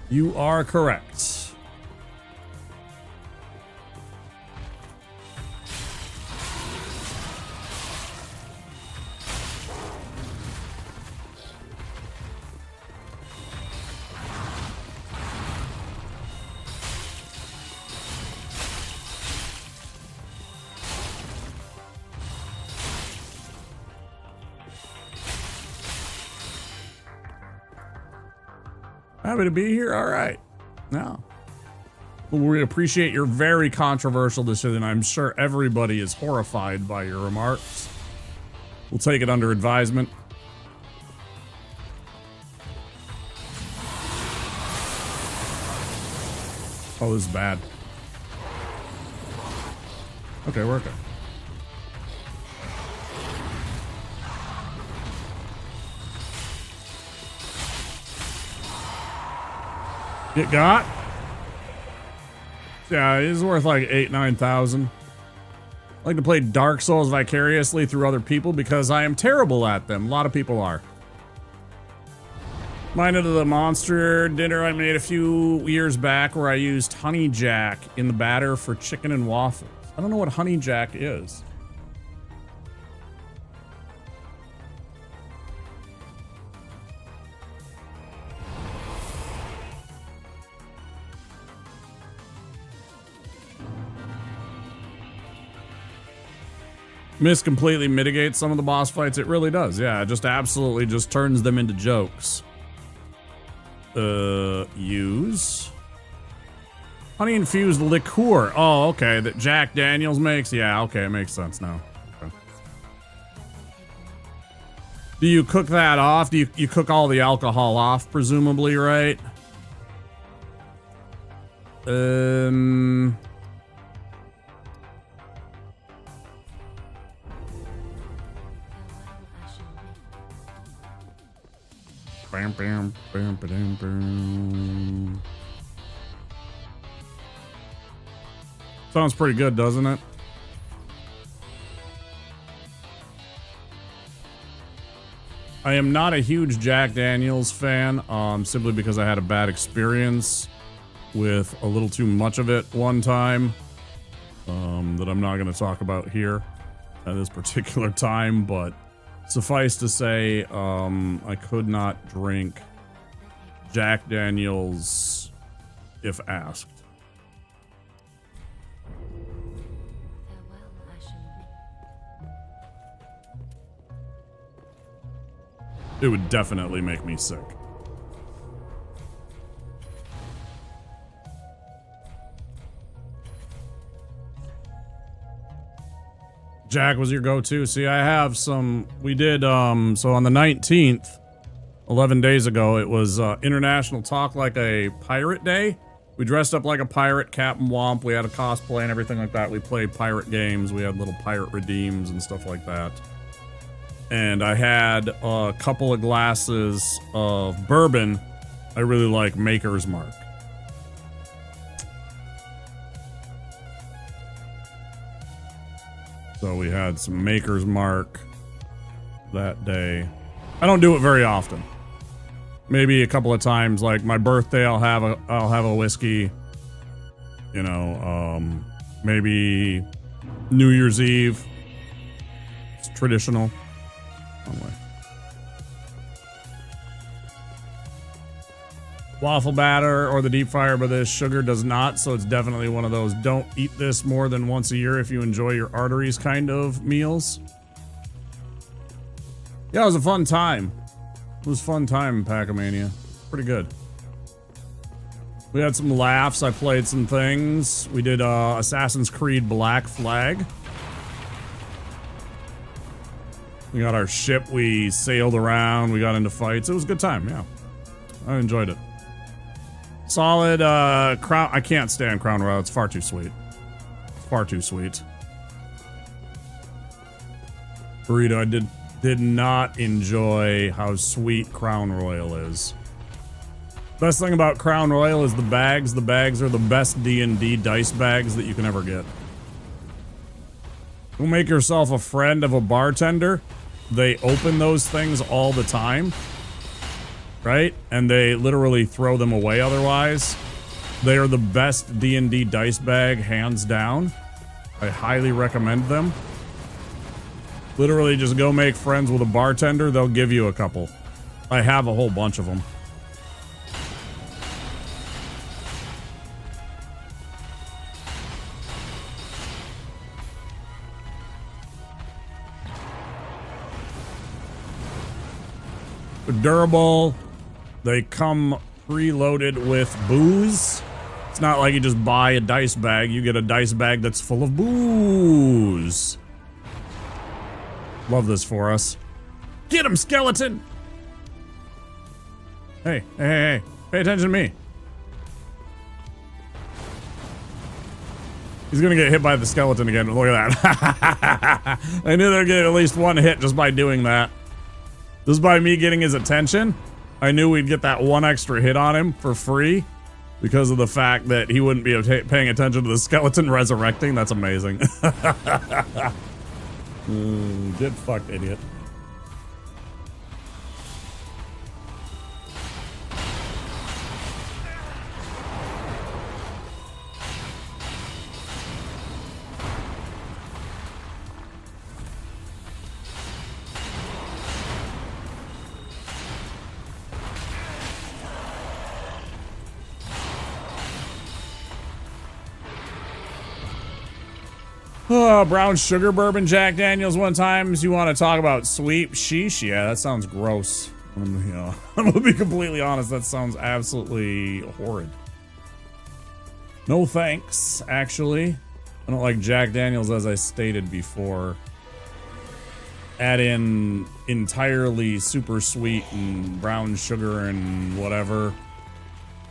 You are correct. Happy to be here. All right. Now, we appreciate your very controversial decision. I'm sure everybody is horrified by your remarks. We'll take it under advisement. Oh, this is bad. Okay, we're okay. Get got? Yeah, it is worth like 8,000-9,000. I like to play Dark Souls vicariously through other people because I am terrible at them. A lot of people are. Mine of the monster dinner I made a few years back where I used honey jack in the batter for chicken and waffles. I don't know what honey jack is. Mist completely mitigates some of the boss fights. It really does. Yeah, it just absolutely just turns them into jokes. Use honey infused liqueur. Oh, okay. That Jack Daniels makes. Yeah, okay. It makes sense now. Okay. Do you cook that off? Do you cook all the alcohol off, presumably, right? Bam, bam, bam, bam, bam. Sounds pretty good, doesn't it? I am not a huge Jack Daniels fan, simply because I had a bad experience with a little too much of it one time, that I'm not going to talk about here at this particular time, but suffice to say, I could not drink Jack Daniels if asked. It would definitely make me sick. Jack was your go-to. See, I have some, we did, so on the 19th, 11 days ago, it was International Talk Like a Pirate Day. We dressed up like a pirate, Captain Womp. We had a cosplay and everything like that. We played pirate games. We had little pirate redeems and stuff like that. And I had a couple of glasses of bourbon. I really like Maker's Mark. So we had some Maker's Mark that day. I don't do it very often. Maybe a couple of times, like my birthday, I'll have a whiskey. You know, maybe New Year's Eve. It's traditional. Wrong way. Waffle batter or the deep fryer, but the sugar does not, so it's definitely one of those don't eat this more than once a year if you enjoy your arteries kind of meals. Yeah, it was a fun time. It was a fun time in Pac-A-Mania. Pretty good. We had some laughs. I played some things. We did Assassin's Creed Black Flag. We got our ship. We sailed around. We got into fights. It was a good time, yeah. I enjoyed it. Solid Crown. I can't stand Crown Royal. It's far too sweet. Far too sweet. Burrito, I did not enjoy how sweet Crown Royal is. Best thing about Crown Royal is the bags. The bags are the best D&D dice bags that you can ever get. Go make yourself a friend of a bartender. They open those things all the time. Right? And they literally throw them away otherwise. They are the best D&D dice bag, hands down. I highly recommend them. Literally just go make friends with a bartender. They'll give you a couple. I have a whole bunch of them. They're durable. They come preloaded with booze. It's not like you just buy a dice bag. You get a dice bag that's full of booze. Love this for us. Get him, skeleton! Hey, hey, hey, hey. Pay attention to me. He's gonna get hit by the skeleton again. Look at that. I knew they'd get at least one hit just by doing that. Just by me getting his attention. I knew we'd get that one extra hit on him for free because of the fact that he wouldn't be paying attention to the skeleton resurrecting. That's amazing. Get fucked, idiot. Oh, brown sugar bourbon Jack Daniels one time. You want to talk about sweet sheesh? Yeah, that sounds gross. I'm gonna be completely honest. That sounds absolutely horrid. No thanks, actually. I don't like Jack Daniels, as I stated before. Add in entirely super sweet and brown sugar and whatever.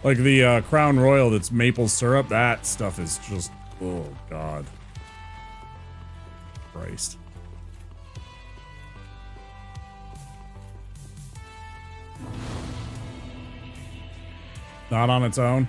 Like the Crown Royal that's maple syrup. That stuff is just, oh God. Christ. Not on its own.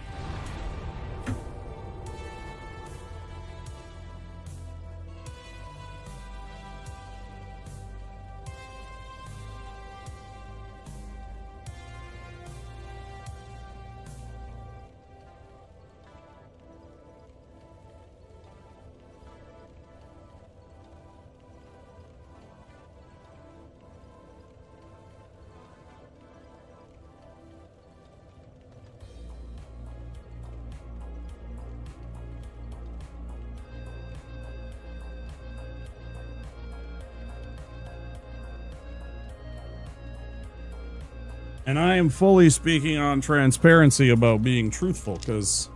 And I am fully speaking on transparency about being truthful, because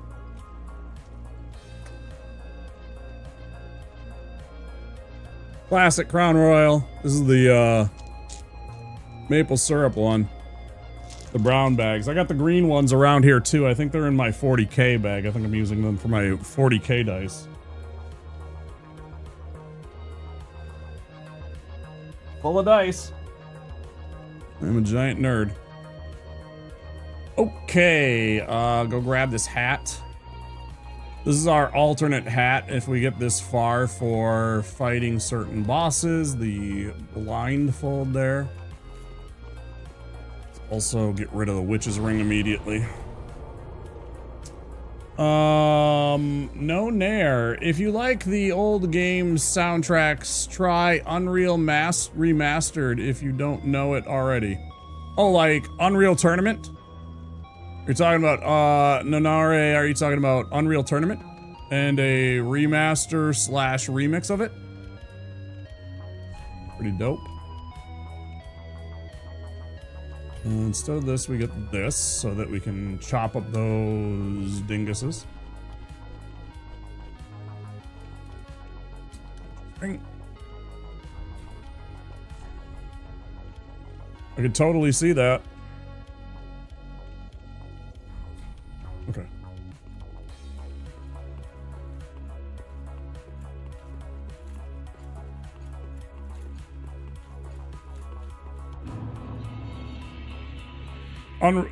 classic Crown Royal. This is the maple syrup one. The brown bags. I got the green ones around here too. I think they're in my 40K bag. I think I'm using them for my 40K dice. Full of dice. I'm a giant nerd. Okay, go grab this hat. This is our alternate hat if we get this far for fighting certain bosses. The blindfold there. Let's also get rid of the witch's ring immediately. No nair. If you like the old game's soundtracks, try Unreal Remastered if you don't know it already. Oh, like Unreal Tournament? You're talking about, Nonare, are you talking about Unreal Tournament? And a remaster / remix of it? Pretty dope. And instead of this, we get this so that we can chop up those dinguses. I could totally see that. Okay.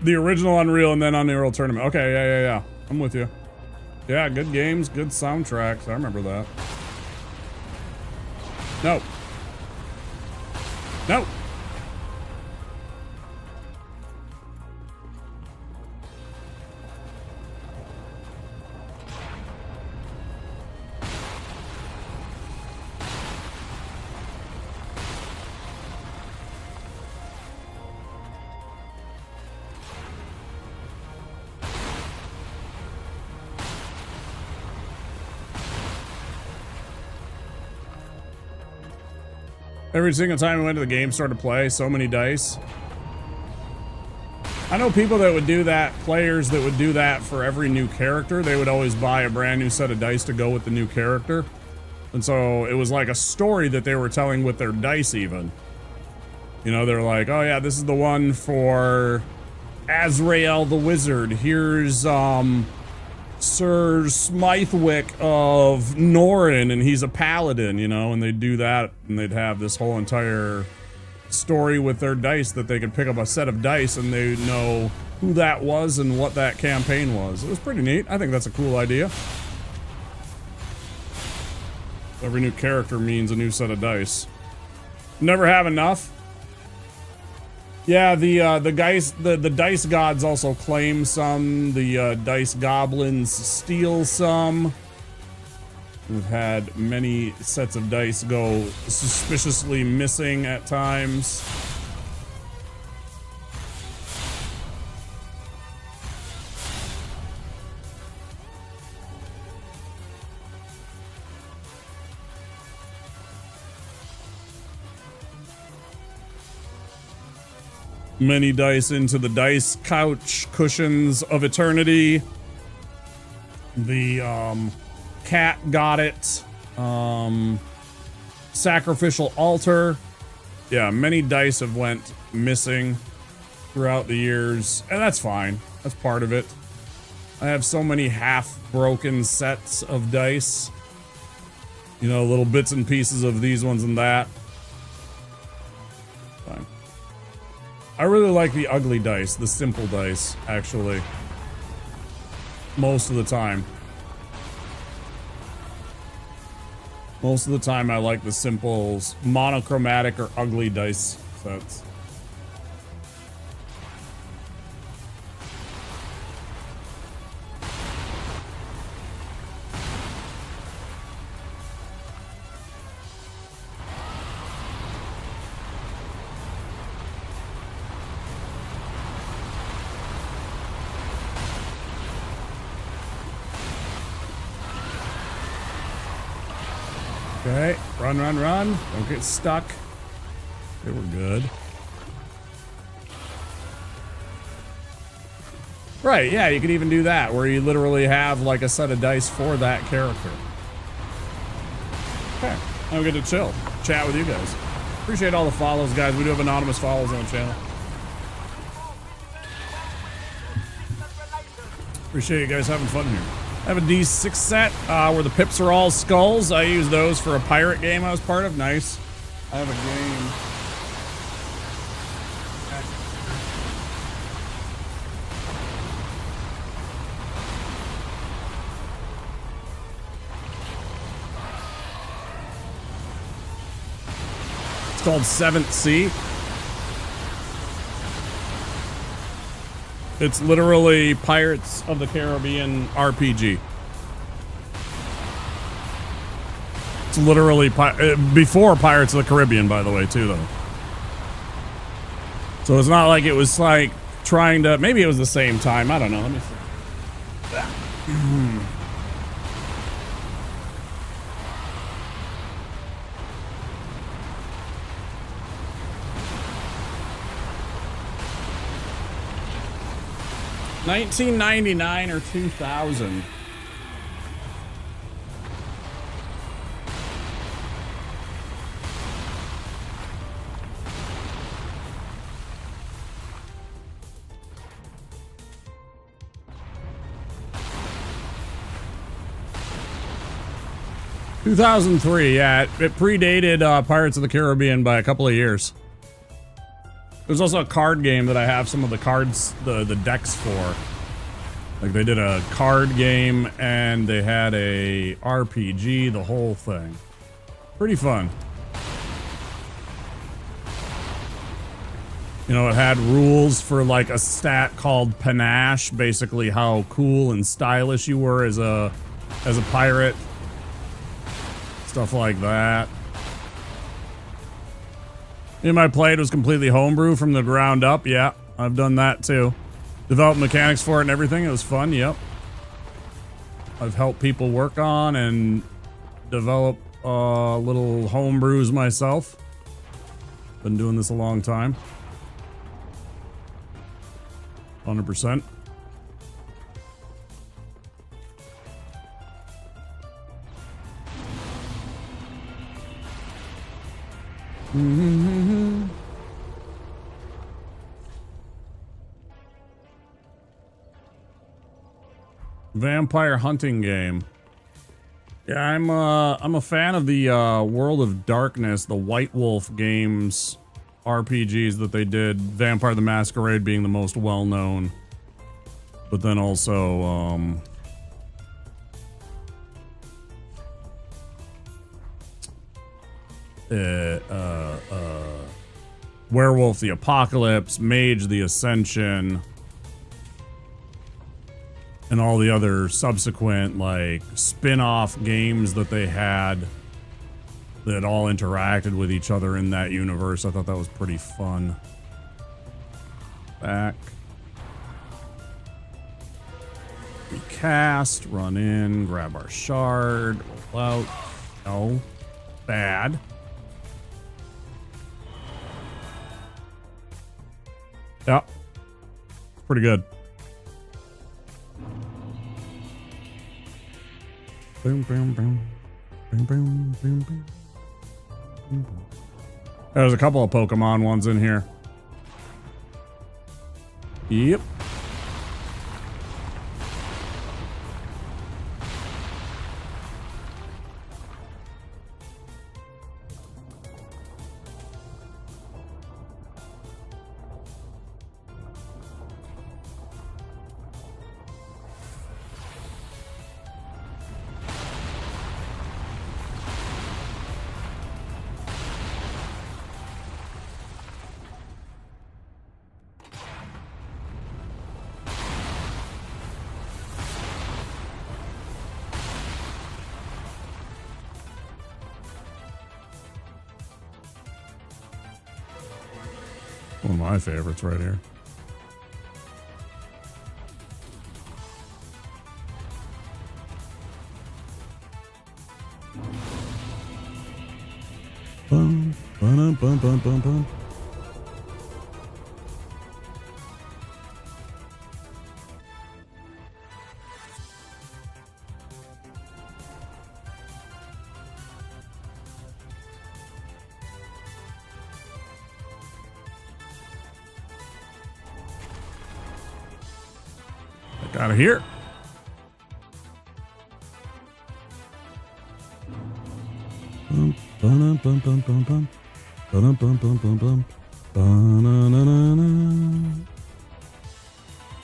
The original Unreal and then Unreal Tournament. Okay, yeah. I'm with you. Yeah, good games, good soundtracks. I remember that. No. No. Every single time we went to the game store to play, so many dice. I know people that would do that, players that would do that for every new character. They would always buy a brand new set of dice to go with the new character. And so it was like a story that they were telling with their dice even. You know, they're like, oh yeah, this is the one for Azrael the Wizard. Here's, Sir Smythewick of Norrin, and he's a paladin, you know, and they'd do that, and they'd have this whole entire story with their dice that they could pick up a set of dice and they'd know who that was and what that campaign was. It was pretty neat. I think that's a cool idea. Every new character means a new set of dice. Never have enough. Yeah, the dice gods also claim some. The dice goblins steal some. We've had many sets of dice go suspiciously missing at times. Many dice into the dice couch cushions of eternity. The cat got it. Sacrificial altar. Yeah, many dice have went missing throughout the years, and that's fine. That's part of it. I have so many half-broken sets of dice. You know, little bits and pieces of these ones and that. Fine. I really like the ugly dice, the simple dice, actually. Most of the time. Most of the time I like the simple, monochromatic or ugly dice sets. Okay, run, run, run. Don't get stuck. Okay, we're good. Right, yeah, you could even do that, where you literally have like a set of dice for that character. Okay, now we get to chill, chat with you guys. Appreciate all the follows, guys. We do have anonymous follows on the channel. Appreciate you guys having fun here. I have a D6 set where the pips are all skulls. I use those for a pirate game I was part of. Nice. I have a game. It's called 7th Sea. It's literally Pirates of the Caribbean RPG. It's literally before Pirates of the Caribbean, by the way, too, though. So it's not like it was like trying to. Maybe it was the same time. I don't know. Let me see. 1999 or 2000. Yeah, it predated Pirates of the Caribbean by a couple of years. There's also a card game that I have some of the cards, the decks for. Like they did a card game and they had a RPG, the whole thing. Pretty fun. You know, it had rules for like a stat called panache, basically how cool and stylish you were as a pirate. Stuff like that. Game I played was completely homebrew from the ground up. Yeah, I've done that too. Developed mechanics for it and everything. It was fun. Yep. I've helped people work on and develop little homebrews myself. Been doing this a long time. 100%. Vampire hunting game. Yeah, I'm a fan of the World of Darkness, the White Wolf games, RPGs that they did. Vampire the Masquerade being the most well-known, but then also Werewolf the Apocalypse, Mage the Ascension, and all the other subsequent like spin-off games that they had that all interacted with each other in that universe. I thought that was pretty fun. Back. Recast, run in, grab our shard, roll out. No. Bad. Yeah. Pretty good. Boom, boom, boom. Boom, boom, boom, boom. Boom, boom. There's a couple of Pokemon ones in here. Yep. One of my favorites right here. Bum, bum, bum, bum, bum, bum. Out of here.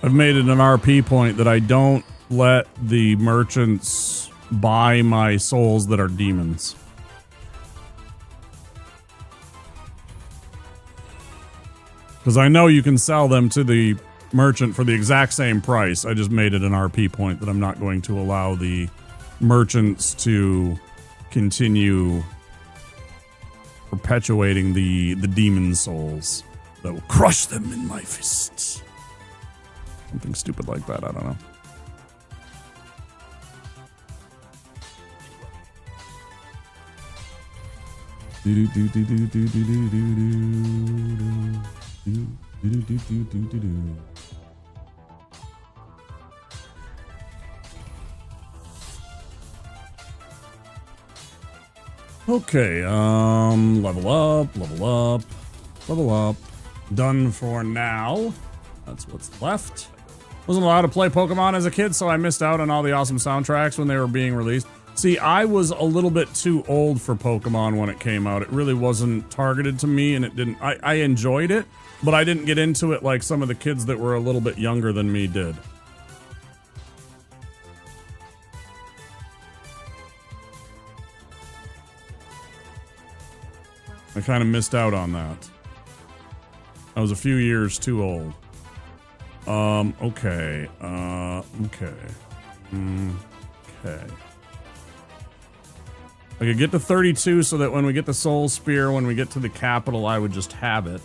I've made it an RP point that I don't let the merchants buy my souls that are demons. Because I know you can sell them to the merchant for the exact same price. I just made it an RP point that I'm not going to allow the merchants to continue perpetuating the demon souls that will crush them in my fists. Something stupid like that, I don't know. Okay, level up, level up, level up. Done for now. That's what's left. Wasn't allowed to play Pokemon as a kid, so I missed out on all the awesome soundtracks when they were being released. See, I was a little bit too old for Pokemon when it came out. It really wasn't targeted to me, and it didn't. I enjoyed it, but I didn't get into it like some of the kids that were a little bit younger than me did. I kind of missed out on that. I was a few years too old. Okay. Okay. Okay. I could get to 32 so that when we get the Soul Spear, when we get to the capital, I would just have it.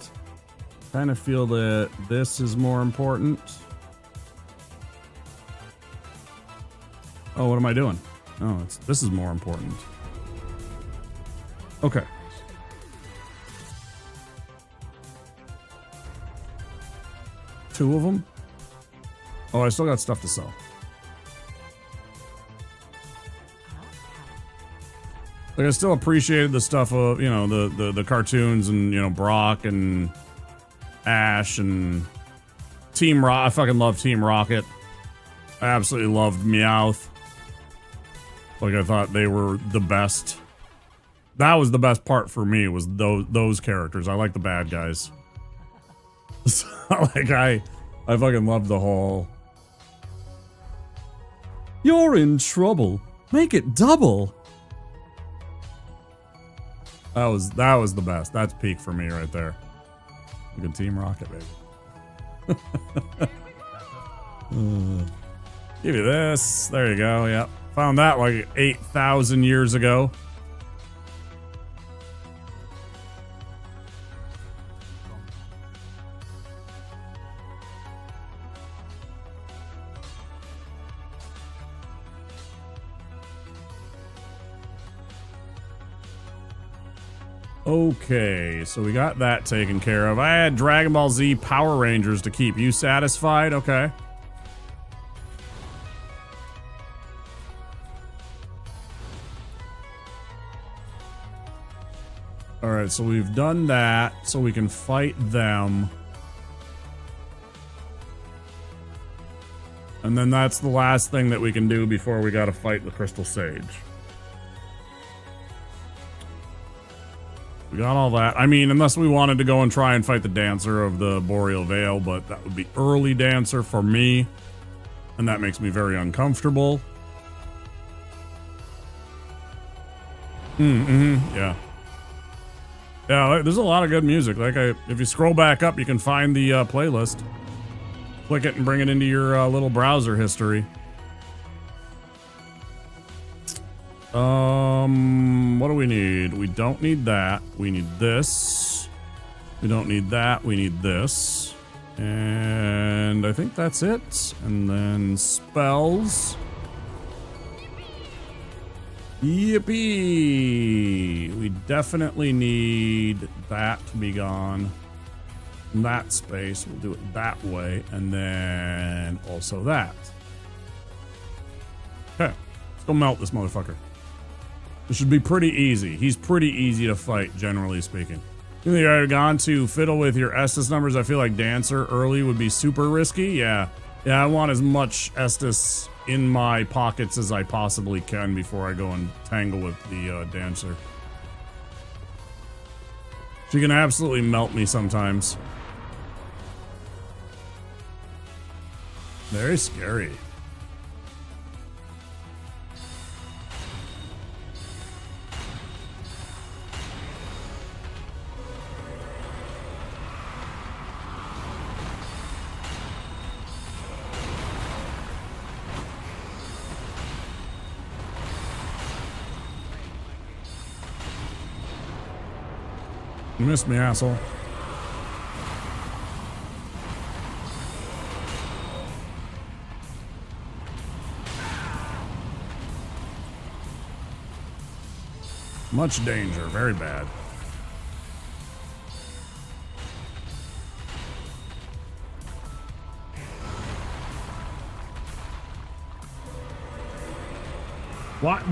Kind of feel that this is more important. Oh, what am I doing? Oh, this is more important. Okay. Two of them? Oh, I still got stuff to sell. Like, I still appreciated the stuff of, you know, the cartoons and, you know, Brock and Ash and Team Rocket. I fucking love Team Rocket. I absolutely loved Meowth. Like, I thought they were the best. That was the best part for me, was those characters. I like the bad guys. So, like, I fucking loved the whole... You're in trouble. Make it double. That was the best. That's peak for me right there. Look at Team Rocket, baby. Give you this. There you go. Yep. Found that like 8,000 years ago. Okay, so we got that taken care of. I had Dragon Ball Z Power Rangers to keep. You satisfied? Okay. Alright, so we've done that, so we can fight them. And then that's the last thing that we can do before we gotta fight the Crystal Sage. We got all that. I mean, unless we wanted to go and try and fight the Dancer of the Boreal Vale, but that would be early Dancer for me. And that makes me very uncomfortable. Yeah. Yeah, there's a lot of good music. Like, if you scroll back up, you can find the playlist. Click it and bring it into your little browser history. What do we need? We don't need that. We need this. We don't need that. We need this. And I think that's it. And then spells. Yippee! We definitely need that to be gone. In that space. We'll do it that way. And then also that. Okay. Let's go melt this motherfucker. This should be pretty easy. He's pretty easy to fight, generally speaking. If you had gone to fiddle with your Estus numbers, I feel like Dancer early would be super risky. Yeah. Yeah, I want as much Estus in my pockets as I possibly can before I go and tangle with the Dancer. She can absolutely melt me sometimes. Very scary. You missed me, asshole. Much danger, very bad.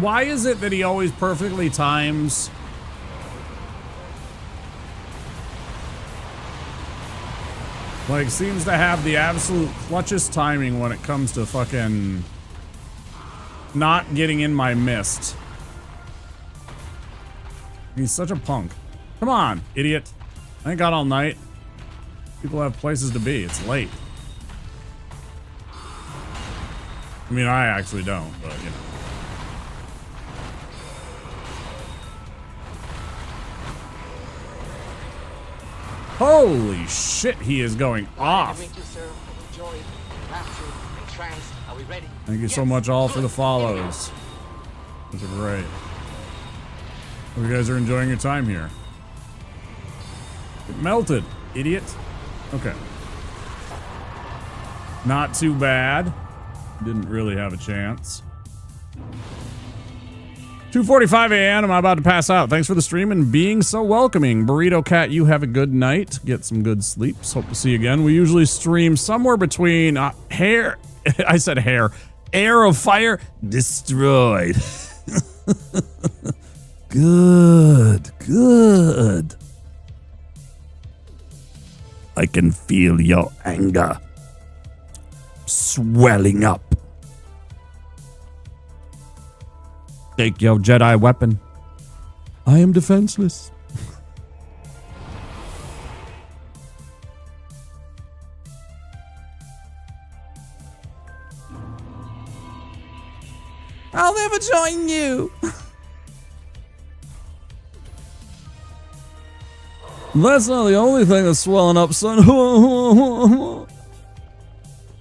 Why is it that he always perfectly times? Like, seems to have the absolute clutchest timing when it comes to fucking not getting in my mist. He's such a punk. Come on, idiot. I ain't got all night. People have places to be. It's late. I mean, I actually don't, but you know. Holy shit, he is going off. Thank you so much all for the follows. Those are great. Hope you guys are enjoying your time here. It melted, idiot. Okay. Not too bad. Didn't really have a chance. 2:45 a.m. I'm about to pass out. Thanks for the stream and being so welcoming. Burrito Cat, you have a good night. Get some good sleeps. Hope to see you again. We usually stream somewhere between hair. I said hair. Air of Fire destroyed. Good, good. I can feel your anger swelling up. Take your Jedi weapon. I am defenseless. I'll never join you. That's not the only thing that's swelling up, son.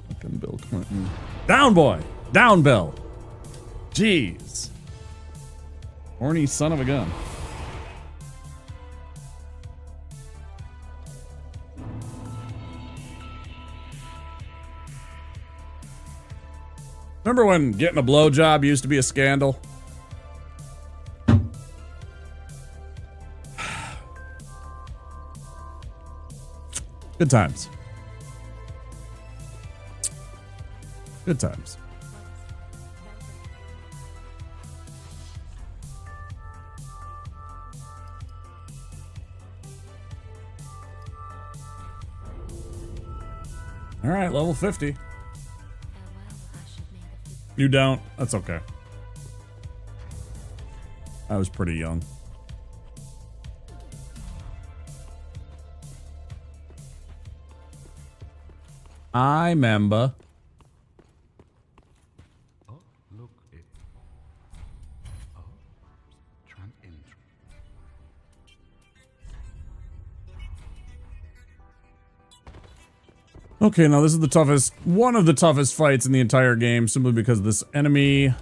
Fucking Bill Clinton. Down, boy. Down, Bill. Jeez. Horny son of a gun. Remember when getting a blowjob used to be a scandal? Good times. Good times. All right, level 50. You don't? That's okay. I was pretty young. I remember. Oh, look it. Oh, Okay, now this is the toughest, one of the toughest fights in the entire game, simply because this enemy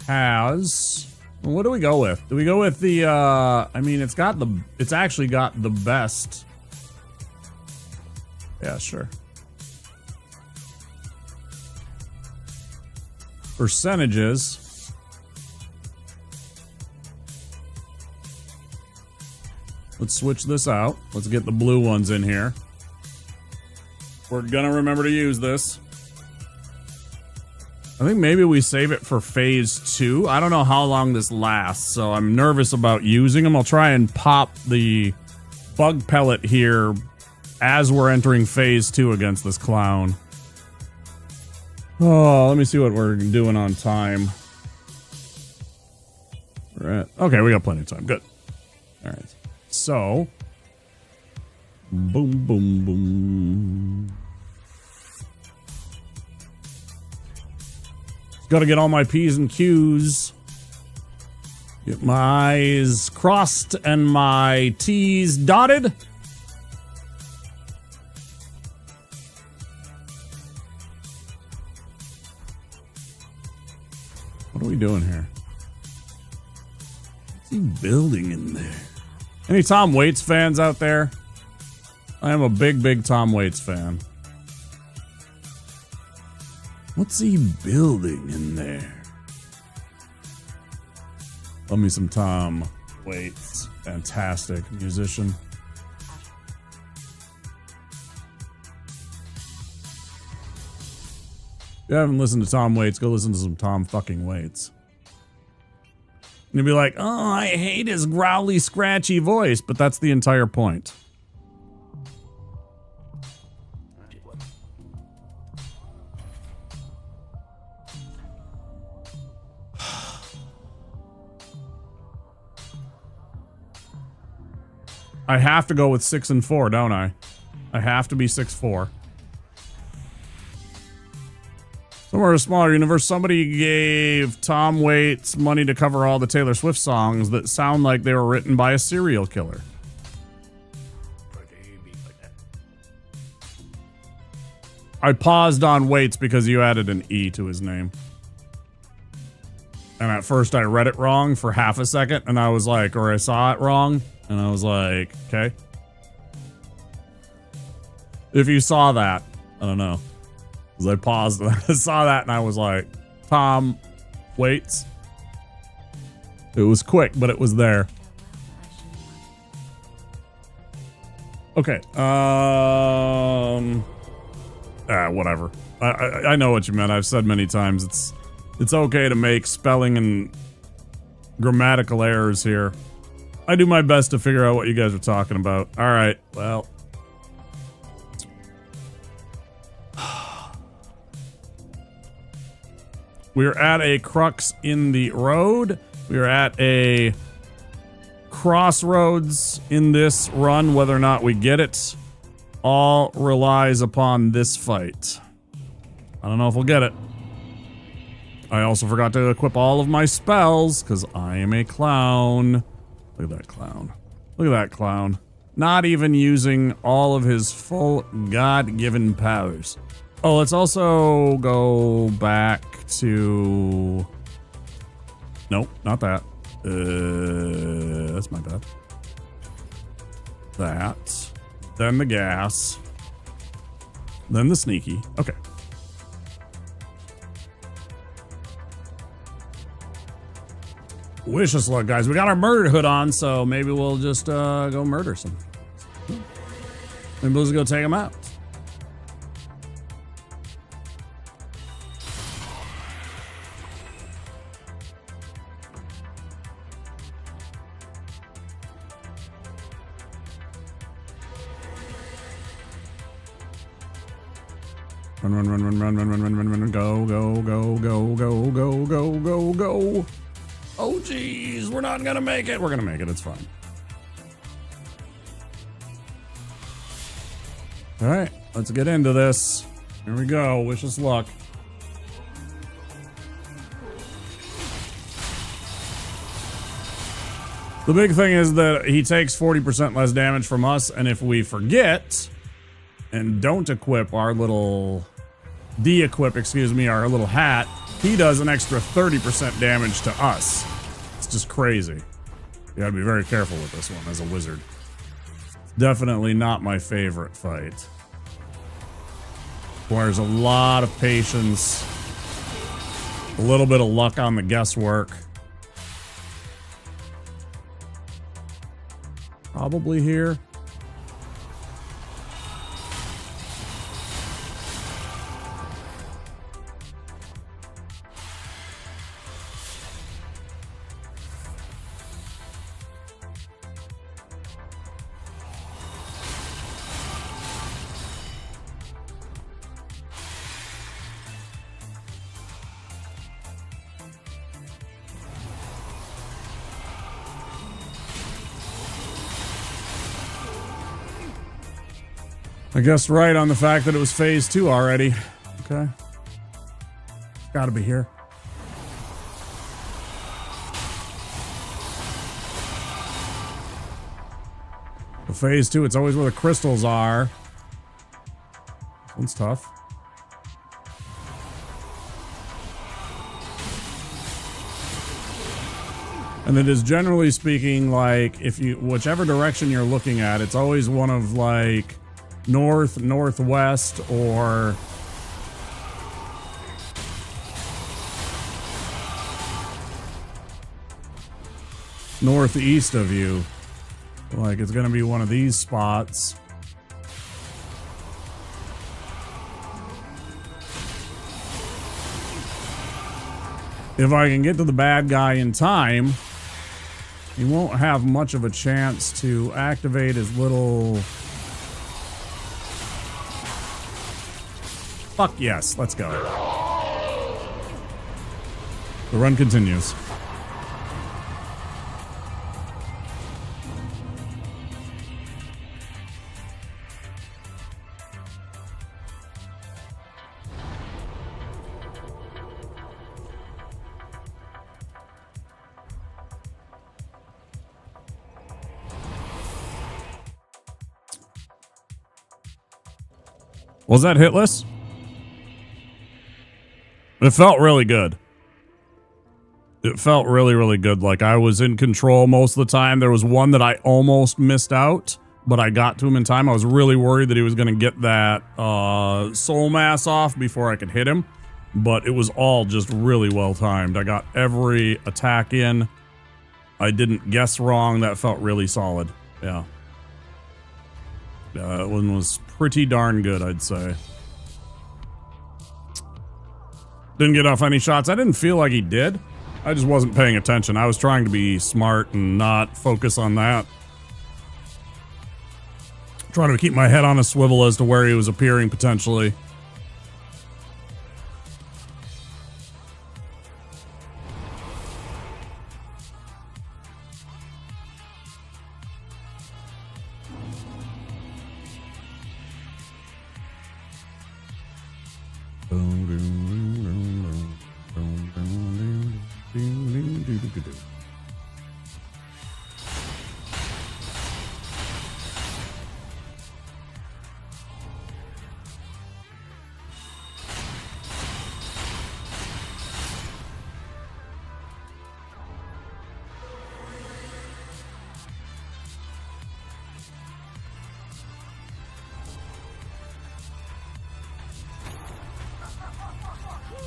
has... What do we go with? Do we go with the, I mean, it's actually got the best... Yeah, sure. Percentages. Let's switch this out. Let's get the blue ones in here. We're gonna remember to use this. I think maybe we save it for phase 2. I don't know how long this lasts, so I'm nervous about using them. I'll try and pop the bug pellet here as we're entering phase 2 against this clown. Oh, let me see what we're doing on time. We're at, okay, we got plenty of time. Good. All right. So, boom, boom, boom. Got to get all my P's and Q's. Get my I's crossed and my T's dotted. What are we doing here? What's he building in there? Any Tom Waits fans out there? I am a big Tom Waits fan. What's he building in there? Love me some Tom Waits. Fantastic musician. If you haven't listened to Tom Waits, go listen to some Tom fucking Waits. And you'll be like, oh, I hate his growly, scratchy voice, but that's the entire point. I have to go with 6 and 4, don't I? I have to be 6'4". Somewhere in a smaller universe, somebody gave Tom Waits money to cover all the Taylor Swift songs that sound like they were written by a serial killer. I paused on Waits because you added an E to his name. And at first I read it wrong for half a second, and I was like, or I saw it wrong, and I was like, okay. If you saw that, I don't know. Because I paused and I saw that and I was like, Tom Waits. It was quick, but it was there. Okay. Whatever. I know what you meant. I've said many times it's okay to make spelling and grammatical errors here. I do my best to figure out what you guys are talking about. All right. Well. We're at a crux in the road. We're at a crossroads in this run. Whether or not we get it all relies upon this fight. I don't know if we'll get it. I also forgot to equip all of my spells because I am a clown. Look at that clown. Look at that clown. Not even using all of his full God-given powers. Oh, let's also go back to... Nope, not that. That's my bad. That. Then the gas. Then the sneaky. Okay. Wish us luck, guys. We got our murder hood on, so maybe we'll just go murder some. Maybe we'll just go take them out. Run, go, go. Oh, geez, we're not gonna make it. We're gonna make it, it's fine. All right, let's get into this. Here we go, wish us luck. The big thing is that he takes 40% less damage from us, and if we forget and don't equip our little... de-equip, excuse me, our little hat, he does an extra 30% damage to us. It's just crazy. You gotta be very careful with this one as a wizard. Definitely not my favorite fight. Requires a lot of patience. A little bit of luck on the guesswork. Probably here. I guessed right on the fact that it was phase 2 already. Okay. Gotta be here. The phase 2, it's always where the crystals are. This one's tough. And it is generally speaking, like, if you, whichever direction you're looking at, it's always one of like north, northwest, or northeast of you. Like, it's going to be one of these spots. If I can get to the bad guy in time, he won't have much of a chance to activate his little... Fuck yes, let's go. The run continues. Was that hitless? It felt really good. It felt really, really good. Like I was in control most of the time. There was one that I almost missed out, but I got to him in time. I was really worried that he was going to get that soul mass off before I could hit him, but it was all just really well timed. I got every attack in. I didn't guess wrong. That felt really solid. Yeah. That one was pretty darn good, I'd say. Didn't get off any shots. I didn't feel like he did. I just wasn't paying attention. I was trying to be smart and not focus on that. Trying to keep my head on a swivel as to where he was appearing potentially.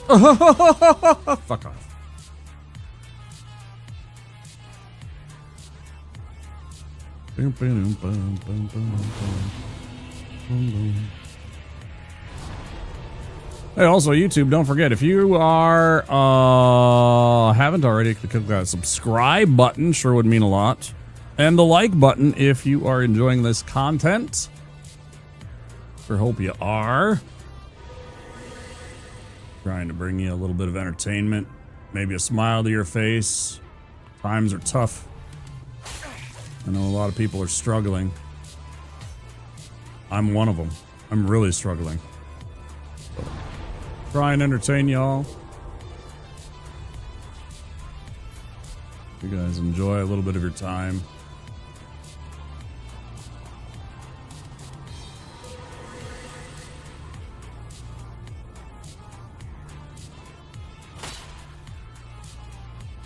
Fuck off. Hey, also YouTube, don't forget, if you are haven't already, click that subscribe button, sure would mean a lot. And the like button if you are enjoying this content. Sure hope you are. Trying to bring you a little bit of entertainment, maybe a smile to your face. Times are tough. I know a lot of people are struggling. I'm one of them. I'm really struggling. But try and entertain y'all. You guys enjoy a little bit of your time.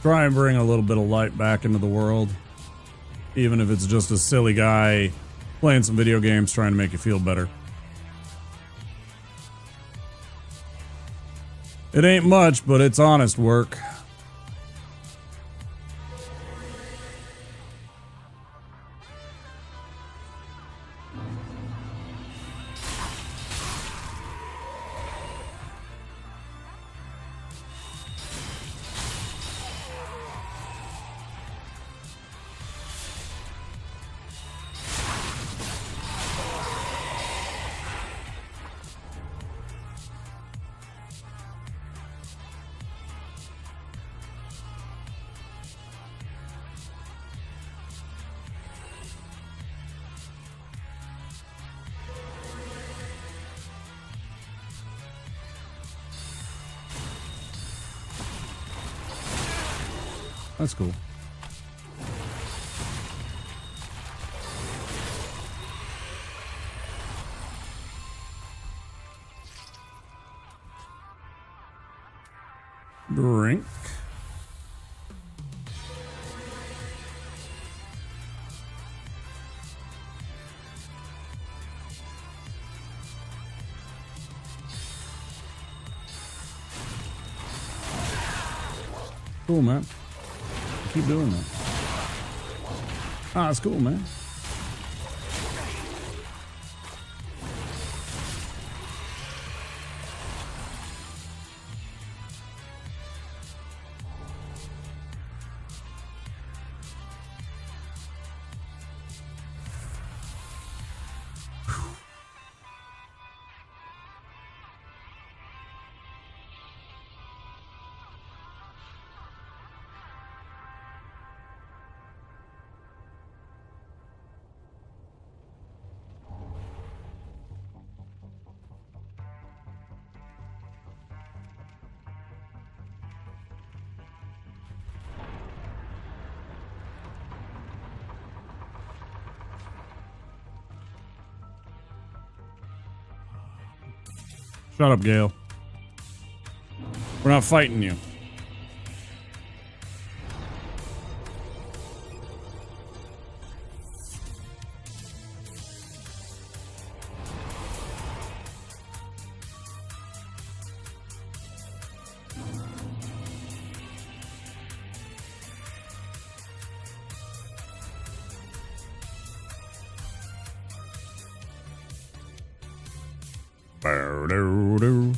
Try and bring a little bit of light back into the world. Even if it's just a silly guy playing some video games trying to make you feel better. It ain't much, but it's honest work. That's cool. Drink. Cool, man. Keep doing that. Ah, it's cool, man. Shut up, Gale. We're not fighting you. Bow-dow-dow.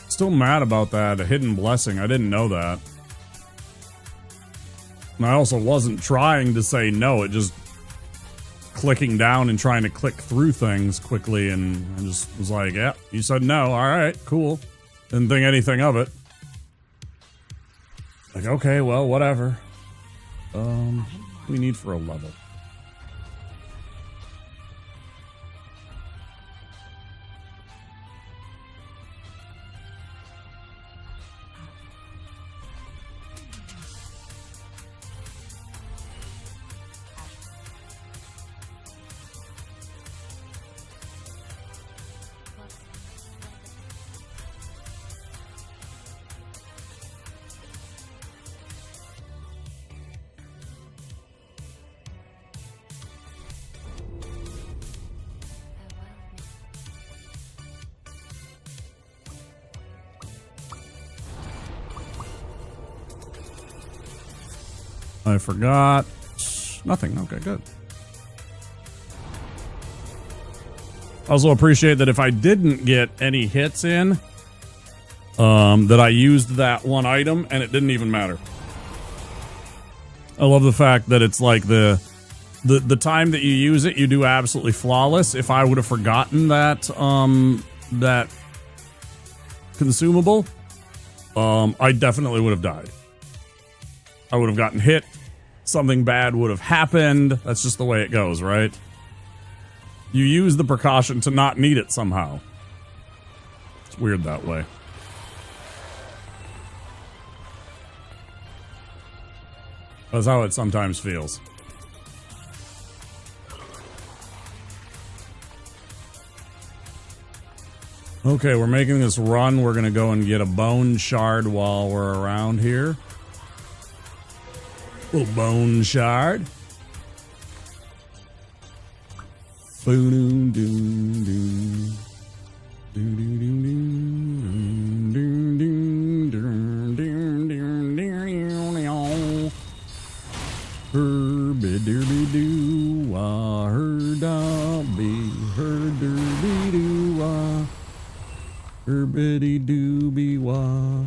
Still mad about that hidden blessing. I didn't know that. And I also wasn't trying to say no. It just clicking down and trying to click through things quickly, and I just was like, yeah, you said no. All right, cool. Didn't think anything of it. Like, okay, well, whatever. What do we need for a level? I forgot. Nothing. Okay, good. Also appreciate that if I didn't get any hits in, that I used that one item and it didn't even matter. I love the fact that it's like the time that you use it, you do absolutely flawless. If I would have forgotten that that consumable, I definitely would have died. I would have gotten hit. Something bad would have happened. That's just the way it goes, right? You use the precaution to not need it somehow. It's weird that way. That's how it sometimes feels. Okay, we're making this run. We're going to go and get a bone shard while we're around here. Little bone shard. Boom-doom-doom-doom. Doom-doom-doom-doom-doom-doom-doom-doom-doom-doom. Herby-derby-doo-wah, her-dobby, her-derby-doo-wah, herbity-dooby-wah.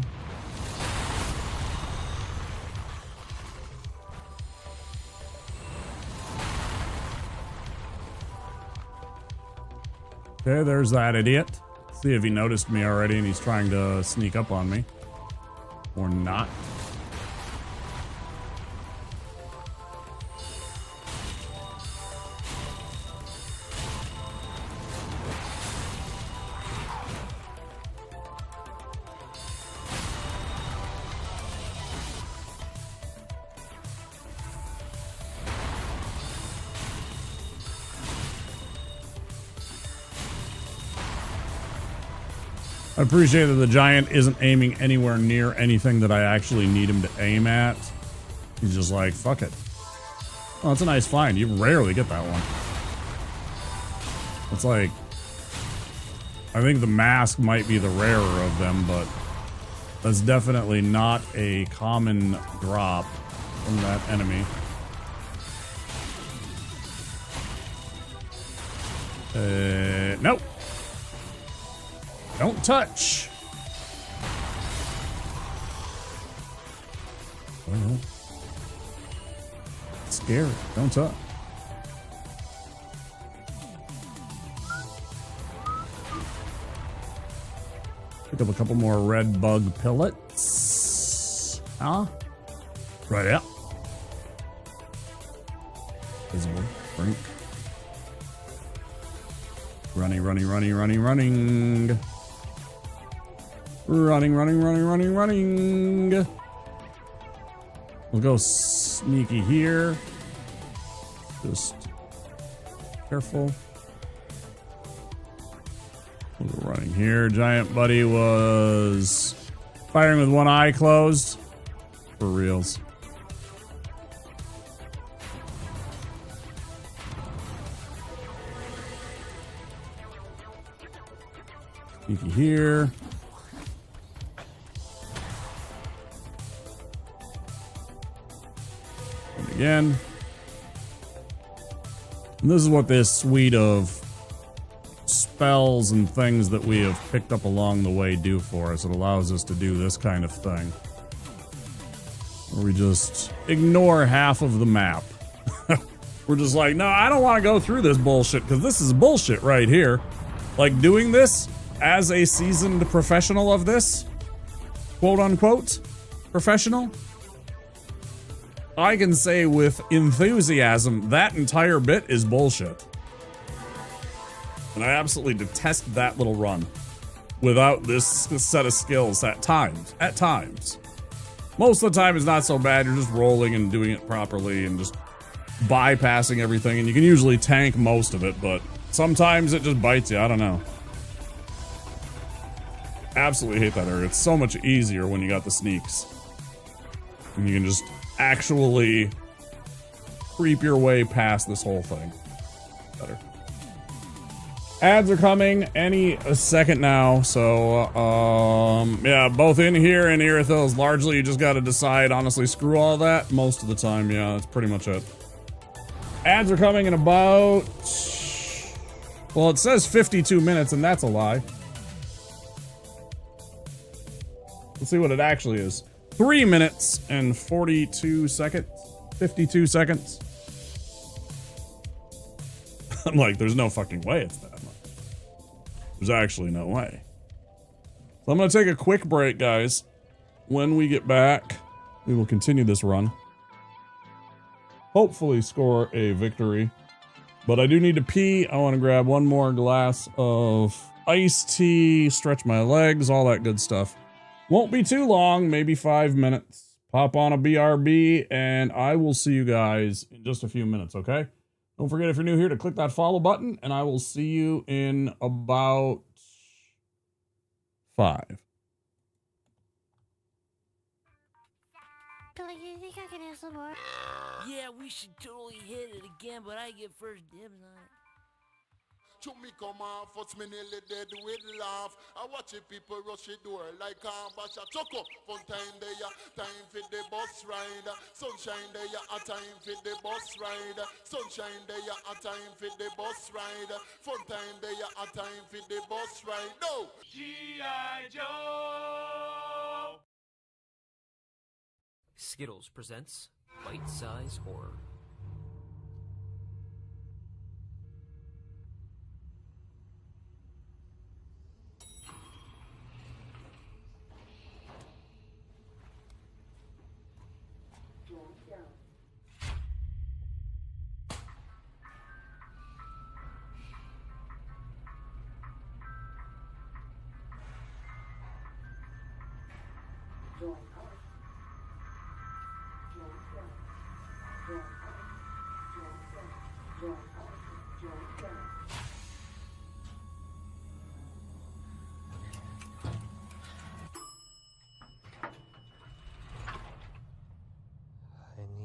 Okay, there's that idiot. See if he noticed me already and he's trying to sneak up on me. Or not. I appreciate that the giant isn't aiming anywhere near anything that I actually need him to aim at. He's just like, fuck it. Oh, that's a nice find. You rarely get that one. It's like, I think the mask might be the rarer of them, but that's definitely not a common drop from that enemy. Nope. Don't touch. Oh, it's scary. Don't touch. Pick up a couple more red bug pellets. Huh? Right out. Visible. Brink. Running. Running. We'll go sneaky here. Just careful. We'll go running here. Giant buddy was firing with one eye closed. For reals. Sneaky here. And again. And this is what this suite of spells and things that we have picked up along the way do for us. It allows us to do this kind of thing. Where we just ignore half of the map. We're just like, no, I don't want to go through this bullshit because this is bullshit right here. Like doing this as a seasoned professional of this, quote unquote, professional, I can say with enthusiasm that entire bit is bullshit. And I absolutely detest that little run without this set of skills at times. At times. Most of the time it's not so bad. You're just rolling and doing it properly and just bypassing everything. And you can usually tank most of it, but sometimes it just bites you. I don't know. Absolutely hate that area. It's so much easier when you got the sneaks. And you can just actually creep your way past this whole thing. Better. Ads are coming any second now, so yeah, both in here and Irithil's. Largely, you just got to decide. Honestly, screw all that. Most of the time, yeah, that's pretty much it. Ads are coming in about, well, it says 52 minutes, and that's a lie. Let's see what it actually is. 3 minutes and 42 seconds. 52 seconds. I'm like, there's no fucking way it's that much. There's actually no way. So I'm going to take a quick break, guys. When we get back, we will continue this run. Hopefully score a victory. But I do need to pee. I want to grab one more glass of iced tea, stretch my legs, all that good stuff. Won't be too long, maybe 5 minutes. Pop on a BRB, and I will see you guys in just a few minutes, okay? Don't forget, if you're new here, to click that follow button, and I will see you in about 5. Billy, you think I can have some more? Yeah, we should totally hit it again, but I get first dibs on it. To me come off, what's me nearly dead with laugh. I watch it people rush the door like bash a choco. Fun time there, time for the bus ride. Sunshine there, a time for the bus ride. Sunshine there, a time for the bus ride. Fun time there, a time for the bus ride. No! G.I. Joe! Skittles presents Bite Size Horror.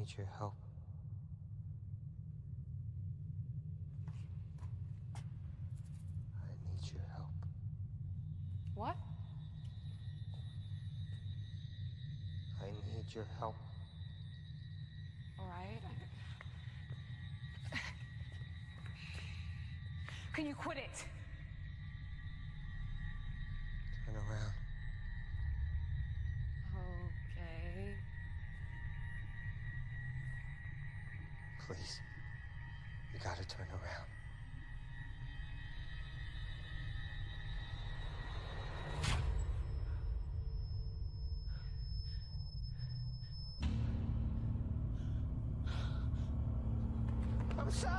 need your help. I need your help. What? I need your help. All right. Can you quit it? Turn around. Okay. Please. You gotta turn around. I'm sorry!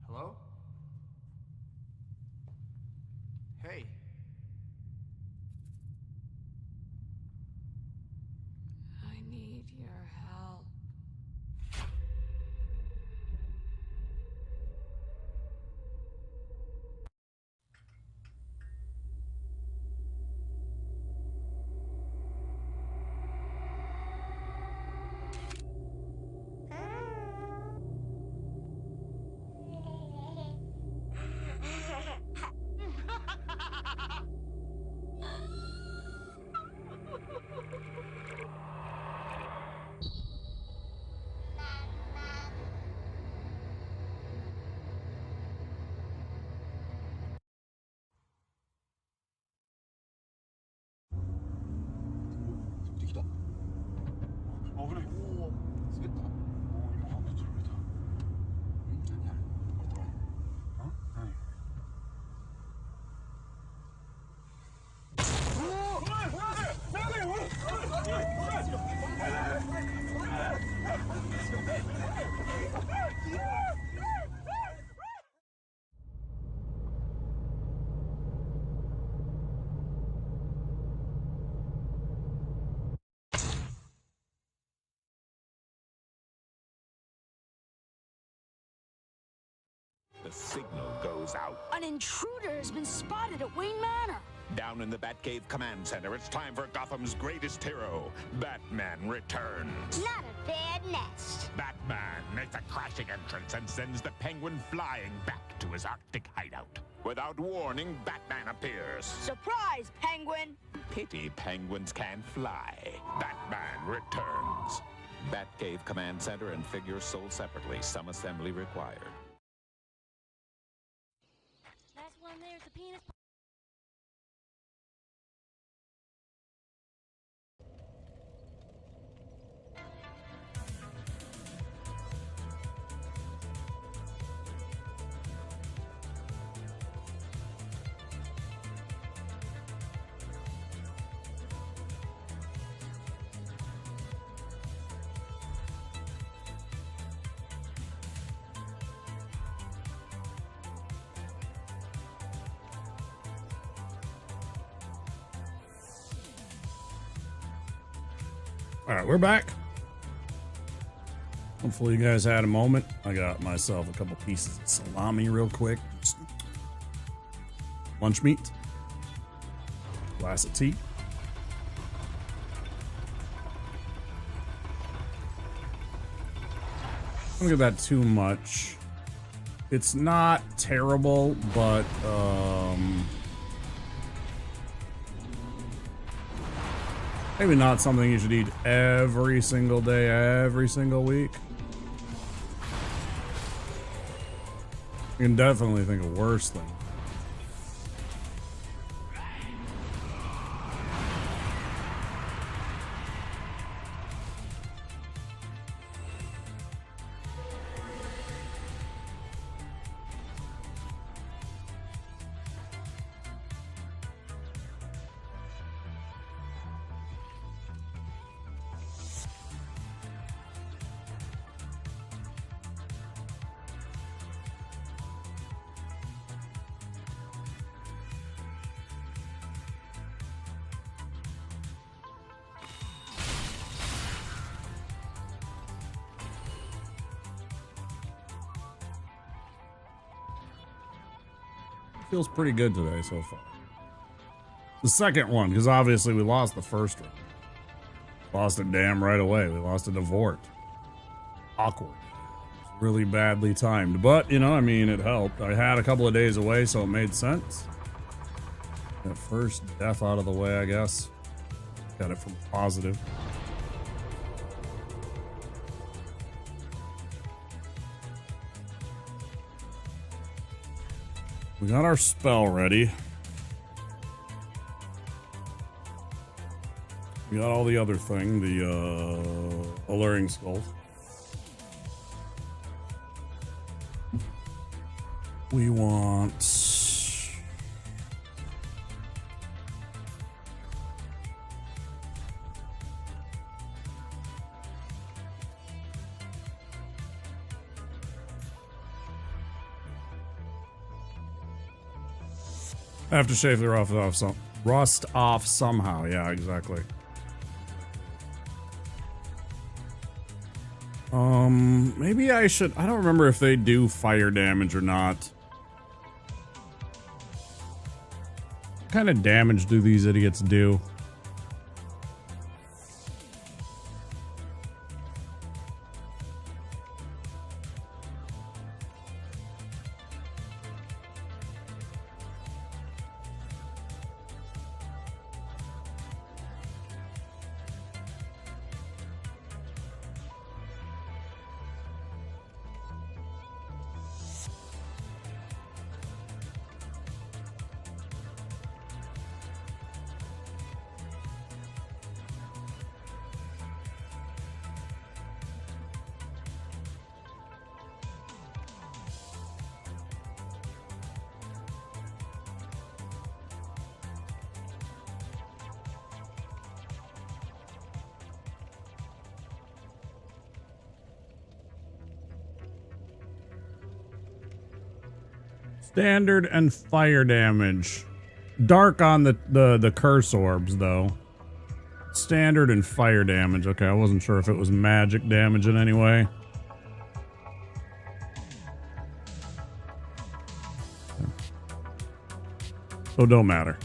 Hello? Hey. I need your help. The signal goes out. An intruder has been spotted at Wayne Manor. Down in the Batcave Command Center, it's time for Gotham's greatest hero. Batman returns. Not a bad nest. Batman makes a crashing entrance and sends the Penguin flying back to his Arctic hideout. Without warning, Batman appears. Surprise, Penguin! Pity penguins can't fly. Batman returns. Batcave Command Center and figures sold separately. Some assembly required. Last one there's the penis. All right, we're back. Hopefully you guys had a moment. I got myself a couple pieces of salami real quick. Just lunch meat. Glass of tea. I don't give that too much. It's not terrible, but maybe not something you should eat every single day, every single week. You can definitely think of worse things. Feels pretty good today so far. The second one, because obviously we lost the first one. Lost a dam right away. We lost a Devort. Awkward. Really badly timed. But, you know, I mean, it helped. I had a couple of days away, so it made sense. That first death out of the way, I guess. Got it from positive. We got our spell ready. We got all the other thing, the alluring skull. We want... I have to shave the rust off somehow. Yeah, exactly. Maybe I should... I don't remember if they do fire damage or not. What kind of damage do these idiots do? Standard and fire damage. Dark on the curse orbs, though. Standard and fire damage. Okay, I wasn't sure if it was magic damage in any way. So don't matter.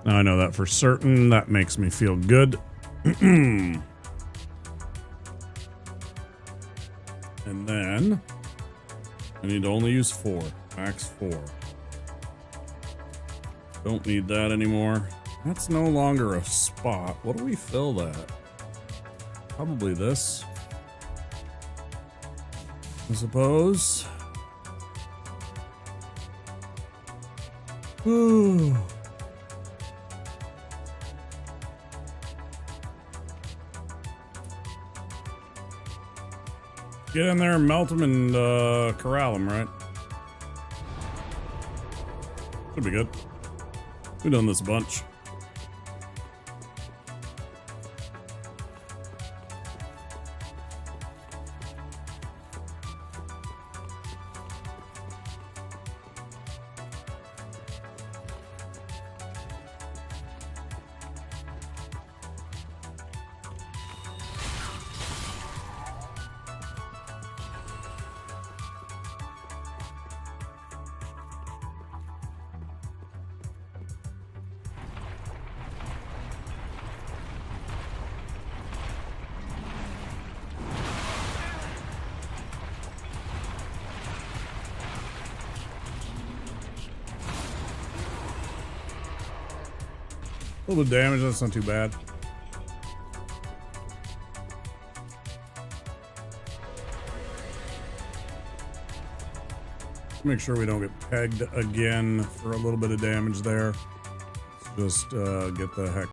Now I know that for certain. That makes me feel good. And then... I need to only use 4. Max 4. Don't need that anymore. That's no longer a spot. What do we fill that? Probably this. I suppose. Ooh. Get in there, melt them, and corral them, right? Should be good. We've done this a bunch. A little bit of damage, that's not too bad. Make sure we don't get pegged again for a little bit of damage there. Let's just get the heck